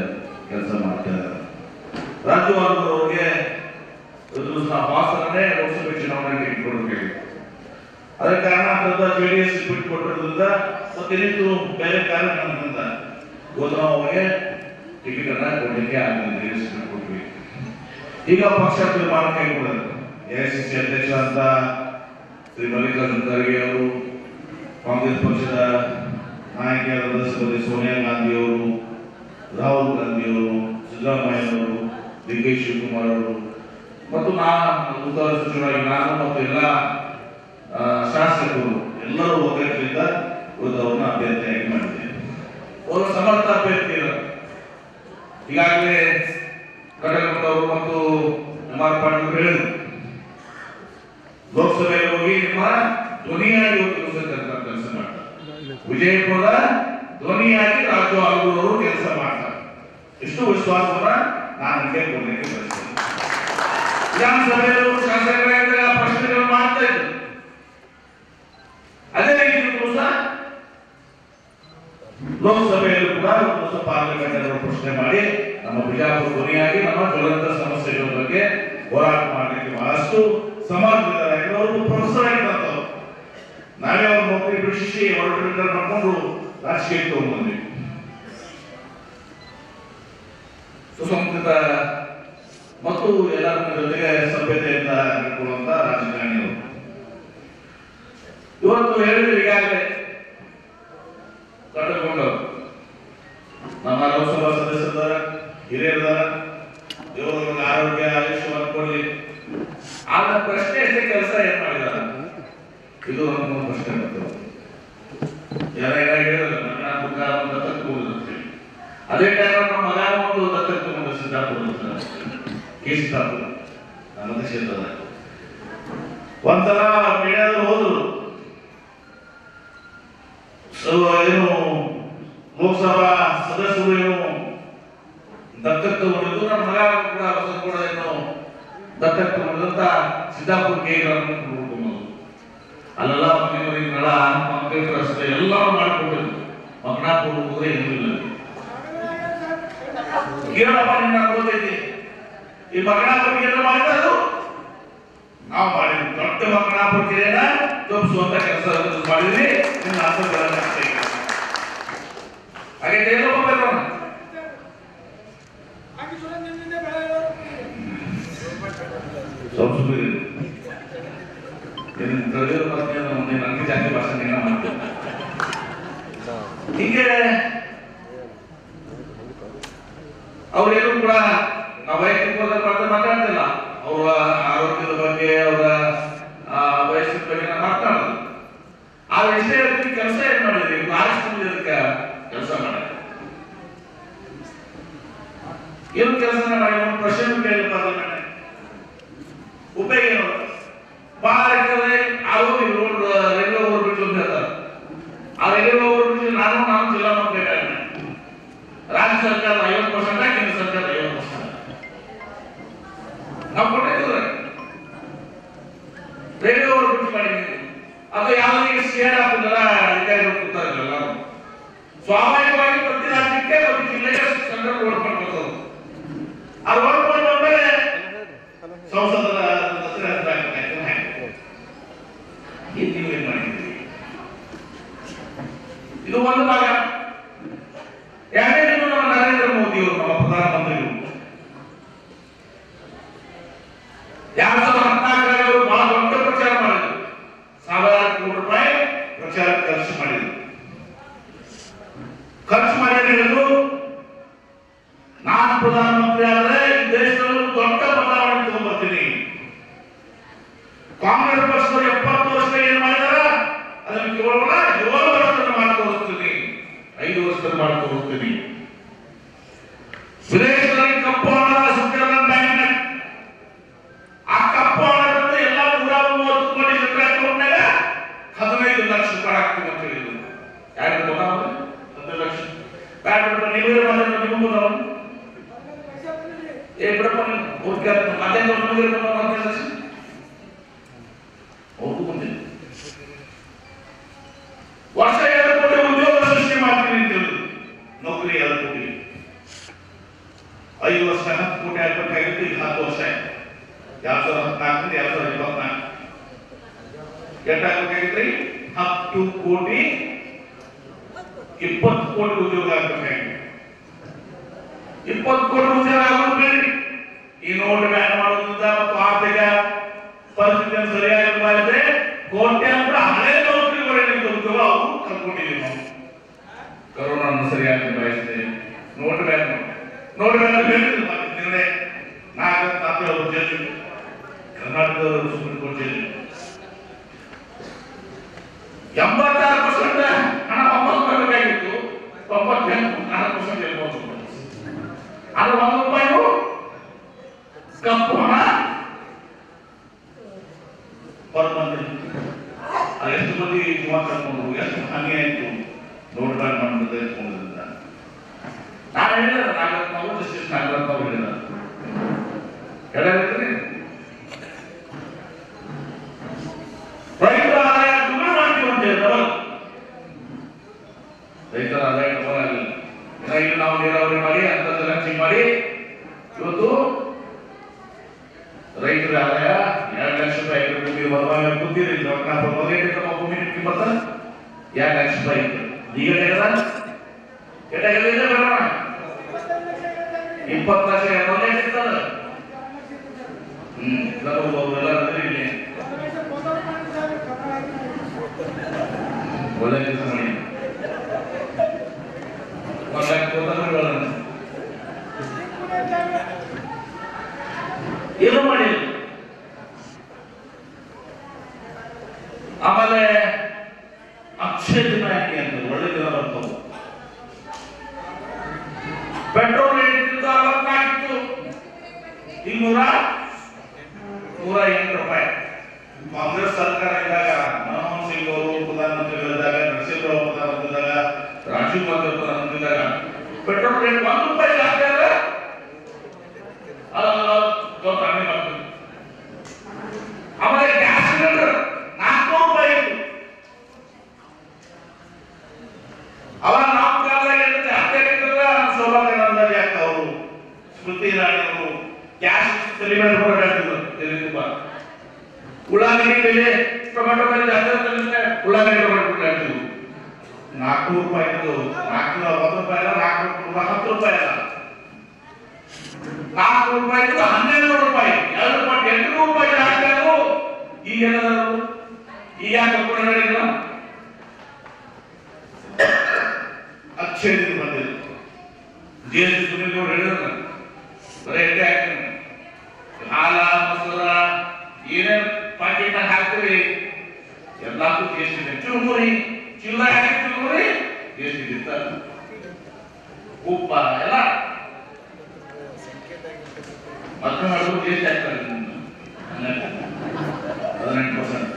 ಕೆಲಸ ಮಾಡ್ತಾ ಇದ್ದಾರೆ. ರಾಜು ಅವರಿಗೆ ಹಾಸನನೇ ಲೋಕಸಭೆ ಚುನಾವಣೆಗೆ ಇಟ್ಕೊಡ್ಬೇಕಾಗಿತ್ತು. ಅದರ ಕಾರಣ ಜೆಡಿಎಸ್ ಬಿಟ್ಟು ಕೊಟ್ಟಿರೋದ್ರಿಂದ ಮತ್ತಿನಿತ್ತು ಬೇರೆ ಕಾರಣಗಳಿಂದ ಇವತ್ತು ನಾವು ಅವರಿಗೆ ಟಿಕೆಟ್ ಅನ್ನ ಕೊಡಲಿಕ್ಕೆ ಆಗಲಿಲ್ಲ. ಜೆಡಿಎಸ್ ಬಿಟ್ಟು ಕೊಟ್ವಿ. ಈಗ ಪಕ್ಷ ತೀರ್ಮಾನ ಕೈಗೊಂಡರು. ಎಐಸಿಸಿ ಅಧ್ಯಕ್ಷ ಅಂತ ಶ್ರೀ ಮಲ್ಲಿಕಾರ್ಜುನ ಖರ್ಗೆ ಅವರು, ಕಾಂಗ್ರೆಸ್ ಪಕ್ಷದ ನಾಯಕಿಯಾದ ಶ್ರೀಮತಿ ಸೋನಿಯಾ ಗಾಂಧಿ ಅವರು, ರಾಹುಲ್ ಗಾಂಧಿ ಅವರು, ಸಿದ್ದರಾಮಯ್ಯ ಅವರು, ಡಿ ಕೆ ಶಿವಕುಮಾರ್ ಅವರು ಮತ್ತು ಉತ್ತರ ಸಚಿವರಾಗಿ ನಾನು ಮತ್ತು ಎಲ್ಲ ಶಾಸಕರು ಎಲ್ಲರೂ ಒಗ್ಗಟ್ಟಿನಿಂದ ಇವತ್ತು ಅವ್ರನ್ನ ಅಭ್ಯರ್ಥಿಯಾಗಿ ಮಾಡಿದ್ದೇವೆ. ಅವರು ಸಮರ್ಥ ಅಭ್ಯರ್ಥಿ ಇದ್ದಾರೆ. ಈಗಾಗಲೇ ಕಟಕದವರು ಮತ್ತು ಎಂ ಆರ್ ಪಾಟೀಲ್ ಹೇಳಿದರು, ಲೋಕಸಭೆಗೆ ಹೋಗಿ ನಿಮ್ಮ ಧ್ವನಿಯಾಗಿ ಕೆಲಸ ಮಾಡ್ತಾರೆ. ವಿಜಯಪುರ ಧ್ವನಿಯಾಗಿ ರಾಜು ಅವರು ಕೆಲಸ ಮಾಡ್ತಾರೆ. ಇಷ್ಟು ವಿಶ್ವಾಸವನ್ನ ನಾನು ನಿಮಗೆ ಕೊಡಲಿಕ್ಕೆ ಬಯಸ್ತೇನೆ. ವಿಧಾನಸಭೆಯಲ್ಲೂ ಶಾಸಕರಾಗಿದ್ದಾಗ ಪ್ರಶ್ನೆಗಳು ಮಾಡ್ತಾ ಇದ್ರು. ಅದೇ ರೀತಿ ಸಹ ಲೋಕಸಭೆಯಲ್ಲೂ ಕೂಡ ಒಂದು ಪಾರ್ಲಿಮೆಂಟ್ ಪ್ರಶ್ನೆ ಮಾಡಿ ನಮ್ಮ ಬಿಜಾಪುರ ಧ್ವನಿಯಾಗಿ ನಮ್ಮ ಜ್ವಲಂತ ಸಮಸ್ಯೆಗಳ ಬಗ್ಗೆ ಹೋರಾಟ ಮಾಡಲಿಕ್ಕೆ ಬಹಳಷ್ಟು ಸಮಾಜದವರು ಪ್ರೊಫೆಸರ್ ಆಗಿರ್ತವ್ರು. ನಾವೇ ಅವ್ರ ನೌಕರಿ ಬಿಡಿಸಿ ಹೊರಟ ಮಾಡ್ಕೊಂಡು ರಾಜಕೀಯಕ್ಕೆ ತಗೊಂಡ್ಬಂದ್ವಿ. ಸುಸಂಸ್ಕೃತ ಮತ್ತು ಎಲ್ಲರ ಜೊತೆಗೆ ಸಭ್ಯತೆಯಿಂದ ಇಟ್ಕೊಳ್ಳುವಂತ ರಾಜಕಾರಣಿಯವರು. ಇವತ್ತು ಹೇಳಿದ್ರೆ ಈಗಾಗಲೇ ಕಟ್ಟಕೊಂಡವರು ನಮ್ಮ ಲೋಕಸಭಾ ಸದಸ್ಯರ ಹಿರಿಯರ ದೇವರ ಆರೋಗ್ಯ ಆಯುಷ್ಯ ಕೊಡಲಿ. ಆದ ಪ್ರಶ್ನೆ ಎಷ್ಟೇ ಕೆಲಸ ಏನ್ ಮಾಡಿದಾರ ಇದು ನಮ್ಮ ಪ್ರಶ್ನೆ ಬರ್ತದೆ. ಹೇಳಿದ್ರೆ ನನ್ನ ಮುಖ ಒಂದು ದತ್ತಕ್ಕೆ ಅದೇ ಟೈಮ್ ನಮ್ಮ ಮಗ ಒಂದು ದತ್ತಕ್ಕೆ ತಗೊಂಡು ಸಿದ್ಧಾಪುರ ಕೇಸಿದ್ದಾಪುರ ನಮ್ಮ ಕ್ಷೇತ್ರದ ಒಂಥರ ಮೀಡಿಯಾದಲ್ಲಿ ಹೋದ್ರು. ಏನು ಲೋಕಸಭಾ ಸದಸ್ಯರು ಏನು ದತ್ತಕ್ಕೆ ತಗೊಂಡಿದ್ದು, ನಮ್ಮ ಮಗ ಕೂಡ ಏನು ದತ್ತಕ್ಕೆ ತಗೊಂಡಂತ ಸಿದ್ದಾಪುರ ಕೇಗಳನ್ನು ನೋಡ್ಕೊಂಡು ಅಲ್ಲೆಲ್ಲ ಮನೆಯವರಿಗೆ ನಳ ಕಾಂಕ್ರೀಟ್ ರಸ್ತೆ ಎಲ್ಲರೂ ಮಾಡಿಕೊಟ್ಟಿದ್ರು. ಮಗನಾಪುರ ಹೋದ್ರೆ ಏನಿಲ್ಲ. ಕೇಳಪ್ಪ ನಿನ್ನ ಗೊತ್ತೈತಿ ಈ ಮಗನಾಪುರಕ್ಕೆ ಏನು ಮಾಡಿದ ಅದು ನಾವು ಮಾಡಿದ್ವಿ. ದೊಡ್ಡ ಮಗನಾಪುರ ಕೆರೆಯನ್ನ ತುಂಬಿಸುವಂತ ಕೆಲಸ ಮಾಡಿದ್ವಿ. ನಿನ್ನ ಆಸೆಗಳನ್ನ ಹಾಗೆ ಏನೋ ಬರೋಣ ಸ್ವಲ್ಪ ನನಗೆ ಜಾಸ್ತಿ ಭಾಷೆ ಮಾಡ್ತೀನಿ. ಹೀಗೆ ಅವರೇನು ಕೂಡ ನಾವು ವೈಯಕ್ತಿಕ ಮಾತಾಡ್ತಿಲ್ಲ. ಅವರ ಆರೋಗ್ಯದ ಬಗ್ಗೆ, ಅವರ ವಯಸ್ಸಿನ ಬಗ್ಗೆ ನಾವು ಮಾತಾಡೋದು. ಆ ವಿಷಯದಲ್ಲಿ ಕೆಲಸ ಏನ್ ಮಾಡಿದ್ರಿ? ಅದಕ್ಕೆ ಕೆಲಸ ಮಾಡಿದ್ರಿ. ಏನು ಕೆಲಸ ಮಾಡಿ ಒಂದು ಪ್ರಶ್ನೆ ಕೇಳಿ ಪಾರ್ಲಿಮೆಂಟ್ ಉಪಯೋಗ ಏನು? ಬಹಳ ಆರೋಗ್ಯ ರೋಡ್ ರೈಲ್ವೆ ಓವರ್ ಬ್ರಿಡ್ಜ್ ಅಂತ ಹೇಳ್ತಾರೆ. ಆ ರೈಲ್ವೆ ಓವರ್ ಬ್ರಿಡ್ಜ್ ನಾನು ಜಿಲ್ಲಾ ಮಂತ್ರಿ ರಾಜ್ಯ ಸರ್ಕಾರ 50%, ಕೇಂದ್ರ ಸರ್ಕಾರ 50%. ನಾವು ಕೊಟ್ಟಿದ್ದೀವಿ ರೈಲ್ವೆ ಓವರ್ ಬ್ರಿಡ್ಜ್ ಮಾಡಿದ್ದೀವಿ. ಅದು ಯಾವ್ದೀಗ ಶೇರ್ ಹಾಕಿದಾರ ಅಧಿಕಾರಿಗಳು ಕೂತಾರಲ್ಲ, ಸ್ವಾಭಾವಿಕವಾಗಿ ಪ್ರತಿ ರಾಜ್ಯಕ್ಕೆ ಒಂದು ಜಿಲ್ಲೆಗೆ ಸೆಂಟ್ರಲ್ ಓಡ್ ಮಾಡ್ಬೋದು. ಅದು ಓಡ್ ಬಂದ್ಮೇಲೆ ಸಂಸದರ ನೀವು ಏನ್ ಮಾಡಿದ್ದೀವಿ? ಇದು ಒಂದು ಭಾಗ. ಎರಡನೇ ನಮ್ಮ ನರೇಂದ್ರ ಮೋದಿ ಅವರು, ನಮ್ಮ ಪ್ರಧಾನಮಂತ್ರಿಗಳು 2014 ಅವರು ಬಹಳ ದೊಡ್ಡ ಪ್ರಚಾರ ಮಾಡಿದ್ರು. 1,000 ಕೋಟಿ ರೂಪಾಯಿ ಪ್ರಚಾರ ಖರ್ಚು ಮಾಡಿದ್ರು. ಖರ್ಚು ಮಾಡಿ ಹೇಳಿದ್ರು, ನಾನು ಪ್ರಧಾನಮಂತ್ರಿ ಆದ್ರೆ ದೇಶದಲ್ಲಿ ದೊಡ್ಡ ಬದಲಾವಣೆ ತಗೊಂಡ್ಬರ್ತೀನಿ. ಕಾಂಗ್ರೆಸ್ ಪಕ್ಷದವರು 70 ವರ್ಷ ಏನ್ ಮಾಡಿದಾರ ಅದನ್ನು ಕೇವಲ 7 ವರ್ಷದಲ್ಲಿ ಮಾಡಿ ತೋರಿಸ್ತೀನಿ, 5 ವರ್ಷದಲ್ಲಿ ಮಾಡಿ ತೋರಿಸ್ತೀನಿ. ವಿದೇಶದಲ್ಲಿ ಕಪ್ಪು ಹಣ ಸ್ವಿಟ್ಜರ್ಲೆಂಡ್ ಬ್ಯಾಂಕ್ ಆ ಕಪ್ಪು ಹಣದಿಂದ ಎಲ್ಲ 130 ಕೋಟಿ ಜನರ ಅಕೌಂಟ್ನಾಗ 15 ಲಕ್ಷ ರೂಪಾಯಿ ಹಾಕ್ತೀವಿ ಅಂತ ಹೇಳಿದ್ರು. ಯಾರು ಗೊತ್ತಾಗ 15 ಲಕ್ಷ ಬ್ಯಾಂಕ್ ನೀವೇ ಮಾಡಿದ್ರೆ ನಿಮಗೂ ಗೊತ್ತಾಗ ಬಿಡಪ್ಪ ಅವ್ರಿಗೂ ಬಂದಿಲ್ಲ. ವರ್ಷ 2 ಕೋಟಿ ಉದ್ಯೋಗ ಸೃಷ್ಟಿ ಮಾಡ್ತೀನಿ ಅಂತ ಹೇಳಿದ್ರು. ನೌಕರಿ 2 ಕೋಟಿ, 5 ವರ್ಷ 10 ಕೋಟಿ ಆಗ್ಬೇಕಾಗಿತ್ತು. ಈಗ 10 ವರ್ಷ 2014 2024 ಎಷ್ಟಾಗಬೇಕಾಗಿತ್ರಿ? 10 ಕೋಟಿ 20 ಕೋಟಿ ಉದ್ಯೋಗ ಆಗ್ಬೇಕಾಗಿತ್ತು. 20 ಕೋಟಿ ಉದ್ಯೋಗ ಆಗೋದ್ರಿ ಈ ನೋಟ್ ಬ್ಯಾನ್ ಮಾಡೋದ್ರಿಂದ ಮತ್ತು ಆರ್ಥಿಕ ಪರಿಸ್ಥಿತಿಯನ್ನು ಸರಿಯಾಗಿ ಮಾಡಿದ್ರೆ ಕೋಟ್ಯಾಂತರ ಹಳೆ ನೌಕರಿಗಳಿಗೆ ಉದ್ಯೋಗ ಅವರು ಕಳ್ಕೊಂಡಿದ್ದೀವಿ. ನಾವು ಕರೋನಾ ಸರಿಯಾಗಿ ನಿಭಾಯಿಸಿದೆ. ನೋಟ್ ಬ್ಯಾನ್ ಹೇಳಿದ್ರೆ ನಾಲ್ಕು ಜೈಲು, ಕರ್ನಾಟಕದವರು ಸುಪ್ರೀಂ ಕೋರ್ಟ್ ಜೈಲು. 86% ಹಣ ವಾಪಸ್ ಬರಬೇಕಾಗಿತ್ತು, 98% ಇರ್ಬೋದು. ಅದು 1 ರೂಪಾಯಿಗೂ ಕಪ್ಪು ಹಣ ಹೊರಬಂದಿಲ್ಲ. ಎಷ್ಟು ಮಂದಿ ಜೀವ ಕಳ್ಕೊಂಡ್ರು, ಎಷ್ಟು ಹಾನಿ ಆಯ್ತು ನೋಟ್ ಬ್ಯಾನ್ ಮಾಡೋದ್ರಿಂದ. ನಾನು ಹೇಳಿದ ನಾಗರತ್ನವರು ಜಸ್ಟಿಸ್ ನಾಗರತ್ನವರು ಹೇಳಿದ ಹೇಳಿದ್ರಿ ರೈತರ ಆದಾಯ ದುಡ್ಡು ಮಾಡ್ತೀವಿ ಅಂತ ಹೇಳಿದವರು. ರೈತರ ಆದಾಯ ಡಬಲ್ ಆಗಲಿಲ್ಲ. ಇಲ್ಲಿ ನಾವು ನೀರಾವರಿ ಮಾಡಿ ಅಂತರ್ಜಲ ಮಾಡಿ ಇವತ್ತು ರೈತರ ಆದಾಯ 2 ಲಕ್ಷ ರೂಪಾಯಿ ಭೂಮಿ ಬರುವಾಗ ಗೊತ್ತಿರಿ. ಮೊದಲೇ ಭೂಮಿ ಕಿಮ್ಮತ್ತ 2 ಲಕ್ಷ ರೂಪಾಯಿ ಇತ್ತು. ಈಗ ಬರೋಣ 20 ಲಕ್ಷ ಮೊದಲೇ ಇರ್ತದೆ. ಒಳ್ಳೆ ಕೆಲಸ ಮಾಡಿ ಏನು ಮಾಡಿ. ಆಮೇಲೆ ಅಕ್ಷಯ ದಿನ ಅಂತ ಒಳ್ಳೆ ದಿನ ಬರ್ತವೆ. ಪೆಟ್ರೋಲ್ ರೇಟ್ 64 ಈಗ 108 ರೂಪಾಯಿ. ಕಾಂಗ್ರೆಸ್ ಸರ್ಕಾರ ಇದ್ದಾಗ ಮನಮೋಹನ್ ಸಿಂಗ್ ಅವರು ಪ್ರಧಾನಮಂತ್ರಿಗಳಿದ್ದಾಗ, ನರಸಿಂಹ ರಾವ್ ಪ್ರಧಾನಮಂತ್ರಿದಾಗ, ರಾಜೀವ್ ಗಾಂಧಿ ಪ್ರಧಾನಮಂತ್ರಿದಾಗ ಪೆಟ್ರೋಲ್ ರೇಟ್ 1 ರೂಪಾಯಿ ಜಾಸ್ತಿ ಆದ್ರೆ ಆಮೇಲೆ ಗ್ಯಾಸ್ ಸಿಲಿಂಡರ್ 400 ರೂಪಾಯಿ ಇತ್ತು. ಮೇಲೆ ಹೋರಾಡ್ತಿದ್ರು ಎಲ್ಲಿ ತುಂಬ ಉಳ್ಳಾಗಡ್ಡಿ ಬೆಲೆ ಟೊಮೆಟೊ ಬೆಲೆ ಜಾಸ್ತಿ ಉಳ್ಳಾಗಡ್ಡಿ ಟೊಮೆಟೊ ಬೆಲೆ ಆಗ್ತಿದ್ವು 400 ರೂಪಾಯಿ ಇದ್ದು 401 ರೂಪಾಯಿ ಅಲ್ಲ 410 ರೂಪಾಯಿ ಅಲ್ಲ 400 ರೂಪಾಯಿ ಇದ್ದು 1200 ರೂಪಾಯಿ 2.8 ರೂಪಾಯಿ ಹಾಕಿದ್ರು ಈಗ ಏನದಾರು ಈಗ ಯಾಕೆ ನಡೆಯಿಲ್ಲ ಅಕ್ಷಯದಿಂದ ಬಂದಿಲ್ಲ ಜಿಎಸ್ಟಿ ಸುನೀಲ್ ಗೌಡ ಹೇಳಿದ್ರು ಬರೀ ಎಣ್ಣೆ ಹಾಕ್ತೀನಿ ಹಾಲ ಮೊಸರ ಏನೇನು ಪಾಕೆಟ್ ಹಾಕ್ತೀರಿ ಎಲ್ಲಕ್ಕೂ ಜಿಎಸ್ಟಿ ಇದೆ ಚುರುಮುರಿ ಚಿಲ್ಲರೆ ಹಾಕಿ ಚುರುಮುರಿ ಜಿಎಸ್ಟಿ ಇರ್ತಾರೆ ಉಪ್ಪ ಎಲ್ಲ ಮತ್ತೆ ಮಾಡಿದ್ರು ಜಿಎಸ್ಟಿ ಹಾಕ್ತಾರೆ 18%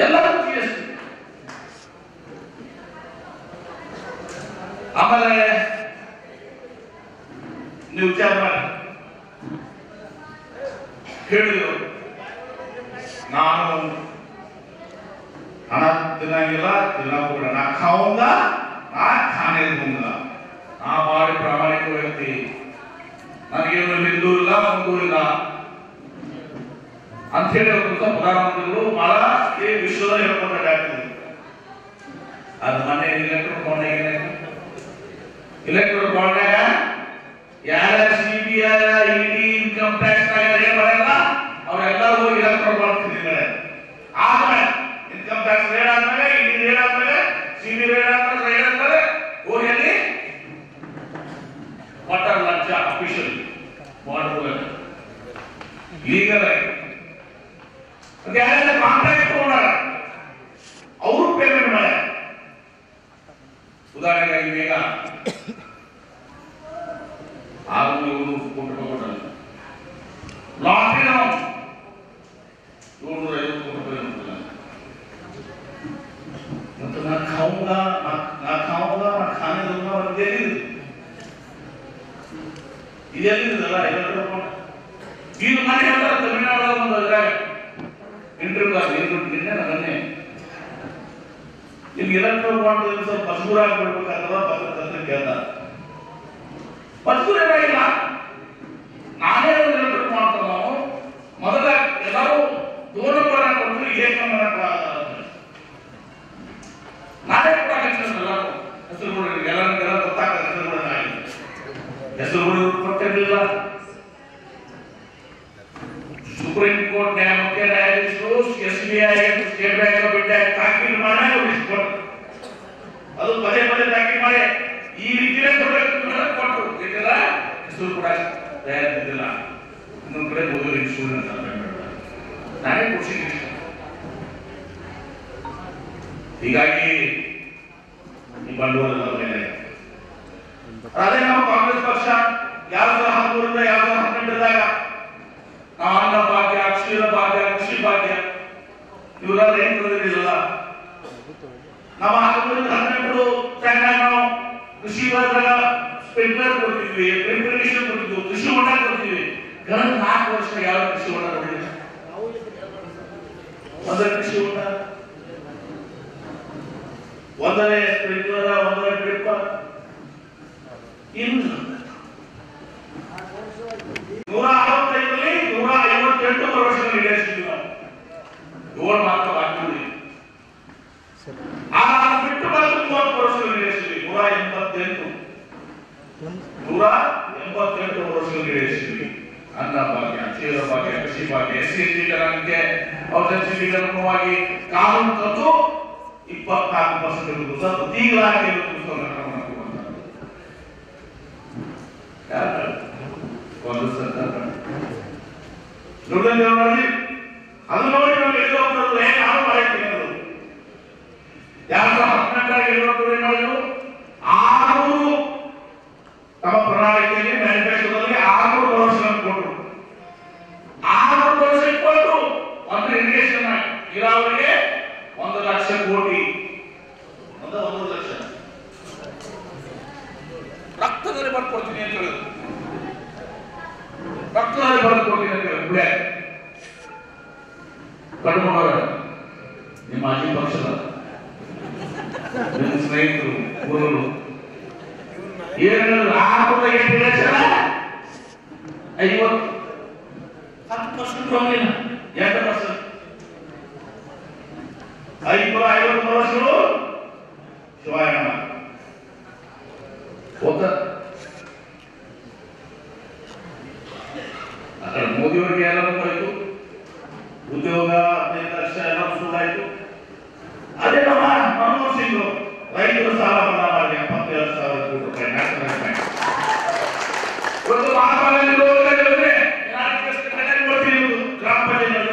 ಎಲ್ಲರೂ ಜಿಎಸ್ಟಿ ಆಮೇಲೆ ನೀವು ವಿಚಾರ ಮಾಡಿ ಹೇಳಿದ್ರು ನಾನು ಹಣ ತಿನ್ನಂಗಿಲ್ಲ ತಿನ್ನೋகூட ನಾ ಖಾऊंगा ನಾ ಖಾನೆ दूंगा ನಾ ಬಾರಿ ಪ್ರಾಮಾಣಿಕ ವ್ಯಕ್ತಿ ನನಗೇನು ಹಿಂದೂ ಇಲ್ಲ ಮುಂದೂ ಇಲ್ಲ ಅಂತ ಹೇಳಿ ಪ್ರಧಾನಮಂತ್ರಿಗಳು ಬಹಳ ಈ ವಿಶ್ವದಲ್ಲಿ ಹೇಳ್ಕೊಂಡಾಗ್ತದೆ ಅದು ಮನೆ ಇಲೆಕ್ಟ್ರಲ್ ಬಾಂಡ್ನಾಗ ಯಾರ ಸಿಬಿಐ ಇಡಿ ಇನ್ಕಮ್ ಟ್ಯಾಕ್ಸ್ ಏನ್ ಮಾಡಲ್ಲ ಅವರೆಲ್ಲ ಹೋಗಿ ಇಲೆಕ್ಟ್ರಲ್ ಬಾಂಡ್ ತಿಂದಿದ್ದಾರೆ ಆದ್ಮೇಲೆ ಇನ್ಕಮ್ ಟ್ಯಾಕ್ಸ್ ರೇಡ್ ಆದ್ಮೇಲೆ ಇಡಿ ರೇಡ್ ಆದ್ಮೇಲೆ ಸಿಬಿ ರೇಡ್ ಆದ್ಮೇಲೆ ಹೋಗಿ ಅಲ್ಲಿ ವಾಟರ್ ಲಂಚ ಅಫಿಷಿಯಲ್ ಬಾಂಡ್ ಲೀಗಲ್ ಆಗಿ ಯಾರೆಲ್ಲ ಕಾಂಟ್ರಾಕ್ಟ್ ತಗೊಂಡಾರ ಅವರು ಪೇಮೆಂಟ್ ಮಾಡ್ಯಾರ ಉದಾಹರಣೆಗಾಗಿ ಈಗ ಆರು ಕೊಟ್ಟಲ್ಲ ಲಾಟ್ರಿ ನಾವು 750 ಕೋಟಿ ರೂಪಾಯಿ ಮತ್ತು ನಾ ಖಾऊंगा ನಾ ಖಾನೆ दूंगा और ಇದೆಲ್ಲಿದಲ್ಲ ಇದು ಮನೆ ಹೇಳ್ತಾರೆ ತಮಿಳುನಾಡು ಒಂದು ಅದ್ರಾಗ ಇಂಟರ್ವ್ಯೂ ನಿನ್ನೆ ನಿಮ್ಗೆ ಎಲೆಕ್ಟ್ರಲ್ ಬಾಂಡ್ ಸ್ವಲ್ಪ ಮಜಬೂರ ಆಗ್ಬಿಡ್ಬೇಕಾಗ್ತದ ಪತ್ರ ಕೇಳ್ತಾರೆ ಮಜಬೂರ ಏನಾಗಿಲ್ಲ ನಾನೇ ಒಂದು ಎಲೆಕ್ಟ್ರಲ್ ಬಾಂಡ್ ನಾವು ಮೊದಲ ಎಲ್ಲರೂ 2 ನಂಬರ್ ಕೊಟ್ಟು ಇದೇ ನಂಬರ್ ನಾನೇ ಕೊಟ್ಟಾಗಲ್ಲ ಹೆಸರುಗಳು ಎಲ್ಲರಿಗೆಲ್ಲ ಗೊತ್ತಾಗ್ತದೆ ಹೆಸರುಗಳು ಕೊಟ್ಟಿರಲಿಲ್ಲ ಸುಪ್ರೀಂ ಕೋರ್ಟ್ ಮುಖ್ಯ ನ್ಯಾಯಾಧೀಶರು SBI state bank of India ತಾಕೀತು ಮಾಡಿ ಅದು ಪದೇ ಪದೇ ತಾಕೀತು ಮಾಡಿ ಈ ರೀತಿಯ ಕೊಟ್ಟರು ಇದೆಲ್ಲ ಹೆಸರು ಕೂಡ ತಯಾರಿಸಿಲ್ಲ ಇನ್ನೊಂದು ಕಡೆ ಓದೋರು ಇನ್ಶೂರೆನ್ಸ್ ನಾನೇ ಕೊಡ್ಸಿದ್ದೀನಿ ಹೀಗಾಗಿ ಈ ಬಂಡವಾಳ ಮೇಲೆ ಅದೇ ನಾವು ಕಾಂಗ್ರೆಸ್ ಪಕ್ಷ 2013 2012 ನಾವು ಅನ್ನ ಭಾಗ್ಯ ಅಕ್ಷರ ಭಾಗ್ಯ ಕೃಷಿ ಭಾಗ್ಯ ಇವರೆಲ್ಲ ಏನ್ ತೊಂದಿರಲಿಲ್ಲ ನಾವು 2012 ಚೆನ್ನಾಗಿ ನಾವು ಕೃಷಿ ಭಾಗದಾಗ ಸ್ಪ್ರಿಂಕ್ಲರ್ ಕೊಡ್ತಿದ್ವಿ ಡ್ರಿಪ್ ಕೊಡ್ತಿದ್ವಿ ಕೃಷಿ ಹೊಂಡ ಕೊಡ್ತಿದ್ವಿ ಕಳೆದ 4 ವರ್ಷ ಯಾವ ಕೃಷಿ ಹೊಂಡ ಕೊಟ್ಟಿಲ್ಲ ಒಂದರ ಕೃಷಿ ಹೊಂಡ ಒಂದನೇ ಸ್ಪ್ರಿಂಕ್ಲರ್ ಒಂದನೇ ಡ್ರಿಪ್ ಇನ್ನು 165 158 ವರ್ಷದಲ್ಲಿ ನಡೆಸಿದ್ವಿ ನಾವು 7 ಮಾತ್ರ ಬಾಕಿ ಆ ಬಿಟ್ಟು ಬಂದು 30 ವರ್ಷದಲ್ಲಿ ನಡೆಸಿದ್ವಿ 188 ವರ್ಷದಲ್ಲಿ ನಡೆಸಿದ್ವಿ ಅನ್ನ ಭಾಗ್ಯ ಕ್ಷೀರ ಭಾಗ್ಯ ಕೃಷಿ ಭಾಗ್ಯ SC ಜನಾಂಗಕ್ಕೆ ಔಷಧಿ ಅನುಗುಣವಾಗಿ ಕಾನೂನು ತಂದು 24% ಸ್ವಲ್ಪ ತಿಂಗಳಾಗಿ ಒಂದು ಸರ್ಕಾರ ನೋಡಿ ಅದು ನೋಡಿ ನಾವು ಎಲ್ಲೋ ಹೋಗ್ತದೆ ನಾವು ಮಾಡ್ತೀವಿ ಅದು 2018 ಏನ್ ಮಾಡಿದ್ರು 600 ತಮ್ಮ ಪ್ರಣಾಳಿಕೆಯಲ್ಲಿ ಮ್ಯಾನಿಫೆಸ್ಟೋದಲ್ಲಿ 600 ಭರವಸೆಗಳನ್ನು ಕೊಟ್ಟರು 600 ಭರವಸೆ ಕೊಟ್ಟರು ಒಂದು ಇರಿಗೇಷನ್ ನೀರಾವರಿಗೆ 1 ಲಕ್ಷ ಕೋಟಿ 1 ಲಕ್ಷ ರಕ್ತದಲ್ಲಿ ಬರ್ಕೊಡ್ತೀನಿ ಅಂತ ಹೇಳಿದ್ರು ರಕ್ತದಲ್ಲಿ ಬರ್ಕೊಡ್ತೀನಿ ಅಂತ ಹೇಳಿದ್ರೆ ಕಡ್ಮೋರ ನಿಮ್ಮ ಮಾಜಿ ಪಕ್ಷದ ನಿಮ್ಮ ಸ್ನೇಹಿತರು ಗುರುಗಳು ಏನೇನು 608 ಲಕ್ಷ 10% ಹೋಗಿಲ್ಲ 2%. 550 ವರ್ಷಗಳು ಶಿವಾಯಣ ಹೋದ ಮೋದಿಯವರಿಗೆ ಎಲ್ಲರೂ ಹೋಯ್ತು, ಉದ್ಯೋಗ 15 ಲಕ್ಷ ಎಲ್ಲ ಸುಳ್ಳಾಯ್ತು. ಅದೇ ನಮ್ಮ ಮನಮೋಹನ್ ಸಿಂಗ್ ರೈತರ ಸಾಲ ಮನ್ನಾ ಮಾಡಿ 72,000 ಕೋಟಿ ರೂಪಾಯಿ ನ್ಯಾಷನಲ್ ಬ್ಯಾಂಕ್. ಇವತ್ತು ಮಹಾತ್ಮ ಗಾಂಧಿ ಗ್ರಾಮ ಪಂಚಾಯತ್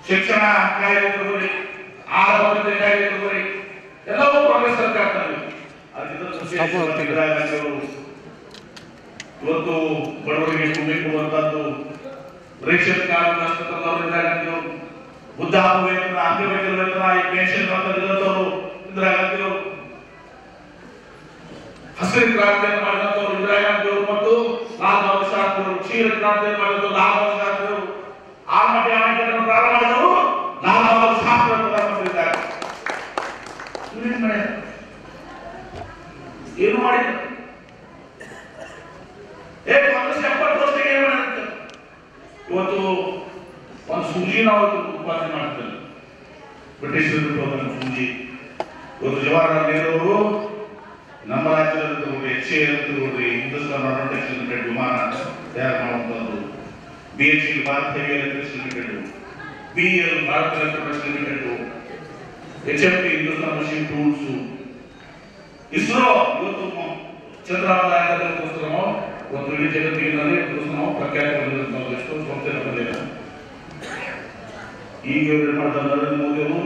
ಶಿಕ್ಷಣ ಕಾಯ್ದೆ ತಗೋರಿ, ಆಹಾರ ಭದ್ರತೆ ಕಾಯ್ದೆ ತಗೋರಿ, ಎಲ್ಲವೂ ಕಾಂಗ್ರೆಸ್ ಸರ್ಕಾರದಲ್ಲಿ. ಇವತ್ತು ಬಡವರಿಗೆ ಭೂಮಿ ಕೊಡುವಂತದ್ದು, ರೇಷನ್ ಕಾರ್ಡ್ ನಷ್ಟ ತಂದವರು ಇಂದಿರಾ ಗಾಂಧಿ ಅವರು, ವೃದ್ಧಾಪ್ಯ ವೇತನ, ಅಂಗವೈಕಲ್ಯ ವೇತನ, ಈ ಪೆನ್ಷನ್ ಅಂತ ಇರುವಂತವರು ಇಂದಿರಾ ಗಾಂಧಿ ಅವರು, ಹಸಿರು ಕ್ರಾಂತಿಯನ್ನು ಮಾಡಿದಂತವರು ಇಂದಿರಾ ಗಾಂಧಿ ಅವರು ಮತ್ತು ಲಾಲ್ ಬಹದ್ದೂರ್ ಶಾಸ್ತ್ರಿ ಅವರು, ಕ್ಷೀರ ಕ್ರಾಂತಿಯನ್ನು ಮಾಡಿದಂತವರು ಲಾಲ್ ಬಹದ್ದೂರ್ ಶಾಸ್ತ್ರಿ ಅವರು, ಆಲ್ಮಟ್ಟಿ ಅಣೆಕಟ್ಟನ್ನು ಪ್ರಾರಂಭ ಮಾಡಿದವರು ಲಾಲ್ ಬಹದ್ದೂರ್ ಶಾಸ್ತ್ರಿ ಅವರು ಪ್ರಧಾನಮಂತ್ರಿ ಇದ್ದಾರೆ. ಏನು ಮಾಡಿದ್ರು? ಕಾಂಗ್ರೆಸ್ 70 ವರ್ಷಕ್ಕೆ ಏನು ಮಾಡಿದ್ರು? ಇವತ್ತು ಒಂದು ಸೂಜಿ ನಾವು ಉತ್ಪಾದನೆ ಮಾಡ್ತೇವೆ, ಬ್ರಿಟಿಷರು ಬಿಟ್ಟು ಸೂಜಿ. ಇವತ್ತು ಜವಾಹರಲಾಲ್ ನೆಹರು ಅವರು ನಮ್ಮ ರಾಜ್ಯದಲ್ಲಿ ತಗೊಂಡ್ರಿ, HAL ತಗೊಂಡ್ರಿ, ಹಿಂದೂಸ್ತಾನ್ ಏರೋನಾಟಿಕ್ಸ್ ಲಿಮಿಟೆಡ್ ವಿಮಾನ ತಯಾರು ಮಾಡುವಂಥದ್ದು, BHEL Bharat heavy electrics limited, BEL Bharat electronics limited, HFT Hindustan machine tools, ISRO ಇವತ್ತು ಚಂದ್ರಯಾನ ಒಂದು ಇಡೀ ಜಗತ್ತಿನಲ್ಲಿ ನಾವು ಪ್ರಖ್ಯಾತ ಬಂದಿರೋದು ಎಷ್ಟೋ ಸಂಸ್ಥೆ ಬಂದಿಲ್ಲ. ಈಗ ಏನು ಮಾಡ್ತಾರೆ ನರೇಂದ್ರ ಮೋದಿ ಅವರು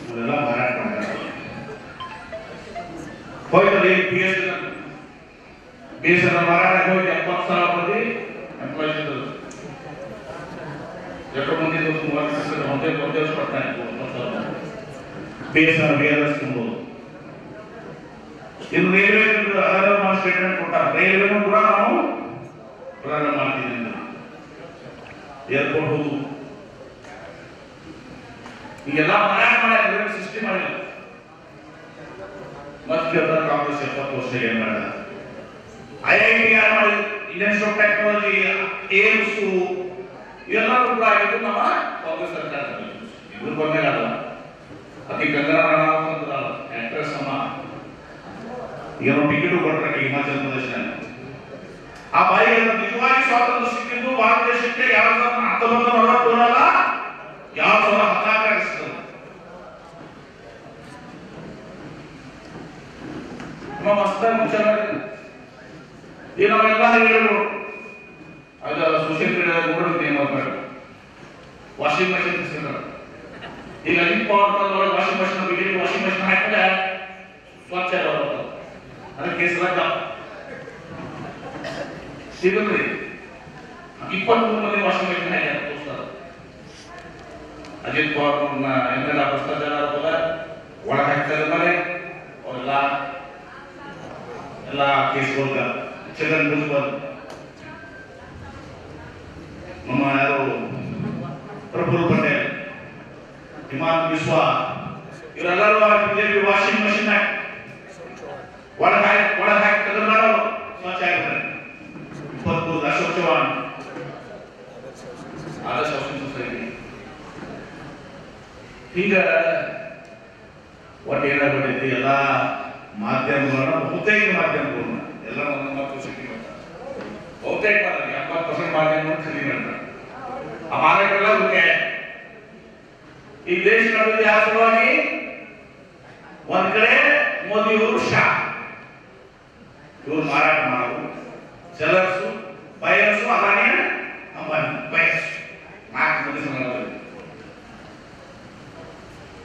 ಅವರೆಲ್ಲ ಮಾರಾಟ ಮಾಡ್ತಾರೆ. ಹೋಯ್ತಲ್ಲಿ BSNL ಮಾರಾಟ ಹೋಗಿ 70,000 ಮಂದಿ ಎಂಪ್ಲಾಯೀಸ್ ಇದ್ದರು. ಎಷ್ಟು ಮಂದಿ ಒಂದೇ ವರ್ಷ ಪಡ್ತಾನೆ 70,000 BSNL BLS ತುಂಬೋದು. ಇನ್ನು ರೈಲ್ವೆ ಸ್ಟೇಟ್ಮೆಂಟ್ ಕೊಟ್ಟಾರ, ರೈಲ್ವೆನೂ ಕೂಡ ನಾವು ಪ್ರಾರಂಭ ಮಾಡ್ತೀವಿ ಅಂತ. ಏರ್ಪೋರ್ಟ್ ಹೋಗುದು ಈಗೆಲ್ಲ ಮಾರಾಟ ಮಾಡಿ ಸೃಷ್ಟಿ ಮಾಡಿಲ್ಲ. ಮತ್ತೆ ಕಾಂಗ್ರೆಸ್ 70 ವರ್ಷ ಏನ್ ಮಾಡಿದ? IIT ಯಾರು ಮಾಡಿ, Indian Institute of Technology, AIIMS ಇವೆಲ್ಲರೂ ಕೂಡ ಆಗಿದ್ದು ನಮ್ಮ ಕಾಂಗ್ರೆಸ್ ಸರ್ಕಾರದಲ್ಲಿ. ಇದ್ರ ಬಂದಾಗ ಅಲ್ಲ, ಅತಿ ಕಂಗನಾ ರಾಣಾವತ್ ಅಂತ ಆಕ್ಟ್ರೆಸ್ ಅಮ್ಮ ಏನೋ ಟಿಕೆಟ್ ಕೊಟ್ಟರೆ ಹಿಮಾಚಲ ಪ್ರದೇಶನಲ್ಲಿ. ಆ ಬಾಯಿಗೆ ನಿಜವಾಗಿ ಸ್ವಾತಂತ್ರ್ಯ ಸಿಕ್ಕಿದ್ದು ಭಾರತ ದೇಶಕ್ಕೆ 1947 ಅಲ್ಲ, 2014 ನಮ್ಮ ಮಸ್ತಾಗಿ ವಿಚಾರ ಈ ನಾವೆಲ್ಲ ಹೇಳಿದ್ರು. ಅದು ಸೋಷಿಯಲ್ ಮೀಡಿಯಾದಾಗ ನೋಡಿರ್ತೀವಿ ಏನು ಮಾಡ್ತಾರೆ, ವಾಷಿಂಗ್ ಮಷಿನ್ ಸಿಗ್ತಾರೆ. ಈಗ ಒಳಗೆ ವಾಷಿಂಗ್ ಮಷಿನ್ ಬಿಗಿ ವಾಷಿಂಗ್ ಮಷಿನ್ ಹಾಕಿದ್ರೆ ಸ್ವಚ್ಛ ಬರುತ್ತೆ, ಅದಕ್ಕೆ ಕೇಸಲ್ಲ ಸಿಗಲ್ರಿ. 23 ಮಂದಿ ವಾಷಿಂಗ್ ಮಷಿನ್ ಹಾಕಿ ತೋರಿಸ್ತಾರೆ. ಅಜಿತ್ ಪವಾರ್ ಎಂತೆಲ್ಲ ಭ್ರಷ್ಟಾಚಾರ ಆಗೋದ ಒಳಗೆ ಹಾಕ್ತಾರೆ ಮೇಲೆ ಅವೆಲ್ಲ ಎಲ್ಲ ಕೇಸ್ಗಳು ಚಂದ್ರನ್ ಭುಜಬಲ್, ನಮ್ಮ ಯಾರು ಪ್ರಫುಲ್ ಪಟೇಲ್, ಹಿಮಾಂತ ಬಿಸ್ವಾ, ಇವರೆಲ್ಲರೂ ಬಿಜೆಪಿ ವಾಷಿಂಗ್ ಮಷಿನ್ ಒಳಗೆ ಹಾಕಿ ತೆಗೆದು ಮಾಡೋರು ಸ್ವಚ್ಛ ಆಗಿರ್ತಾರೆ. 23 ಅಶೋಕ್ ಚೌಹಾಣ್, ಆದರ್ಶ ಹೌಸಿಂಗ್ ಸೊಸೈಟಿ. ಈಗ ಒಟ್ಟು ಏನಾಗ್ಬಿಟ್ಟೈತಿ, ಎಲ್ಲ ಮಾಧ್ಯಮಗಳನ್ನ ಬಹುತೇಕ ಮಾಧ್ಯಮಗಳನ್ನ ಎಲ್ಲ ಸಿಟಿ ಮಾಡ್ತಾರೆ. ಬಹುತೇಕ 70% ಮಾಧ್ಯಮಗಳನ್ನ ಸಿಟಿ ಮಾಡ್ತಾರೆ. ಆ ಮಾರಾಟಗಳ ಬಗ್ಗೆ ಈ ದೇಶ ನಡೆದ ಯಾವ ಸಲುವಾಗಿ? ಒಂದ್ ಕಡೆ ಮೋದಿಯವರು ಶಾ, ಇವರು ಮಾರಾಟ ಮಾಡೋದು, ಸೆಲರ್ಸು, ಬಯರ್ಸು, ಅದಾನಿ ಅಂಬಾನಿ, ಬಯರ್ಸ್ 4 ಮಂದಿ ಸಮಾಜ.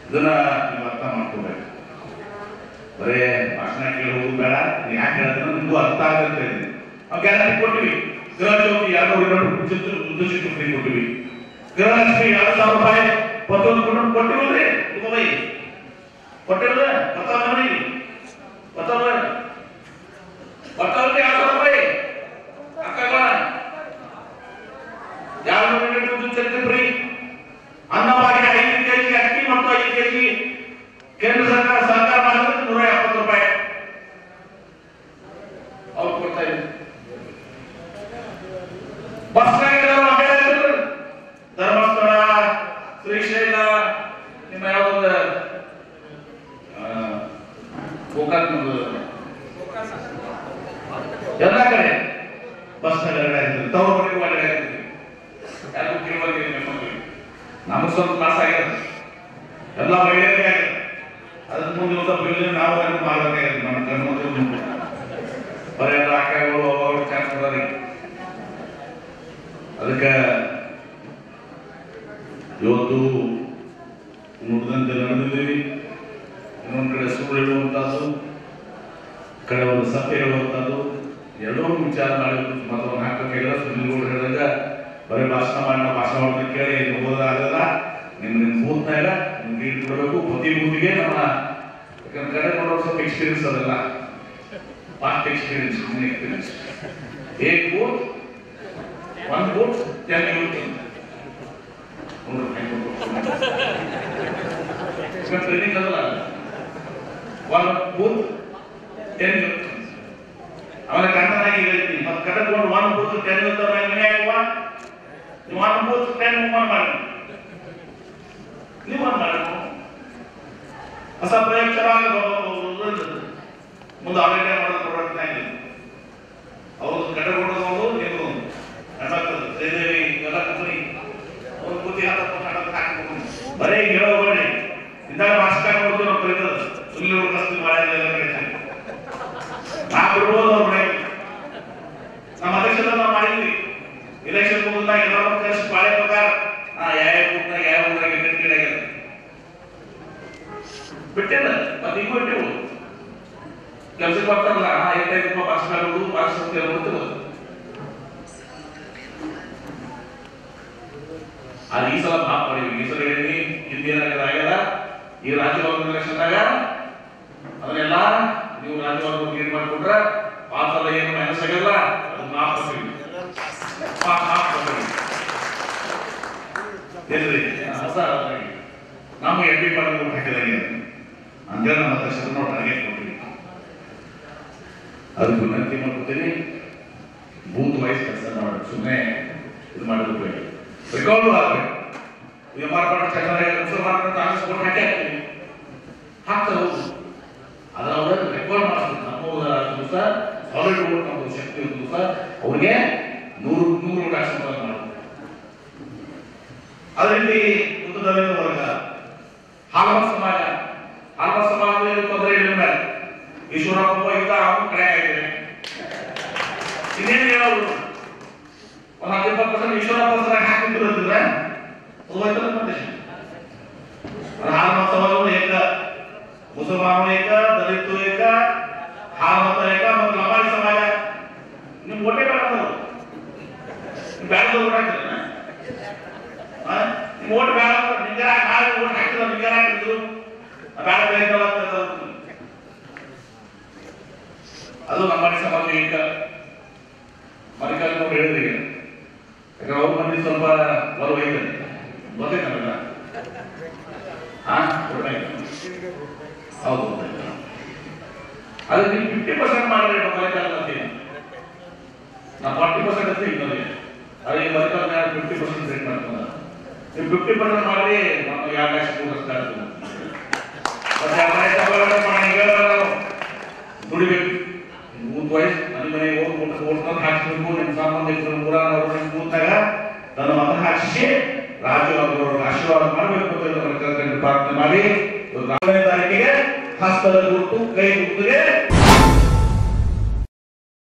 ಇದನ್ನ ನೀವು ಅರ್ಥ ಮಾಡ್ಕೋಬೇಕು. ಬರೇ ಭಾಷಣ ಕೇಳಿ ಹೋಗುದು ಬೇಡ, ನೀವು ಯಾಕೆ ಹೇಳಿದ್ರೆ ನಿಮಗೂ ಅರ್ಥ ಆಗುತ್ತೆ. ನಾವು ಗ್ಯಾರಂಟಿ ಕೊಟ್ಟಿವಿ. ಗೃಹ ಜ್ಯೋತಿ 200 ಉದ್ದೇಶಿತ ಫ್ರೀ ಕೊಟ್ಟಿವಿ. ಗೃಹಲಕ್ಷ್ಮಿ 2,000 ರೂಪಾಯಿ ಪ್ರತಿಯೊಂದು ಕುಟುಂಬ ಕೊಟ್ಟಿರೋದ್ರಿ. ದುಬೈ ಕೊಟ್ಟಿರೋದ ಬರ್ತಾವ್ರಿ 2,000 ರೂಪಾಯಿ ಅಕ್ಕಗಳ 2 ಯೂನಿಟ್ ಫ್ರೀ. ಅನ್ನಭಾಗ್ಯ 5 ಕೆಜಿ ಅಕ್ಕಿ ಮತ್ತು 5 ಕೆಜಿ ಕೇಂದ್ರ ಸರ್ಕಾರ ಸಹಕಾರ ಮಾಡಿದ್ರೆ 170 ರೂಪಾಯಿ. ನಮಗೆ ಸ್ವಲ್ಪ ತ್ರಾಸ ಆಗ್ಯದ, ಎಲ್ಲ ಮಹಿಳೆಯರಿಗೆ ಆಗ್ಯದ. ಅದ್ರ ಮುಂದೆ ಸ್ವಲ್ಪ ಇಲ್ಲಿ ನಾವು ಏನು ಮಾಡಬೇಕಾಗಿದೆ, ನಮ್ಮ ಕಣ್ಮಂದಿರ ಬರೀ ರಾಕಾಗಳು ಅವರು ಚಾನ್ಸ್ ಕೊಡೋರಿ. ಅದಕ್ಕೆ ಇವತ್ತು ನುಡಿದಂತೆ ನಡೆದಿದ್ದೀವಿ. ಇನ್ನೊಂದು ಕಡೆ ಸುಳ್ಳು ಹೇಳುವಂಥದ್ದು, ಕಡೆ ಒಂದು ಸತ್ಯ ಹೇಳುವಂಥದ್ದು, ಎಲ್ಲರೂ ವಿಚಾರ ಮಾಡಿ ಮತವನ್ನು ಹಾಕಬೇಕಿಲ್ಲ. ಸುದ್ದಿಗಳು ಹೇಳಿದಾಗ ಬರೀ ಭಾಷಣ ಮಾಡೋದನ್ನ ಕೇಳಿ ಹೋಗೋದಾಗಲ್ಲ. ನಿಮ್ಮ ಬೂತ್ನ ಇಲ್ಲ, ನಿಮ್ಗೆ ಲೀಡ್ ಕೊಡಬೇಕು. ಪ್ರತಿ ಬೂತಿಗೆ ನಮ್ಮ ಕಡೆ ನೋಡೋರು ಸ್ವಲ್ಪ ಎಕ್ಸ್ಪೀರಿಯನ್ಸ್ ಅದಲ್ಲ, ಪಾಸ್ಟ್ ಎಕ್ಸ್ಪೀರಿಯನ್ಸ್. ಏಕ್ ಬೂತ್ ಒಂದು ಬೂತ್ 10 ಯೂತ್ ಟ್ರೈನಿಂಗ್ ಅದಲ್ಲ. ಒಂದು ಬೂತ್ 10 ಯೂತ್ ಅವನ ಕನ್ನಡನಾಗಿ ಹೇಳ್ತೀನಿ. ಮತ್ತೆ ಕಟ್ಟಕೊಂಡು ಒಂದು ಬೂತ್ 10 ಯೂತ್ ಮನೆ ಆಗುವ ನೀವು ಒಂದು ಬೂತ್ 10 ಮೂವ್ ಮಾಡಿ ನೀವು ಒಂದು ಮಾಡಿ ಹೊಸ ಪ್ರಯೋಗ ಮುಂದೆ ಆಲ್ರೆಡಿ ಮಾಡೋದು ಕೊಡೋಣ. ಅವರು ಕಟ್ಟಕೊಂಡೋದು ನೀವು ಶ್ರೀದೇವಿ ಎಲ್ಲ ಕಂಪನಿ ಒಂದು ಬುದ್ಧಿ ಹಾಕಿ ಬರೀ ಹೇಳೋಬೇಡಿ. ಇಂದಾಗ ಮಾಸ್ಟರ್ ನೋಡ್ತು ನಾವು ಕಲಿತದ ಸುಳ್ಳು ಕಸ್ತು ಮಾಡಿಲ್ಲ. ನಾವು ಬಿಡ್ಬೋದು ಅವ್ರ ಮನೆಗೆ. ನಮ್ಮ ಅಧ್ಯಕ್ಷರ ನಾವು ಮಾಡಿದ್ವಿ. ಇಲೆಕ್ಷನ್ ಮುಗಿದಾಗ ಎಲ್ಲರೂ ಕಳಿಸಿ ಬಾಳೆ ಪ್ರಕಾರ ಯಾವ ಊರಿನಾಗ ಯಾವ ಊರಾಗ ಕಟ್ಟಿಗೆ ಬಿಟ್ಟಿಲ್ಲ. ಮತ್ತೆ ಈಗ ಬಿಟ್ಟಿವು ಕೆಲಸಕ್ಕೆ ಬರ್ತಾರಲ್ಲ, 5 ರೂಪಾಯಿ ಭಾಷಣ ಆಗೋದು, ಭಾಷಣ ಗೊತ್ತಿಲ್ಲ. ಅದು ಈ ಸಲ ಮಾತು ಮಾಡಿದ್ವಿ. ಈ ಸಲ ಹೇಳಿ ಹಿಂದಿನಾಗ್ಯದ ಈ ರಾಜ್ಯವಾದ ಎಲೆಕ್ಷನ್ದಾಗ ಅದನ್ನೆಲ್ಲ ನೀವು ರಾಜ್ಯವಾದ ಏನ್ ಮಾಡ್ಕೊಂಡ್ರ ಆ ಸಲ ಏನು ಮೈನಸ್ ಆಗಲ್ಲ. ಅದು ಮಾತಾಡ್ತೀವಿ ಹೊಸ ನಾವು MP ಮಾಡೋದು ಹಾಕಿದಾಗ ಅಂತೇಳಿ ನಮ್ಮ ಅಧ್ಯಕ್ಷರು ನಾವು ಟಾರ್ಗೆಟ್ ಕೊಡ್ತೀವಿ. ಅದಕ್ಕೆ ವಿನಂತಿ ಮಾಡ್ಕೊತೀನಿ, ಬೂತ್ ವೈಸ್ ಕೆಲಸ ಮಾಡಿ ಸುಮ್ಮನೆ ಇದು ಮಾಡೋದು ರೆಕಾರ್ಡು ಆಗಬೇಕು. ಇದು ಮಾಡ್ಕೊಂಡು ಕಾಂಗ್ರೆಸ್ ಕೊಟ್ಟು ಹಾಕಿ ಹಾಕ್ತೀವಿ, ಹಾಕ್ತಾ ಹೋಗುದು. ಅದರ ಅವ್ರನ್ನ ರೆಕಾರ್ಡ್ ಮಾಡಿಸ್ತೀವಿ. ನಮ್ಮ ಸಹ ಸಾಲಿಡ್ ಓಟ್ ನಮ್ಮದು ಶಕ್ತಿ ಇರೋದು ಸಹ ಅವ್ರಿಗೆ 100 ಓಟ್ ಹಾಕ್ಸ್ಕೊಂಡು ಮಾಡೋದು. ಅದರಲ್ಲಿ ಉತ್ತರದಲ್ಲಿನ ವರ್ಗ ಹಾಲ್ವ ಸಮಾಜದಲ್ಲಿ ತೊಂದರೆ ಇಲ್ಲ. ಈಶ್ವರಪ್ಪ ಇದ್ದ ಅವನು ಕಡೆ ಆಗಿದೆ. ಇನ್ನೇನು ಹೇಳೋದು, ಒಂದು 10-20% ಈಶ್ವರಪ್ಪ ಹಾಕಿದ್ರೆ ಹಾಲ್ವ ಸಮಾಜಗಳು ಏಕ, ಮುಸಲ್ಮಾನರು ಏಕ, ದಲಿತರು ಏಕ, ಹಾಲ್ಮತ ಏಕ, ಮತ್ತು ಲಂಬಾಣಿ ಸಮಾಜ. ನಿಮ್ಗೆ ಓಟೇ ಬೇಡ, ಬ್ಯಾಡ ಓಟ್ ಹಾಕ್ತೀರ. ನಿಮ್ ಓಟ್ ಬೇಡ, ನಿಂಗಾರ ನಾಳೆ ಓಟ್ ಹಾಕಿಲ್ಲ, ನಿಂಗಾರ ಹಾಕಿದ್ರು ಬೇಡ ಬೇಕಲ್ಲ. ಅದು ಲಂಬಾಣಿ ಸಮಾಜ ಏಕ. ಮಲ್ಲಿಕಾರ್ಜುನ ಅವ್ರು ಹೇಳಿದ್ರಿಗೆ ಯಾಕಂದ್ರೆ ಅವ್ರ ಮಂದಿ ಸ್ವಲ್ಪ ಬರುವ ಐತದೆ ಗೊತ್ತೈತಲ್ಲ. ಹೌದು, ಅದಕ್ಕೆ 50% ಮಾಡಿದ್ರೆ ಮಲ್ಲಿಕಾರ್ಜುನ ನಾವು 40% ಅಂತ ಇನ್ನೊಂದು ಅದೇ ಮಲ್ಲಿಕಾರ್ಜುನ 50% ರೇಟ್ ಮಾಡ್ಕೊಂಡ. ನೀವು 50% ಮಾಡಿ ನಾವು 2 ಲಕ್ಷ ಕೂಡಿಸ್ತಾ ದುಡಿಬೇಕು. ಬೂತ್ ವೈಸ್ ಮನೆ ಮನೆಗೆ ಹೋಗಿ ಓಟ್ಕೊಂಡು ಹಾಕ್ಸ್ಬೇಕು. ನಿಮ್ಮ ಸಂಬಂಧಿಕರು ಊರವರು ನಿಮ್ಮ ಬೂತ್ನಾಗ ನನ್ನ ಮತ ಹಾಕಿಸಿ ರಾಜ್ಯವಾದವರು ಆಶೀರ್ವಾದ ಮಾಡಬೇಕು ಅಂತ ಪ್ರಾರ್ಥನೆ ಮಾಡಿ 4ನೇ ತಾರೀಕಿಗೆ ಹಸ್ತದ ಗುರುತು ಕೈ ಗುರುತಿಗೆ